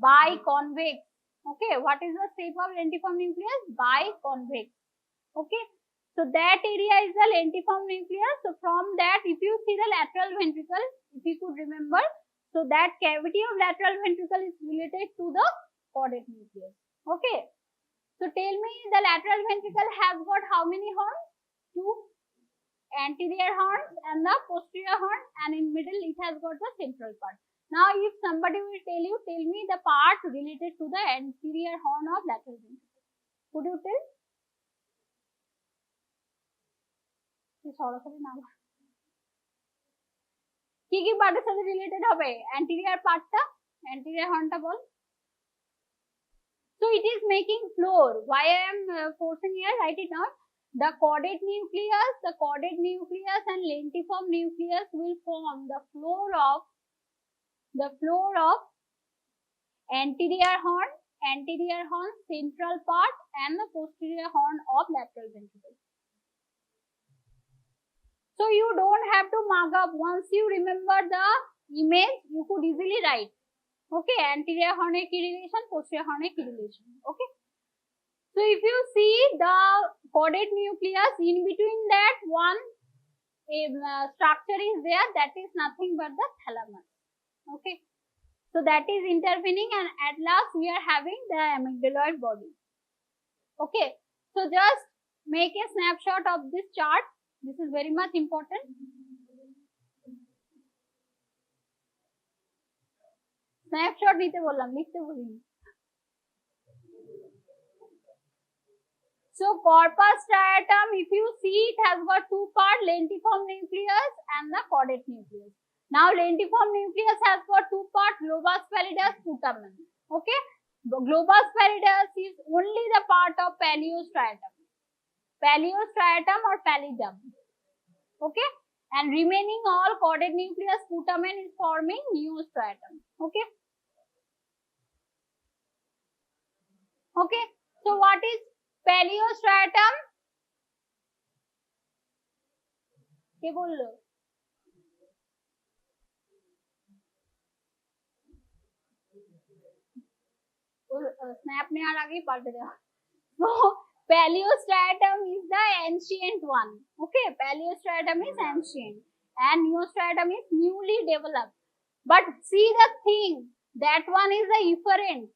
biconvex. Okay, what is the shape of lentiform nucleus? Biconvex. Okay, so that area is the lentiform nucleus. So from that, if you see the lateral ventricle, if you could remember, so that cavity of lateral ventricle is related to the chordate nucleus. Okay, so tell me, the lateral ventricle have got how many horns? 2 anterior horns and the posterior horn, and in middle it has got the central part. Now if somebody will tell you, tell me the part related to the anterior horn of lateral ventricle. Could you tell? সরাসরি না, কি কি পার্টের সাথে related হবে? anterior পার্টটা, anterior হর্নটা ball. So it is making floor. Why I am forcing here, write it down. The chordate nucleus and lentiform nucleus will form the floor of anterior horn, central part, and the posterior horn of lateral ventricle. So you don't have to mark up. Once you remember the image, you could easily write. Okay, anterior horn ki relation, posterior horn ki relation. Okay, so if you see the chordate nucleus, in between that one structure is there, that is nothing but the thalamus. Okay, so that is intervening, and at last we are having the amygdaloid body. Okay, so just make a snapshot of this chart. This is very much important. Snapshot নিতে বললাম, লিখতে বলিনি। So corpus striatum, if you see, it has got 2 parts, lentiform nucleus and the chordate nucleus. Now lentiform nucleus has got 2 parts, globus pallidus, putamen. Okay, the globus pallidus is only the part of paliostriatum or pallidum. Okay, and remaining all chordate nucleus, putamen is forming neostriatum. Okay, okay, so what is Paliostratum, কে বললো? Snap নেওয়ার আগেই পাল্টে দেওয়া। So Paliostratum is the ancient one. Okay, Paliostratum is ancient and Neostratum is newly developed. But see the thing, that one is the efferent.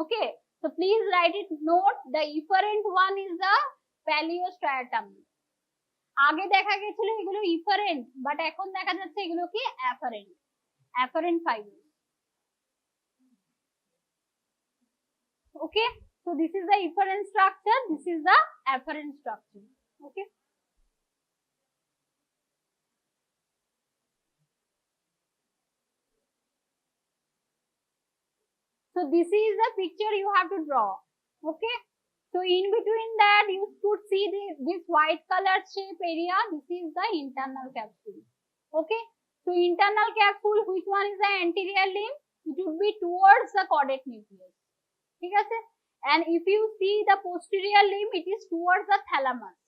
Okay, so please write it note, the efferent one is the Paliostratum. আগে দেখা গেছিল এগুলো efferent, but এখন দেখা যাচ্ছে এগুলো কি afferent. Afferent fibers. Okay, so this is the efferent structure, this is the afferent structure. Okay, so this is the picture you have to draw. Okay, so in between that you could see this white color shape area, this is the internal capsule. Okay, so internal capsule, which one is the anterior limb? It would be towards the caudate nucleus. ঠিক আছে, and if you see the posterior limb, it is towards the thalamus,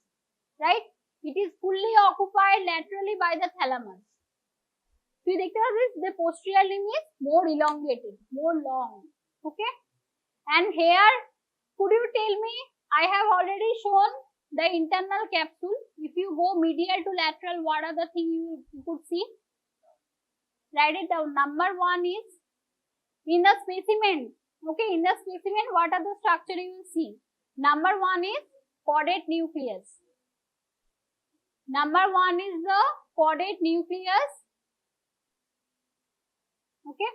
right? It is fully occupied laterally by the thalamus. So the posterior limb is more elongated, more long. Okay, and here could you tell me, I have already shown the internal capsule. If you go medial to lateral, what are the things you could see? Write it down. Number one is in the specimen. Okay, in the specimen, what are the structure you will see? Number one is caudate nucleus. Number one is the caudate nucleus. Okay,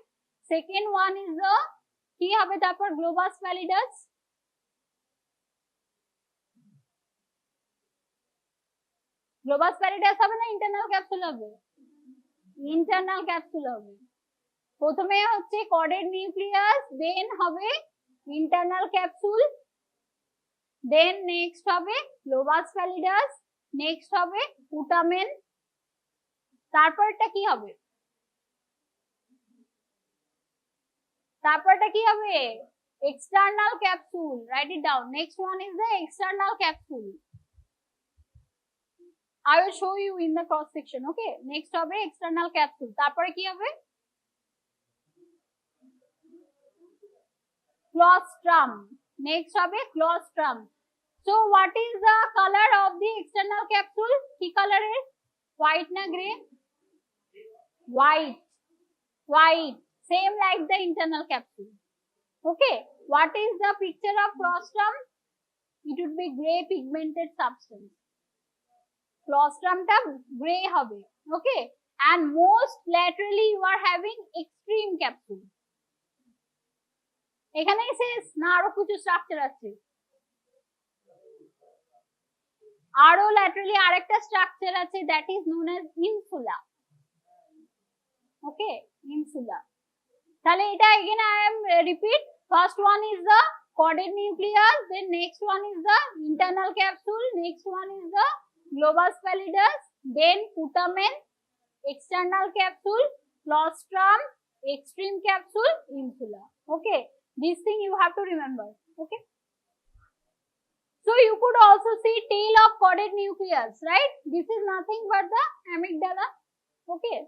second one is the কি হবে তারপর globus pallidus. Globus pallidus হবে না internal capsule হবে? Internal capsule হবে। প্রথমে হচ্ছে caudate nucleus, then হবে internal capsule, then next হবে globus pallidus, next হবে putamen, তারপরটা কি হবে? তারপরটা কি হবে? External capsule. Write it down. Next one is the external capsule. I will show you in the cross section. Okay, next হবে external capsule. তারপরে কি হবে? Claustrum. Next হবে claustrum. So what is the color of the external capsule? কি color এর? White na grey? White. White. Same like the internal capsule. Okay, what is the picture of claustrum? It would be grey pigmented substance. Claustrum ta grey hobe. Okay, and most laterally you are having extreme capsule. এখানে শেষ না আরো কিছু structure আছে? আরো laterally আরেকটা structure আছে, that is known as insula. Okay, insula. তাহলে এটা again I am repeat. First one is the caudate nucleus, then next one is the internal capsule, next one is the globus pallidus, then putamen, external capsule, claustrum, extreme capsule, insula. Okay, this thing you have to remember. Okay, so you could also see tail of caudate nucleus, right? This is nothing but the amygdala. Okay,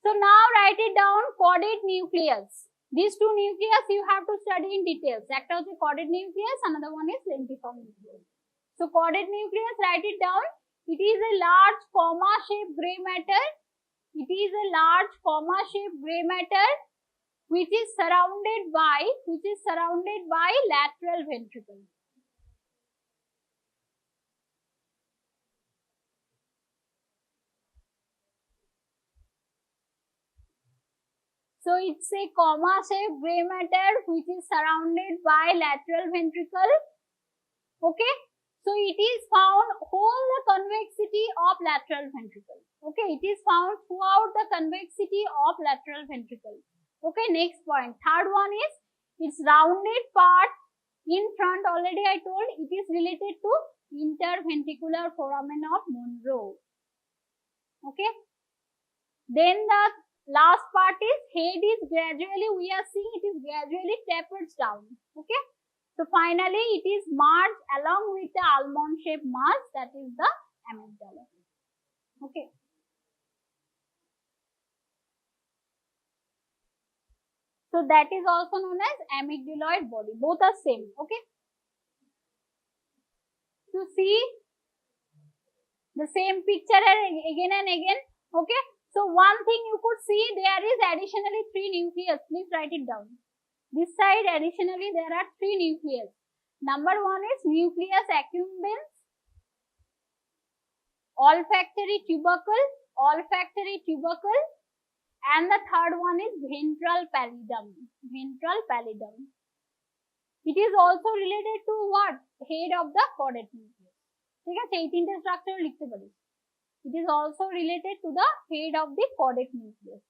so now write it down, caudate nucleus. These two nucleus you have to study in details. একটা হচ্ছে caudate nucleus, another one is lentiform nucleus. So caudate nucleus, write it down. It is a large comma-shaped gray matter. It is a large comma-shaped gray matter which is surrounded by lateral ventricle. So it's a comma-shaped gray matter which is surrounded by lateral ventricle. Okay, so it is found whole the convexity of lateral ventricle. Okay, it is found throughout the convexity of lateral ventricle. Okay, next point. Third one is its rounded part in front. Already I told it is related to interventricular foramen of Monro. Okay, then the last part is head is gradually, we are seeing it is gradually tapers down. Okay. So finally it is merged along with the almond shaped mass, that is the amygdala. Okay. So that is also known as amygdaloid body. Both are same. Okay. To see the same picture again and again. Okay. So one thing you could see, there is additionally 3 nucleus. Please write it down. This side additionally there are 3 nucleus. Number 1 is nucleus accumbens, olfactory tubercle, and the third one is ventral pallidum. It is also related to what? Head of the caudate nucleus. ঠিক আছে, এই তিনটে structure লিখতে পারিস। It is also related to the head of the caudate nucleus.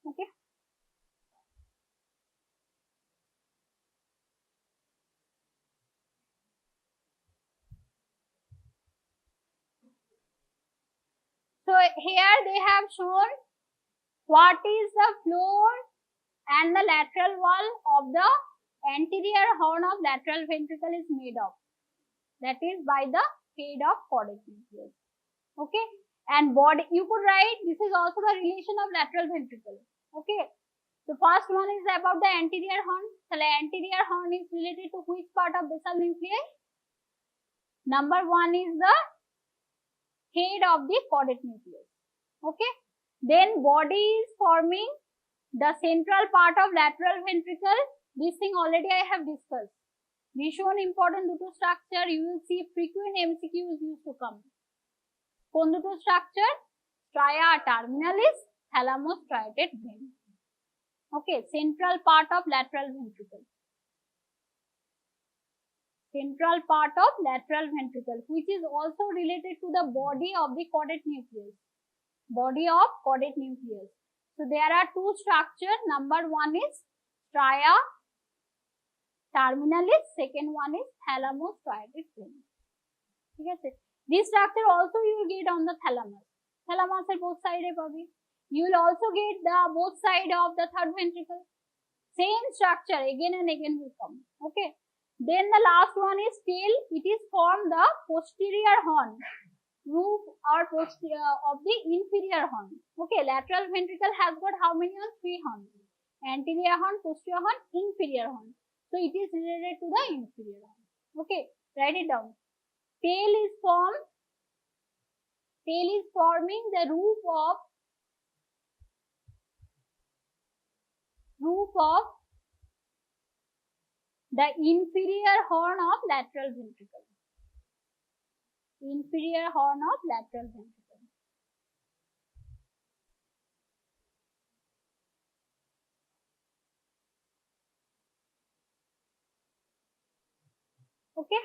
Okay. So here they have shown what is the floor and the lateral wall of the anterior horn of lateral ventricle is made of. That is by the head of caudate nucleus. Okay. And body, you could write, this is also the relation of lateral ventricle. Okay. So first one is about the anterior horn. So anterior horn is related to which part of basal nuclei? Number 1 is the head of the caudate nucleus. Okay. Then body is forming the central part of lateral ventricle. This thing already I have discussed. Vishon important duto structure, you will see frequent MCQs used to come. কোন দুটো structure? Stria terminalis, thalamus striated vein. Okay, central part of lateral ventricle. Central part of lateral ventricle, which is also related to the body of the caudate nucleus. Body of caudate nucleus. So there are 2 structures. Number 1 is stria terminalis, second one is thalamus striated vein. ঠিক আছে, this structure also you will get on the thalamus. Thalamus at both sides pabe. You will also get the both side of the third ventricle. Same structure again and again will come. Okay. Then the last one is tail. It is from the posterior horn, roof or posterior of the inferior horn. Okay. Lateral ventricle has got how many horns? 3 horns. Anterior horn, posterior horn, inferior horn. So it is related to the inferior horn. Okay. Write it down. Tail is forming the roof of the inferior horn of lateral ventricle. Inferior horn of lateral ventricle. Okay.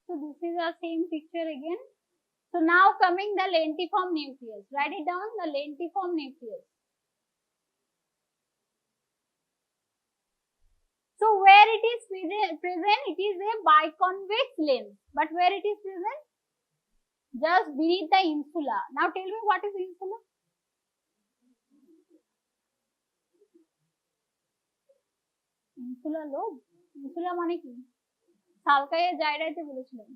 So this is the same picture again. So now coming the lentiform nucleus. Write it down, the lentiform nucleus. So where it is present, it is a biconvex lens. But where it is present? Just beneath the insula. Now tell me what is insula? Insula lobe. Insula মানে কি? সালকায়ে জায়রাইতে বলেছিলাম।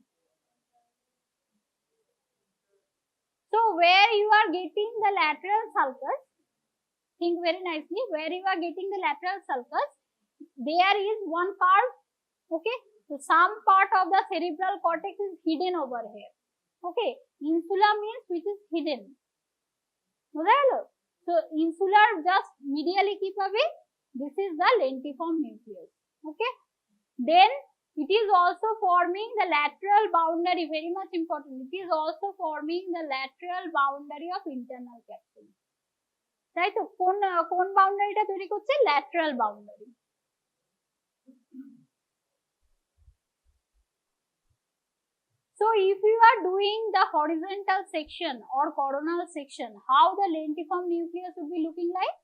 So where you are getting the lateral sulcus, think very nicely, where you are getting the lateral sulcus, there is one curve. Okay. So some part of the cerebral cortex is hidden over here. Okay. Insula means which is hidden. So insular just medially keep away. This is the lentiform nucleus. Okay. Then it is also forming the lateral boundary, very much important. It is also forming the lateral boundary of internal capsule. Right? So কোন বাউন্ডারিটা তৈরি করছে? Lateral boundary. So if you are doing the horizontal section or coronal section, how the lentiform nucleus would be looking like?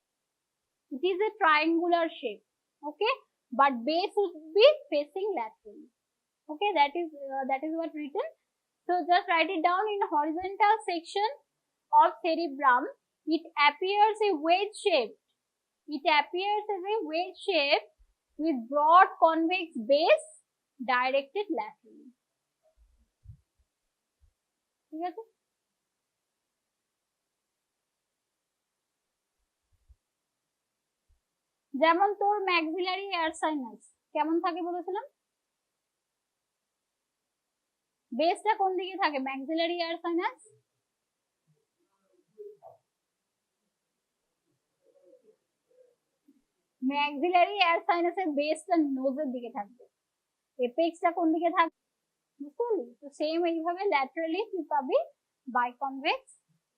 It is a triangular shape. Okay. but base would be facing laterally. Okay, that is what written. So just write it down. In horizontal section of cerebrum, it appears a wedge shape. It appears as a wedge shape with broad convex base directed laterally. ঠিক আছে? যেমন তোর maxillary air sinus কেমন থাকে বলেছিলাম, বেসটা কোন দিকে থাকে? ম্যাক্সিলারি এয়ার সাইনাস এর বেসটা নোজের দিকে থাকবে, এপেক্সটা কোন দিকে থাকবে? বুঝতে পারলি? তো সেম এইভাবে ল্যাটারালি তুই পাবি biconvex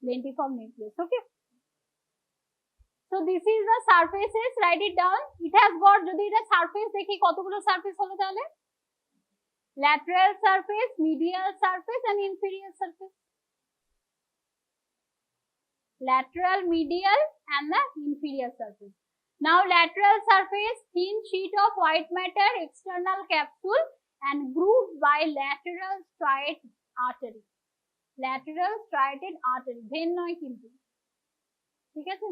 lentiform nucleus. Okay, so this is the surfaces, write it down. It has got, যদি এটা সারফেস দেখি কতগুলো সারফেস হলো তাহলে? lateral surface, medial surface and inferior surface. Lateral, medial and the inferior surface. Now lateral surface, thin sheet of white matter, external capsule and grooved by lateral striate artery. Lateral striated artery, vein নয় কিন্তু, ঠিক আছে?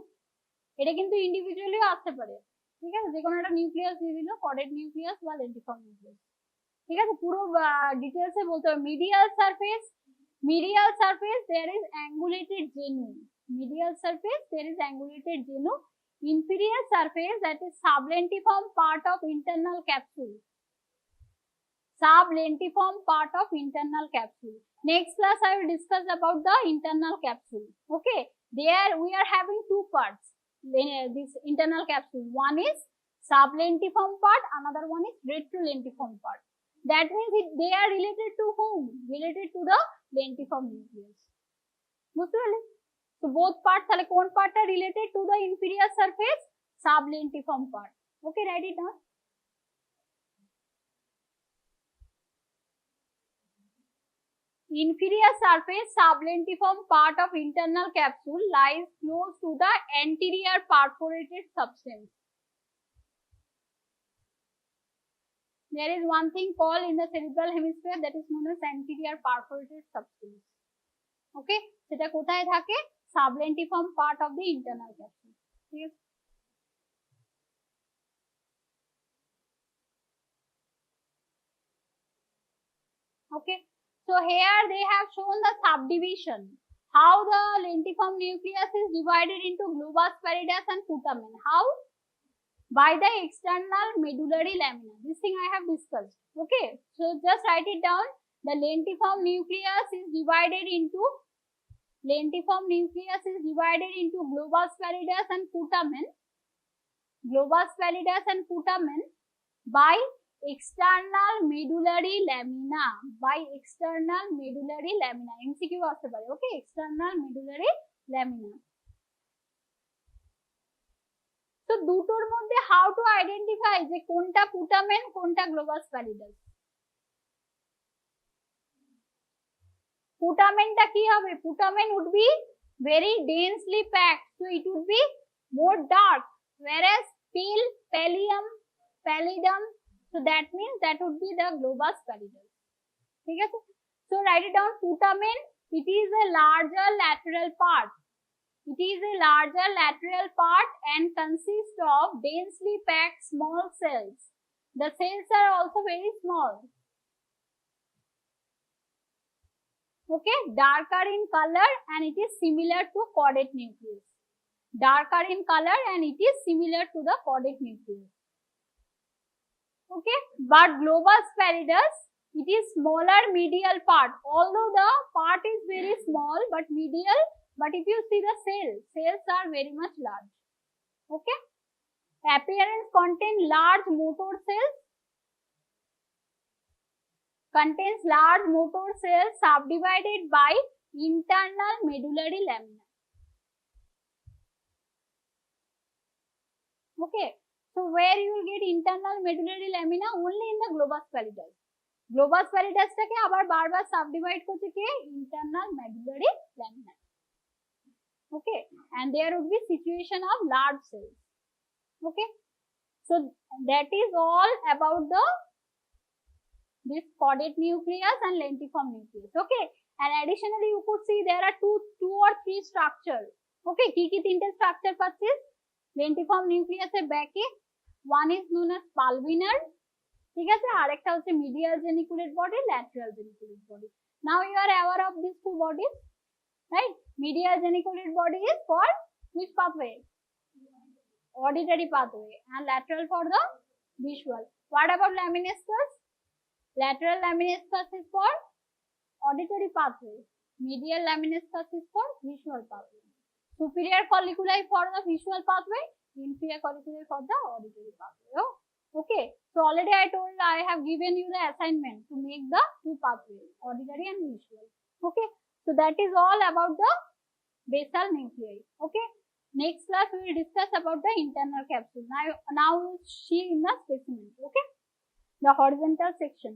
এটা কিন্তু ইন্ডিভিজুয়ালিও আসতে পারে, ঠিক আছে? যে কোনো একটা নিউক্লিয়াস দিয়ে দিল, কর্ডেড নিউক্লিয়াস বা লেন্টিফর্ম নিউক্লিয়াস, ঠিক আছে? পুরো ডিটেলসে বলতে হবে। Medial surface there is angulated genu. Medial surface there is angulated genu. Inferior surface, that is sublentiform part of internal capsule. Sublentiform part of internal capsule. Next class I will discuss about the internal capsule. Okay, there we are having two parts. This internal capsule, one is sublentiform part, another one is retrolentiform part. That means they are related to whom? Related to the lentiform nucleus. বুঝতে পারলে? So both parts, তাহলে কোন পার্টটা related to the inferior surface? Sublentiform part. Okay, write it down. Inferior surface, sublentiform part of internal capsule lies close to the anterior perforated substance. There is one thing called in the cerebral hemisphere that is known as anterior perforated substance. Okay, সেটা কোথায় থাকে? Sublentiform part of the internal capsule. ঠিক আছে? Okay, so here they have shown the subdivision, how the lentiform nucleus is divided into globus pallidus and putamen. How? By the external medullary lamina. This thing I have discussed. Okay, so just write it down. The lentiform nucleus is divided into globus pallidus and putamen. Globus pallidus and putamen by external medullary lamina. MCQ আসতে পারে। Okay, external medullary lamina. তো দুটোর মধ্যে how to identify যে কোনটা putamen কোনটা globus pallidus? Putamenটা কি হবে? Putamen would be very densely packed, so it would be more dark, whereas pallidum, so that means that would be the globus pallidus. ঠিক আছে? So write it down. Putamen, it is a larger lateral part. It is a larger lateral part and consists of densely packed small cells. The cells are also very small. Okay, darker in color and it is similar to caudate nucleus. Darker in color and it is similar to the caudate nucleus. Okay, but globus pallidus, it is smaller medial part. Although the part is very small but medial, but if you see the cells are very much large. Okay, appearance contain large motor cells. Contains large motor cells subdivided by internal medullary lamina. Okay, so where you will get internal medullary lamina? Only in the globus pallidus. Globus pallidus টাকে আবার বারবার subdivide করছে কে? Internal medullary lamina. Okay, and there would be situation of large cells. Okay, So that is all about this chordate nucleus and lentiform nucleus. Okay, and additionally you could see there are two or three structures. Okay, কি তিনটে structure পাচ্ছিস lentiform nucleus এর back A, one is known as pulvinar, ঠিক আছে, আরেকটা হচ্ছে medial geniculate body, lateral geniculate body. Now you are aware of these two bodies, right? Medial geniculate body is for which pathway? Auditory pathway, and lateral for the visual. What about lemniscus? Lateral lemniscus is for auditory pathway. Medial lemniscus is for visual pathway. Superior colliculi for the visual pathway, inferior colliculi for the auditory pathway. Oh, okay. So already I told, I have given you the assignment to make the two pathways, auditory and visual. Okay. So that is all about the basal nuclei. Okay. Next class we will discuss about the internal capsule. Now we will see in the specimen. Okay. The horizontal section.